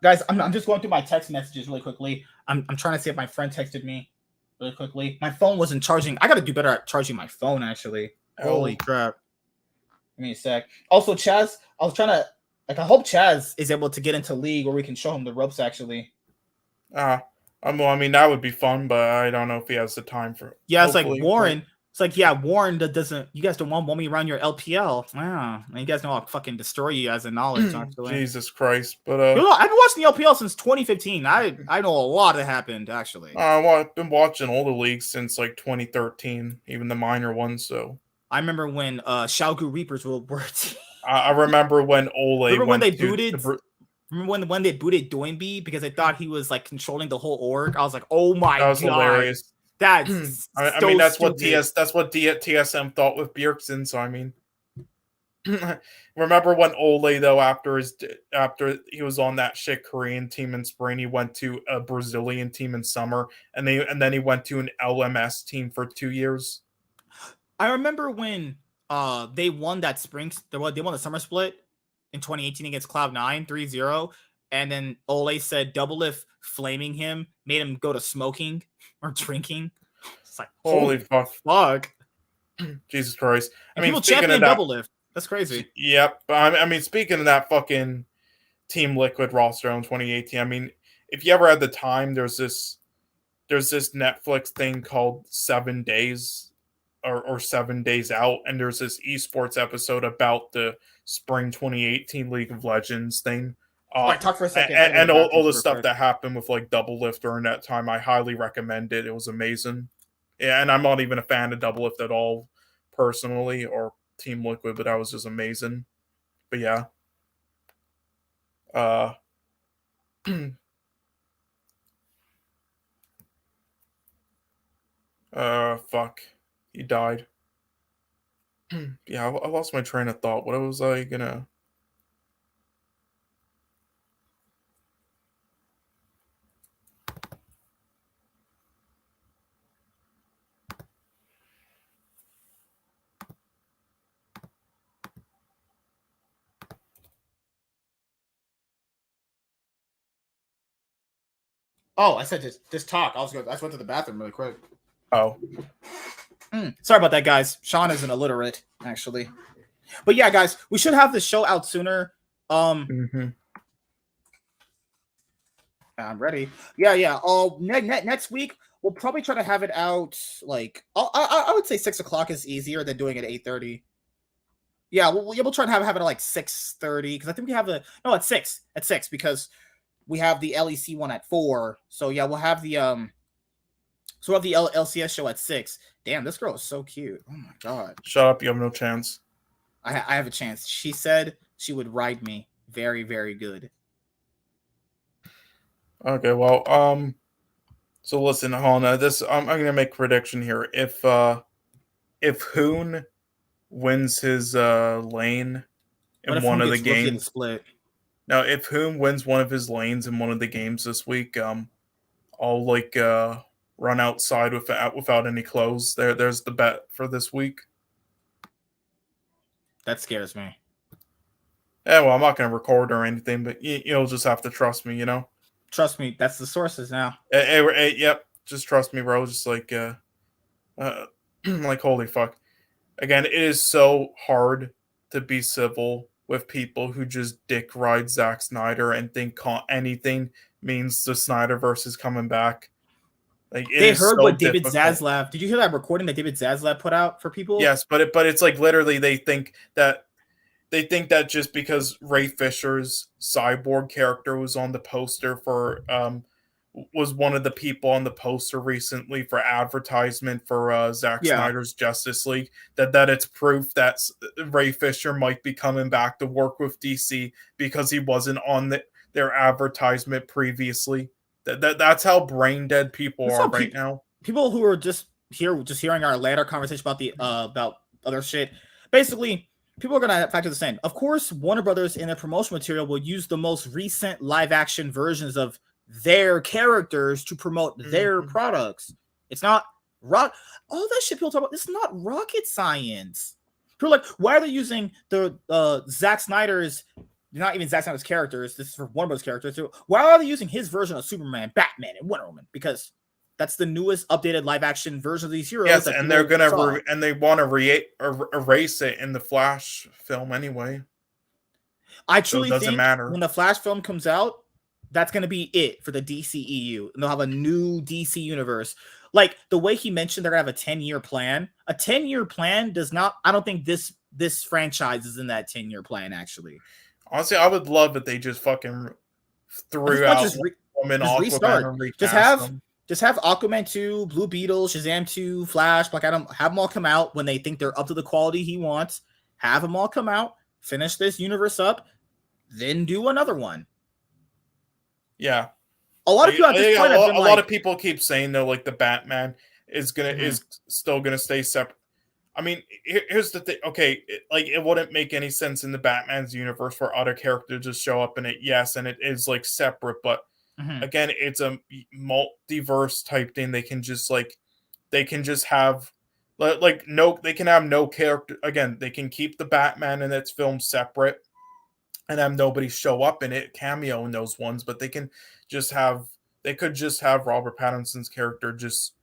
guys, I'm just going through my text messages really quickly. I'm trying to see if my friend texted me really quickly. My phone wasn't charging. I got to do better at charging my phone, actually. Holy crap. Give me a sec. Also, Chaz, I was trying to, I hope Chaz is able to get into League where we can show him the ropes, actually. Well, I mean, that would be fun, but I don't know if he has the time for it. Yeah, it's like Warren. It's like, yeah, Warren doesn't. You guys don't want me around your LPL. Wow, you guys know I'll fucking destroy you as a knowledge. Actually, Jesus Christ! But I've been watching the LPL since 2015. I know a lot that happened actually. I've been watching all the leagues since like 2013, even the minor ones. So I remember when Xiaogu Reapers were. I remember when Ole. Remember when they booted? Remember when they booted Doinby because they thought he was like controlling the whole org? I was like, oh my god, that was hilarious. That's I mean, that's what TSM thought with Bjergsen. So I mean, remember when Ole though after he was on that shit Korean team in spring, he went to a Brazilian team in summer, and then he went to an LMS team for 2 years. I remember when they won that spring. They won the summer split in 2018 against Cloud9 3-0, and then Ole said Doublelift flaming him made him go to smoking or drinking. It's like holy fuck. Jesus Christ. And people champion Doublelift. That's crazy. Yep. I mean, speaking of that fucking Team Liquid roster in 2018, I mean, if you ever had the time, there's this Netflix thing called 7 Days or 7 Days Out, and there's this esports episode about the spring 2018 League of Legends thing. Talk for a second. And all the stuff that happened with like Doublelift during that time, I highly recommend it. It was amazing. Yeah, and I'm not even a fan of Doublelift at all, personally, or Team Liquid, but that was just amazing. But yeah. Fuck. He died. Yeah, I lost my train of thought. What was I gonna... Oh, I said just talk. I just went to the bathroom really quick. Oh. Sorry about that, guys. Sean is an illiterate, actually. But yeah, guys, we should have the show out sooner. I'm ready. Yeah. Next week we'll probably try to have it out like I would say 6 o'clock is easier than doing it at 8:30. Yeah, we'll try to have it at like 6:30 because I think we have at 6 because we have the LEC one at 4. So yeah, we'll have the LCS show at 6. Damn, this girl is so cute. Oh my god. Shut up, you have no chance. I have a chance. She said she would ride me. Very, very good. Okay, well, so listen, hold on. I'm gonna make a prediction here. If Hoon wins his lane in one of the games, split. Now if Hoon wins one of his lanes in one of the games this week, I'll like run outside without any clothes. There's the bet for this week. That scares me. Yeah, well, I'm not gonna record or anything, but you'll just have to trust me, you know. Trust me, that's the sources now. Hey, yep, just trust me, bro. Just like like holy fuck. Again, it is so hard to be civil with people who just dick ride Zack Snyder and think anything means the Snyderverse is coming back. Like they heard what David Zaslav. Did you hear that recording that David Zaslav put out for people? Yes, but it's like literally they think that just because Ray Fisher's Cyborg character was on the poster for was one of the people on the poster recently for advertisement for Zack Snyder's Justice League, that it's proof that Ray Fisher might be coming back to work with DC because he wasn't on their advertisement previously. That's how brain dead people are right now. People who are just hearing our later conversation about the about other shit. Basically, people are gonna factor the same. Of course, Warner Brothers in their promotional material will use the most recent live action versions of their characters to promote their products. It's not all that shit people talk about. It's not rocket science. People are like, why are they using the Zack Snyder's? Not even Zack Snyder's characters. This is for Warner Bros. Characters too. Why are they using his version of Superman, Batman, and Wonder Woman? Because that's the newest updated live action version of these heroes. Yes, and they're gonna and they want to erase it in the Flash film anyway. I truly think when the Flash film comes out, that's gonna be it for the DCEU, and they'll have a new DC universe. Like the way he mentioned, they're gonna have a 10-year plan. A 10-year plan does not. I don't think this franchise is in that 10-year plan. Actually, honestly, I would love if they just fucking threw out Aquaman and Just have Aquaman 2, Blue Beetle, Shazam 2, Flash, Black Adam, have them all come out when they think they're up to the quality he wants. Have them all come out, finish this universe up, then do another one. Yeah. A lot of people at this point have been a lot of people keep saying though, like the Batman is still gonna stay separate. I mean, here's the thing. Okay, it wouldn't make any sense in the Batman's universe for other characters to just show up in it. Yes, and it is like separate, but again, it's a multiverse type thing. They can just have they can have no character. Again, they can keep the Batman in its film separate and have nobody show up in it, cameo in those ones, but they could just have Robert Pattinson's character just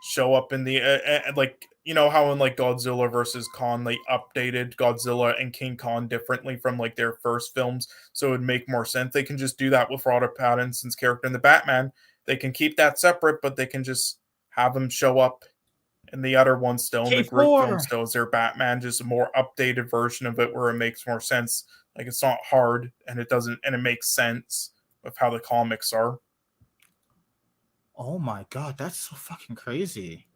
show up in the how in like Godzilla versus Kong, they updated Godzilla and King Kong differently from like their first films, so it would make more sense. They can just do that with Robert Pattinson's character in the Batman. They can keep that separate, but they can just have him show up in the other one still in the group film still as their Batman, just a more updated version of it where it makes more sense. Like it's not hard and it makes sense of how the comics are. Oh my god, that's so fucking crazy.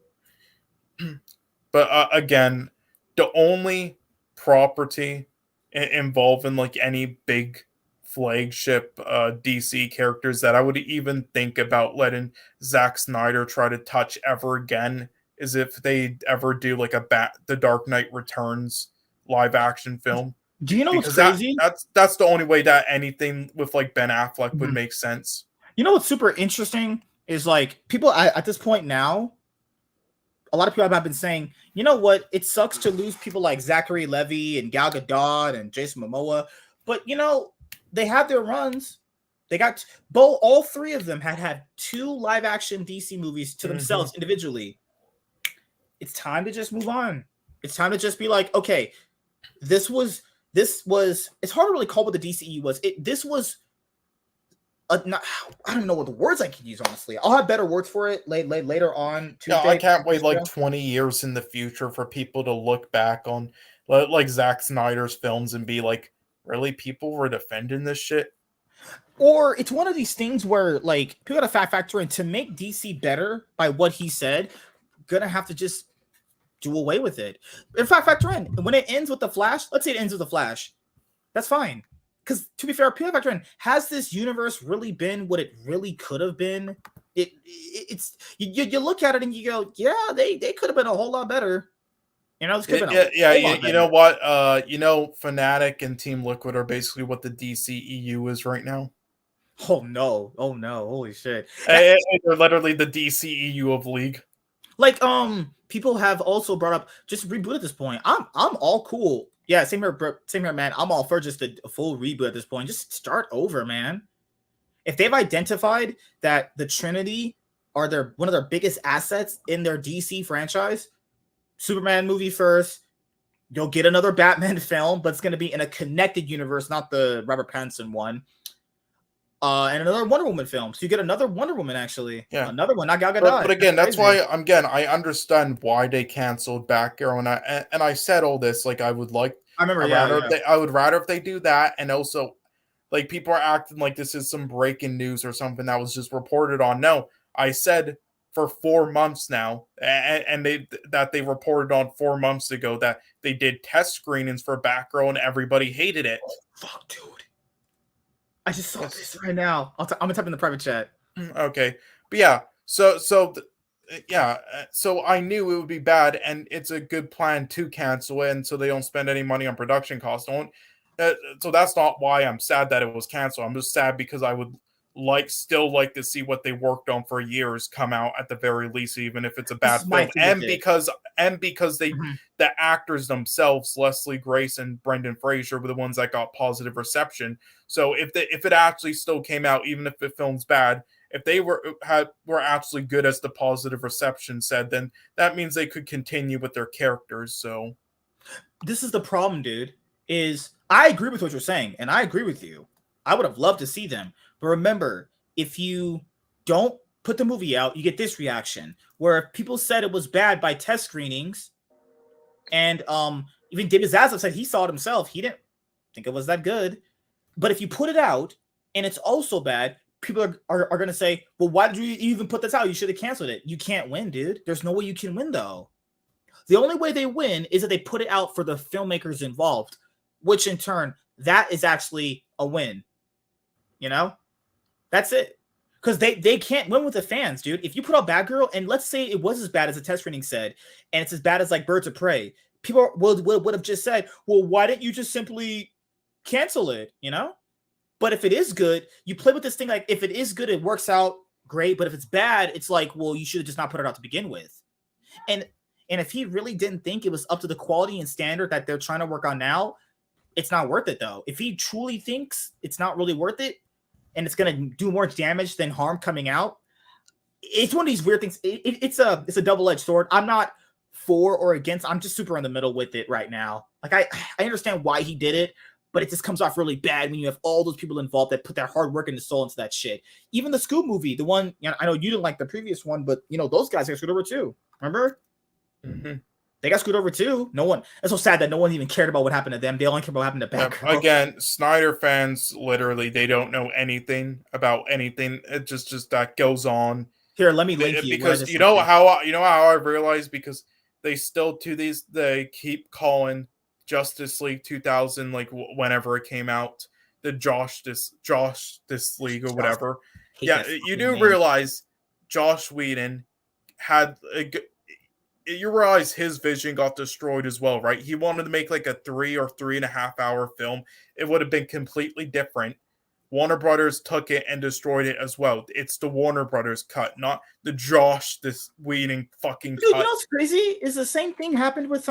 But again, the only property involved in like any big flagship DC characters that I would even think about letting Zack Snyder try to touch ever again is if they ever do like the Dark Knight Returns live action film. Do you know what's crazy? That's the only way that anything with like Ben Affleck would make sense. You know what's super interesting is like people at this point now, a lot of people have been saying, you know what, it sucks to lose people like Zachary Levi and Gal Gadot and Jason Momoa, but you know, they have their runs. They got all three of them had 2 live action DC movies to themselves individually. It's time to just move on. It's time to just be like, okay, this was it's hard to really call what the DCE was. This was I don't know what the words I can use, honestly. I'll have better words for it later on Tuesday. Yeah, I can't wait like 20 years in the future for people to look back on like Zack Snyder's films and be like, really, people were defending this shit? Or it's one of these things where like people got to factor in to make DC better by what he said, gonna have to just do away with it. In fact, factor in when it ends with the Flash, let's say it ends with the Flash. That's fine. Because to be fair, people factor in, has this universe really been what it really could have been? It's you look at it and you go, yeah, they could have been a whole lot better. You know, this could have been you know what? Fanatic and Team Liquid are basically what the DCEU is right now. Oh no, holy shit. They're literally the DCEU of League. Like, people have also brought up just reboot at this point. I'm all cool. Yeah, same here, man. I'm all for just a full reboot at this point. Just start over, man. If they've identified that the Trinity are one of their biggest assets in their DC franchise, Superman movie first, you'll get another Batman film, but it's going to be in a connected universe, not the Robert Pattinson one. And another Wonder Woman film. So you get another Wonder Woman, actually. Yeah. Another one, not Gal Gadot. But again, that's why, I understand why they canceled Batgirl. And I said all this, like, I would rather if they do that. And also, like, people are acting like this is some breaking news or something that was just reported on. No, I said for 4 months now, and they reported on 4 months ago that they did test screenings for Batgirl and everybody hated it. Oh, fuck, dude. I just saw this right now. I'm gonna type in the private chat. Okay, but yeah, so I knew it would be bad, and it's a good plan to cancel it, and so they don't spend any money on production costs. So that's not why I'm sad that it was canceled. I'm just sad because I would still like to see what they worked on for years come out at the very least, even if it's a bad This is my film. thing And with it. because the actors themselves, Leslie Grace and Brendan Fraser, were the ones that got positive reception. So if it actually still came out, even if the film's bad, if they were actually good as the positive reception said, then that means they could continue with their characters. So this is the problem, dude. Is I agree with what you're saying, and I agree with you. I would have loved to see them. But remember, if you don't put the movie out, you get this reaction where if people said it was bad by test screenings, and even David Zaslav said he saw it himself, he didn't think it was that good. But if you put it out and it's also bad, people are going to say, well, why did you even put this out? You should have canceled it. You can't win, dude. There's no way you can win, though. The only way they win is that they put it out for the filmmakers involved, which in turn, that is actually a win. You know? That's it. Because they can't win with the fans, dude. If you put out Bad Girl, and let's say it was as bad as the test screening said, and it's as bad as like Birds of Prey, people would have just said, well, why didn't you just simply cancel it, you know? But if it is good, you play with this thing like, if it is good, it works out great. But if it's bad, it's like, well, you should have just not put it out to begin with. And if he really didn't think it was up to the quality and standard that they're trying to work on now, it's not worth it, though. If he truly thinks it's not really worth it, and it's going to do more damage than harm coming out, it's one of these weird things. It's a double-edged sword. I'm not for or against. I'm just super in the middle with it right now. Like, I understand why he did it, but it just comes off really bad when you have all those people involved that put their hard work and soul into that shit. Even the Scoob movie, the one, you know, I know you didn't like the previous one, but, you know, those guys got screwed over too. Remember? Mm-hmm. They got screwed over too. No one. It's so sad that no one even cared about what happened to them. They only cared about what happened to Batgirl. Again, Snyder fans, literally, they don't know anything about anything. It just that goes on. Here, let me link you. Because you know how I realized, because they still they keep calling Justice League 2000, like whenever it came out, the Justice League or whatever. Yeah, you do realize Josh Whedon had you realize his vision got destroyed as well, right? He wanted to make like a 3 or 3.5 hour film. It would have been completely different. Warner Brothers took it and destroyed it as well. It's the Warner Brothers cut, not the this Whedon fucking cut. You know what's crazy is the same thing happened with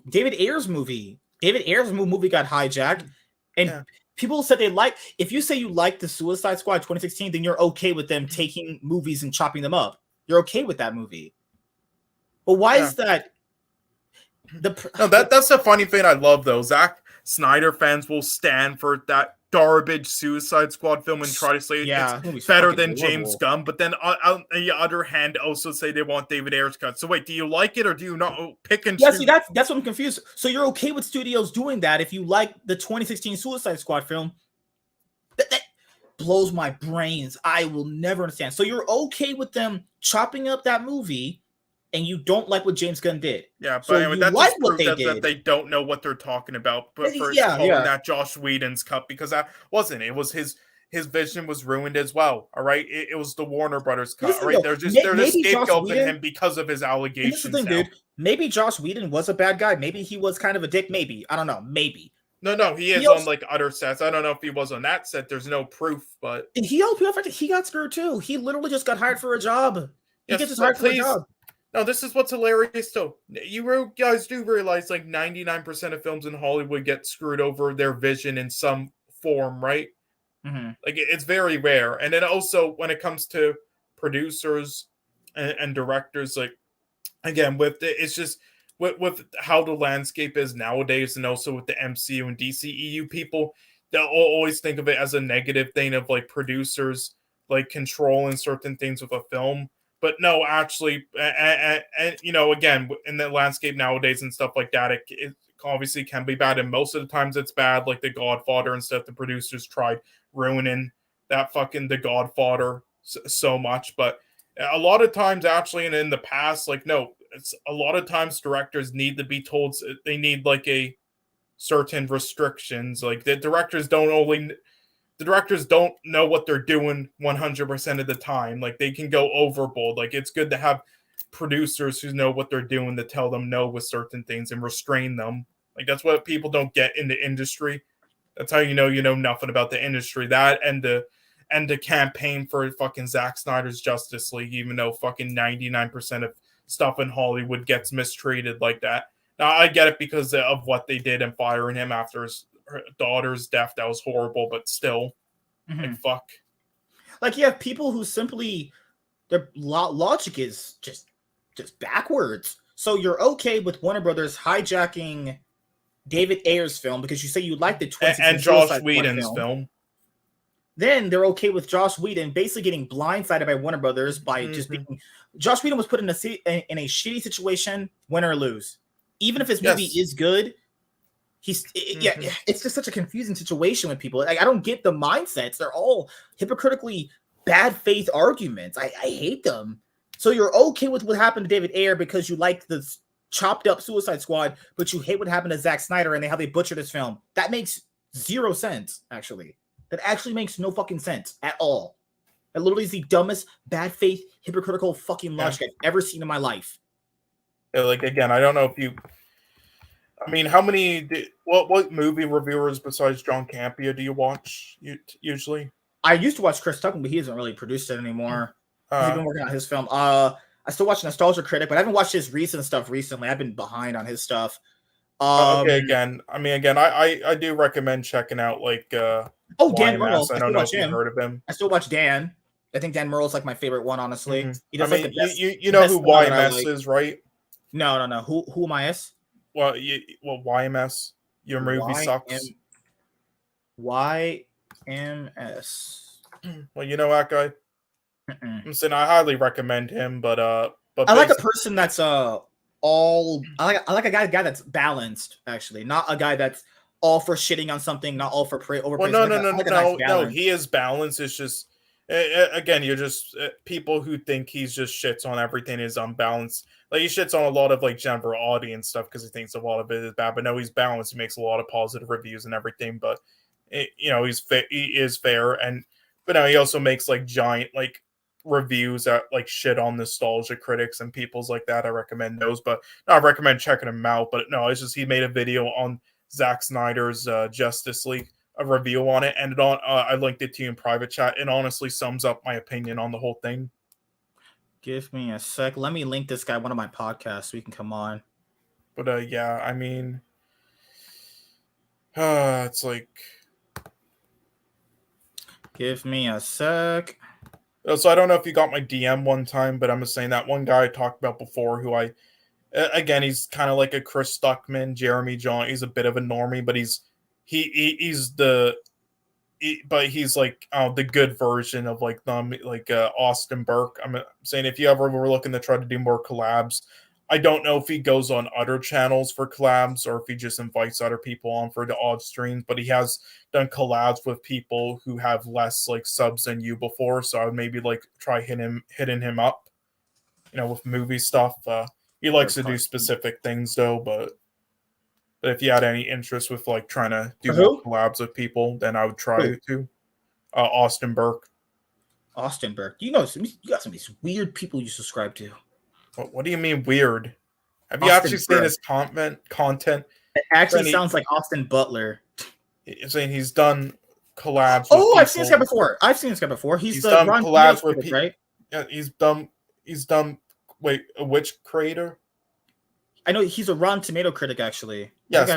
David Ayer's movie. David Ayer's movie got hijacked, and people said they like. If you say you like the Suicide Squad 2016, then you're okay with them taking movies and chopping them up. You're okay with that movie. But why is that? That's the funny thing I love, though. Zack Snyder fans will stand for that garbage Suicide Squad film and try to say it's better than James Gunn, but then on the other hand also say they want David Ayer's cut. So wait, do you like it or do you not? Pick and choose? See, that's what I'm confused. So you're okay with studios doing that if you like the 2016 Suicide Squad film? That blows my brains. I will never understand. So you're okay with them chopping up that movie, and you don't like what James Gunn did. Yeah, but so anyway, that's like what they did. That they don't know what they're talking about. But for calling that Josh Whedon's cut, because that wasn't. It was his vision was ruined as well. All right, it was the Warner Brothers cut. All right, they're just scapegoating him because of his allegations. This is the thing, dude. Maybe Josh Whedon was a bad guy. Maybe he was kind of a dick. Maybe, I don't know. Maybe. No, he is on like other sets. I don't know if he was on that set. There's no proof, but he got screwed too. He literally just got hired for a job. He gets hired for a job. No, this is what's hilarious, though. You guys do realize, like, 99% of films in Hollywood get screwed over their vision in some form, right? Mm-hmm. Like, it's very rare. And then also, when it comes to producers and directors, like, again, it's just with how the landscape is nowadays, and also with the MCU and DCEU people, they'll always think of it as a negative thing of, like, producers, like, controlling certain things with a film. But no, actually, and you know, again, in the landscape nowadays and stuff like that, it obviously can be bad. And most of the times it's bad, like The Godfather and stuff. The producers tried ruining that fucking The Godfather so much. But a lot of times, actually, and in the past, like, no, it's a lot of times directors need to be told they need like a certain restrictions. Like the directors don't know what they're doing 100% of the time. Like they can go overboard. Like it's good to have producers who know what they're doing to tell them no with certain things and restrain them. Like that's what people don't get in the industry. That's how you know nothing about the industry. That and and to campaign for fucking Zack Snyder's Justice League, even though fucking 99% of stuff in Hollywood gets mistreated like that. Now, I get it because of what they did and firing him after his daughter's death. That was horrible, but still, like, fuck. Like, you have people who simply, their logic is just backwards. So you're okay with Warner Brothers hijacking David Ayer's film because you say you like the 2016 and Josh Whedon's film. Then they're okay with Josh Whedon basically getting blindsided by Warner Brothers by just being. Josh Whedon was put in a shitty situation, win or lose. Even if his movie is good, it's just such a confusing situation with people. Like, I don't get the mindsets. They're all hypocritically bad faith arguments. I hate them. So you're okay with what happened to David Ayer because you like the chopped up Suicide Squad, but you hate what happened to Zack Snyder and how they butchered his film. That makes zero sense, actually. That actually makes no fucking sense at all. That literally is the dumbest, bad faith, hypocritical fucking logic I've ever seen in my life. Yeah, like, again, I don't know if you... I mean, how many... What movie reviewers besides John Campea do you watch usually? I used to watch Chris Tuckman, but he hasn't really produced it anymore. He's been working on his film. I still watch Nostalgia Critic, but I haven't watched his recent stuff recently. I've been behind on his stuff. Okay, I do recommend checking out, like... Dan Murrell. I don't know if you've heard of him. I still watch Dan. I think Dan Murrell's like my favorite one, honestly. He does like the best. You know who YMS is, right? No. Who am I? Well, YMS. Your movie sucks. YMS. Well, you know that guy. I'm saying I highly recommend him, but I like a person that's I like a guy that's balanced, actually, not a guy that's all for shitting on something, not all for overpraise. Well, no, he is balanced. It's just, again, you're just people who think he's just shits on everything is unbalanced. Like, he shits on a lot of like general audience stuff because he thinks a lot of it is bad. But no, he's balanced. He makes a lot of positive reviews and everything. But he is fair, but no, he also makes like giant like reviews that like shit on nostalgia critics and people's like that. I recommend those, but no, I recommend checking him out. But no, it's just he made a video on Zack Snyder's Justice League, a review on it, and I linked it to you in private chat. It honestly sums up my opinion on the whole thing. Give me a sec. Let me link this guy one of my podcasts so he can come on. But yeah, I mean, it's like, give me a sec. So I don't know if you got my DM one time, but I'm just saying that one guy I talked about before, who again, he's kind of like a Chris Stuckman, Jeremy John. He's a bit of a normie, but he's like the good version of like them, like Austin Burke. I'm saying if you ever were looking to try to do more collabs, I don't know if he goes on other channels for collabs or if he just invites other people on for the odd streams, but he has done collabs with people who have less like subs than you before. So I would maybe like try hitting him up, with movie stuff. He likes to do specific things though, but if you had any interest with like trying to do more collabs with people, then I would try it too. Austin Burke. Austin Burke. You got some of these weird people you subscribe to. What do you mean weird? Have you actually seen his content? It actually sounds like Austin Butler. Saying he's done collabs. Oh, I've seen this guy before. He's done collabs with people, right? Yeah, he's done. Wait, which creator? I know he's a Rotten Tomato critic, actually. Yes,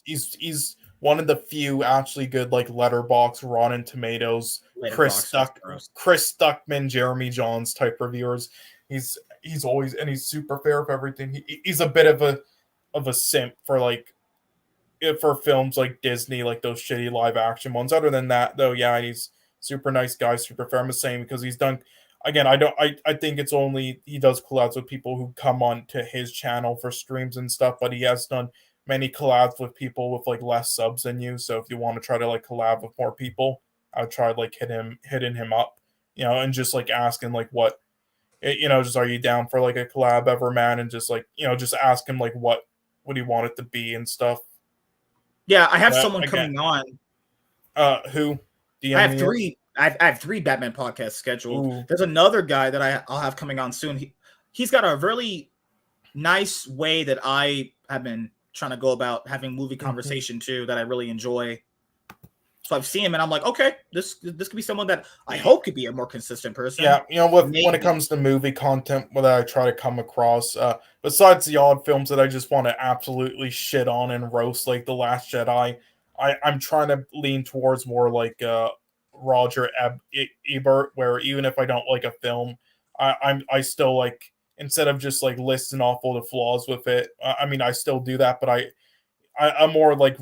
he's one of the few actually good like Letterboxd, Rotten Tomatoes, Chris Stuckman, Jeremy Johns type reviewers. He's always, and he's super fair of everything. He's a bit of a simp for films like Disney, like those shitty live action ones. Other than that, though, yeah, he's super nice guy, super fair. I'm just saying because he's done. Again, I think it's only he does collabs with people who come on to his channel for streams and stuff, but he has done many collabs with people with like less subs than you. So if you want to try to like collab with more people, I would try like hitting him up, and just like asking like what, just are you down for like a collab ever, man? And just like, just ask him like what would he want it to be and stuff. Yeah, I have someone coming on. Who? I have three Batman podcasts scheduled. Ooh. There's another guy that I'll have coming on soon. He's got a really nice way that I have been trying to go about having movie conversation too that I really enjoy. So I've seen him, and I'm like, okay, this could be someone that I hope could be a more consistent person. Yeah, when it comes to movie content, what I try to come across, besides the odd films that I just want to absolutely shit on and roast, like The Last Jedi, I'm trying to lean towards more like Roger Ebert, where even if I don't like a film, I still like, instead of just like listing off all the flaws with it. I mean, I still do that, but I'm more like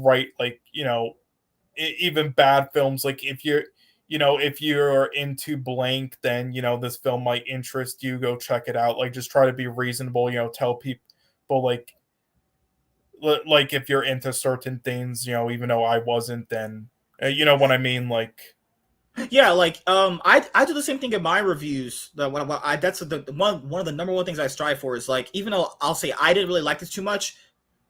even bad films, like if you're into blank, then this film might interest you, go check it out. Like, just try to be reasonable, tell people like if you're into certain things, even though I wasn't, then you know what I mean, like. Yeah, like I do the same thing in my reviews. That's the one of the number one things I strive for is, like, even though I'll say I didn't really like this too much,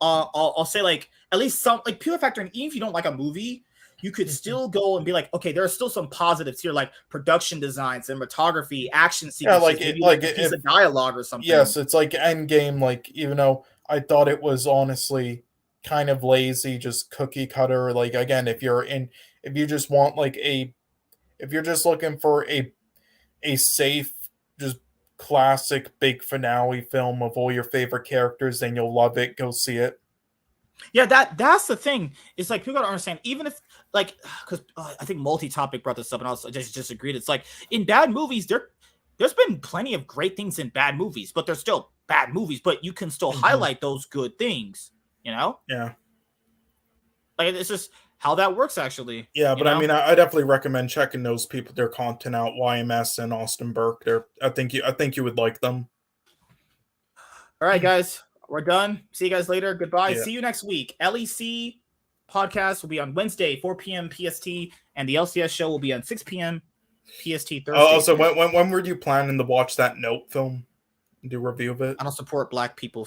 I'll say, like, at least some, like, pure factor, and even if you don't like a movie, you could still go and be like, okay, there are still some positives here, like production design, cinematography, action sequences, like a piece of dialogue or something. Yes, it's like Endgame. Like, even though I thought it was honestly kind of lazy, just cookie cutter. Like, again, if you just want like if you're just looking for a safe, just classic big finale film of all your favorite characters, then you'll love it. Go see it. Yeah, that's the thing. It's like, people gotta understand, even if, like, because I think Multi-Topic brought this up, and I also just disagreed. It's like, in bad movies, there's been plenty of great things in bad movies, but they're still bad movies. But you can still highlight those good things, Yeah. Like, it's just how that works, actually. Yeah, but I mean, I definitely recommend checking those people, their content out. YMS and Austin Burke. I think you would like them. All right, guys, we're done. See you guys later. Goodbye. Yeah. See you next week. LEC podcast will be on Wednesday, 4 p.m. PST, and the LCS show will be on 6 p.m. PST Thursday. Oh, so when were you planning to watch that Note film? Do a review of it? I don't support black people.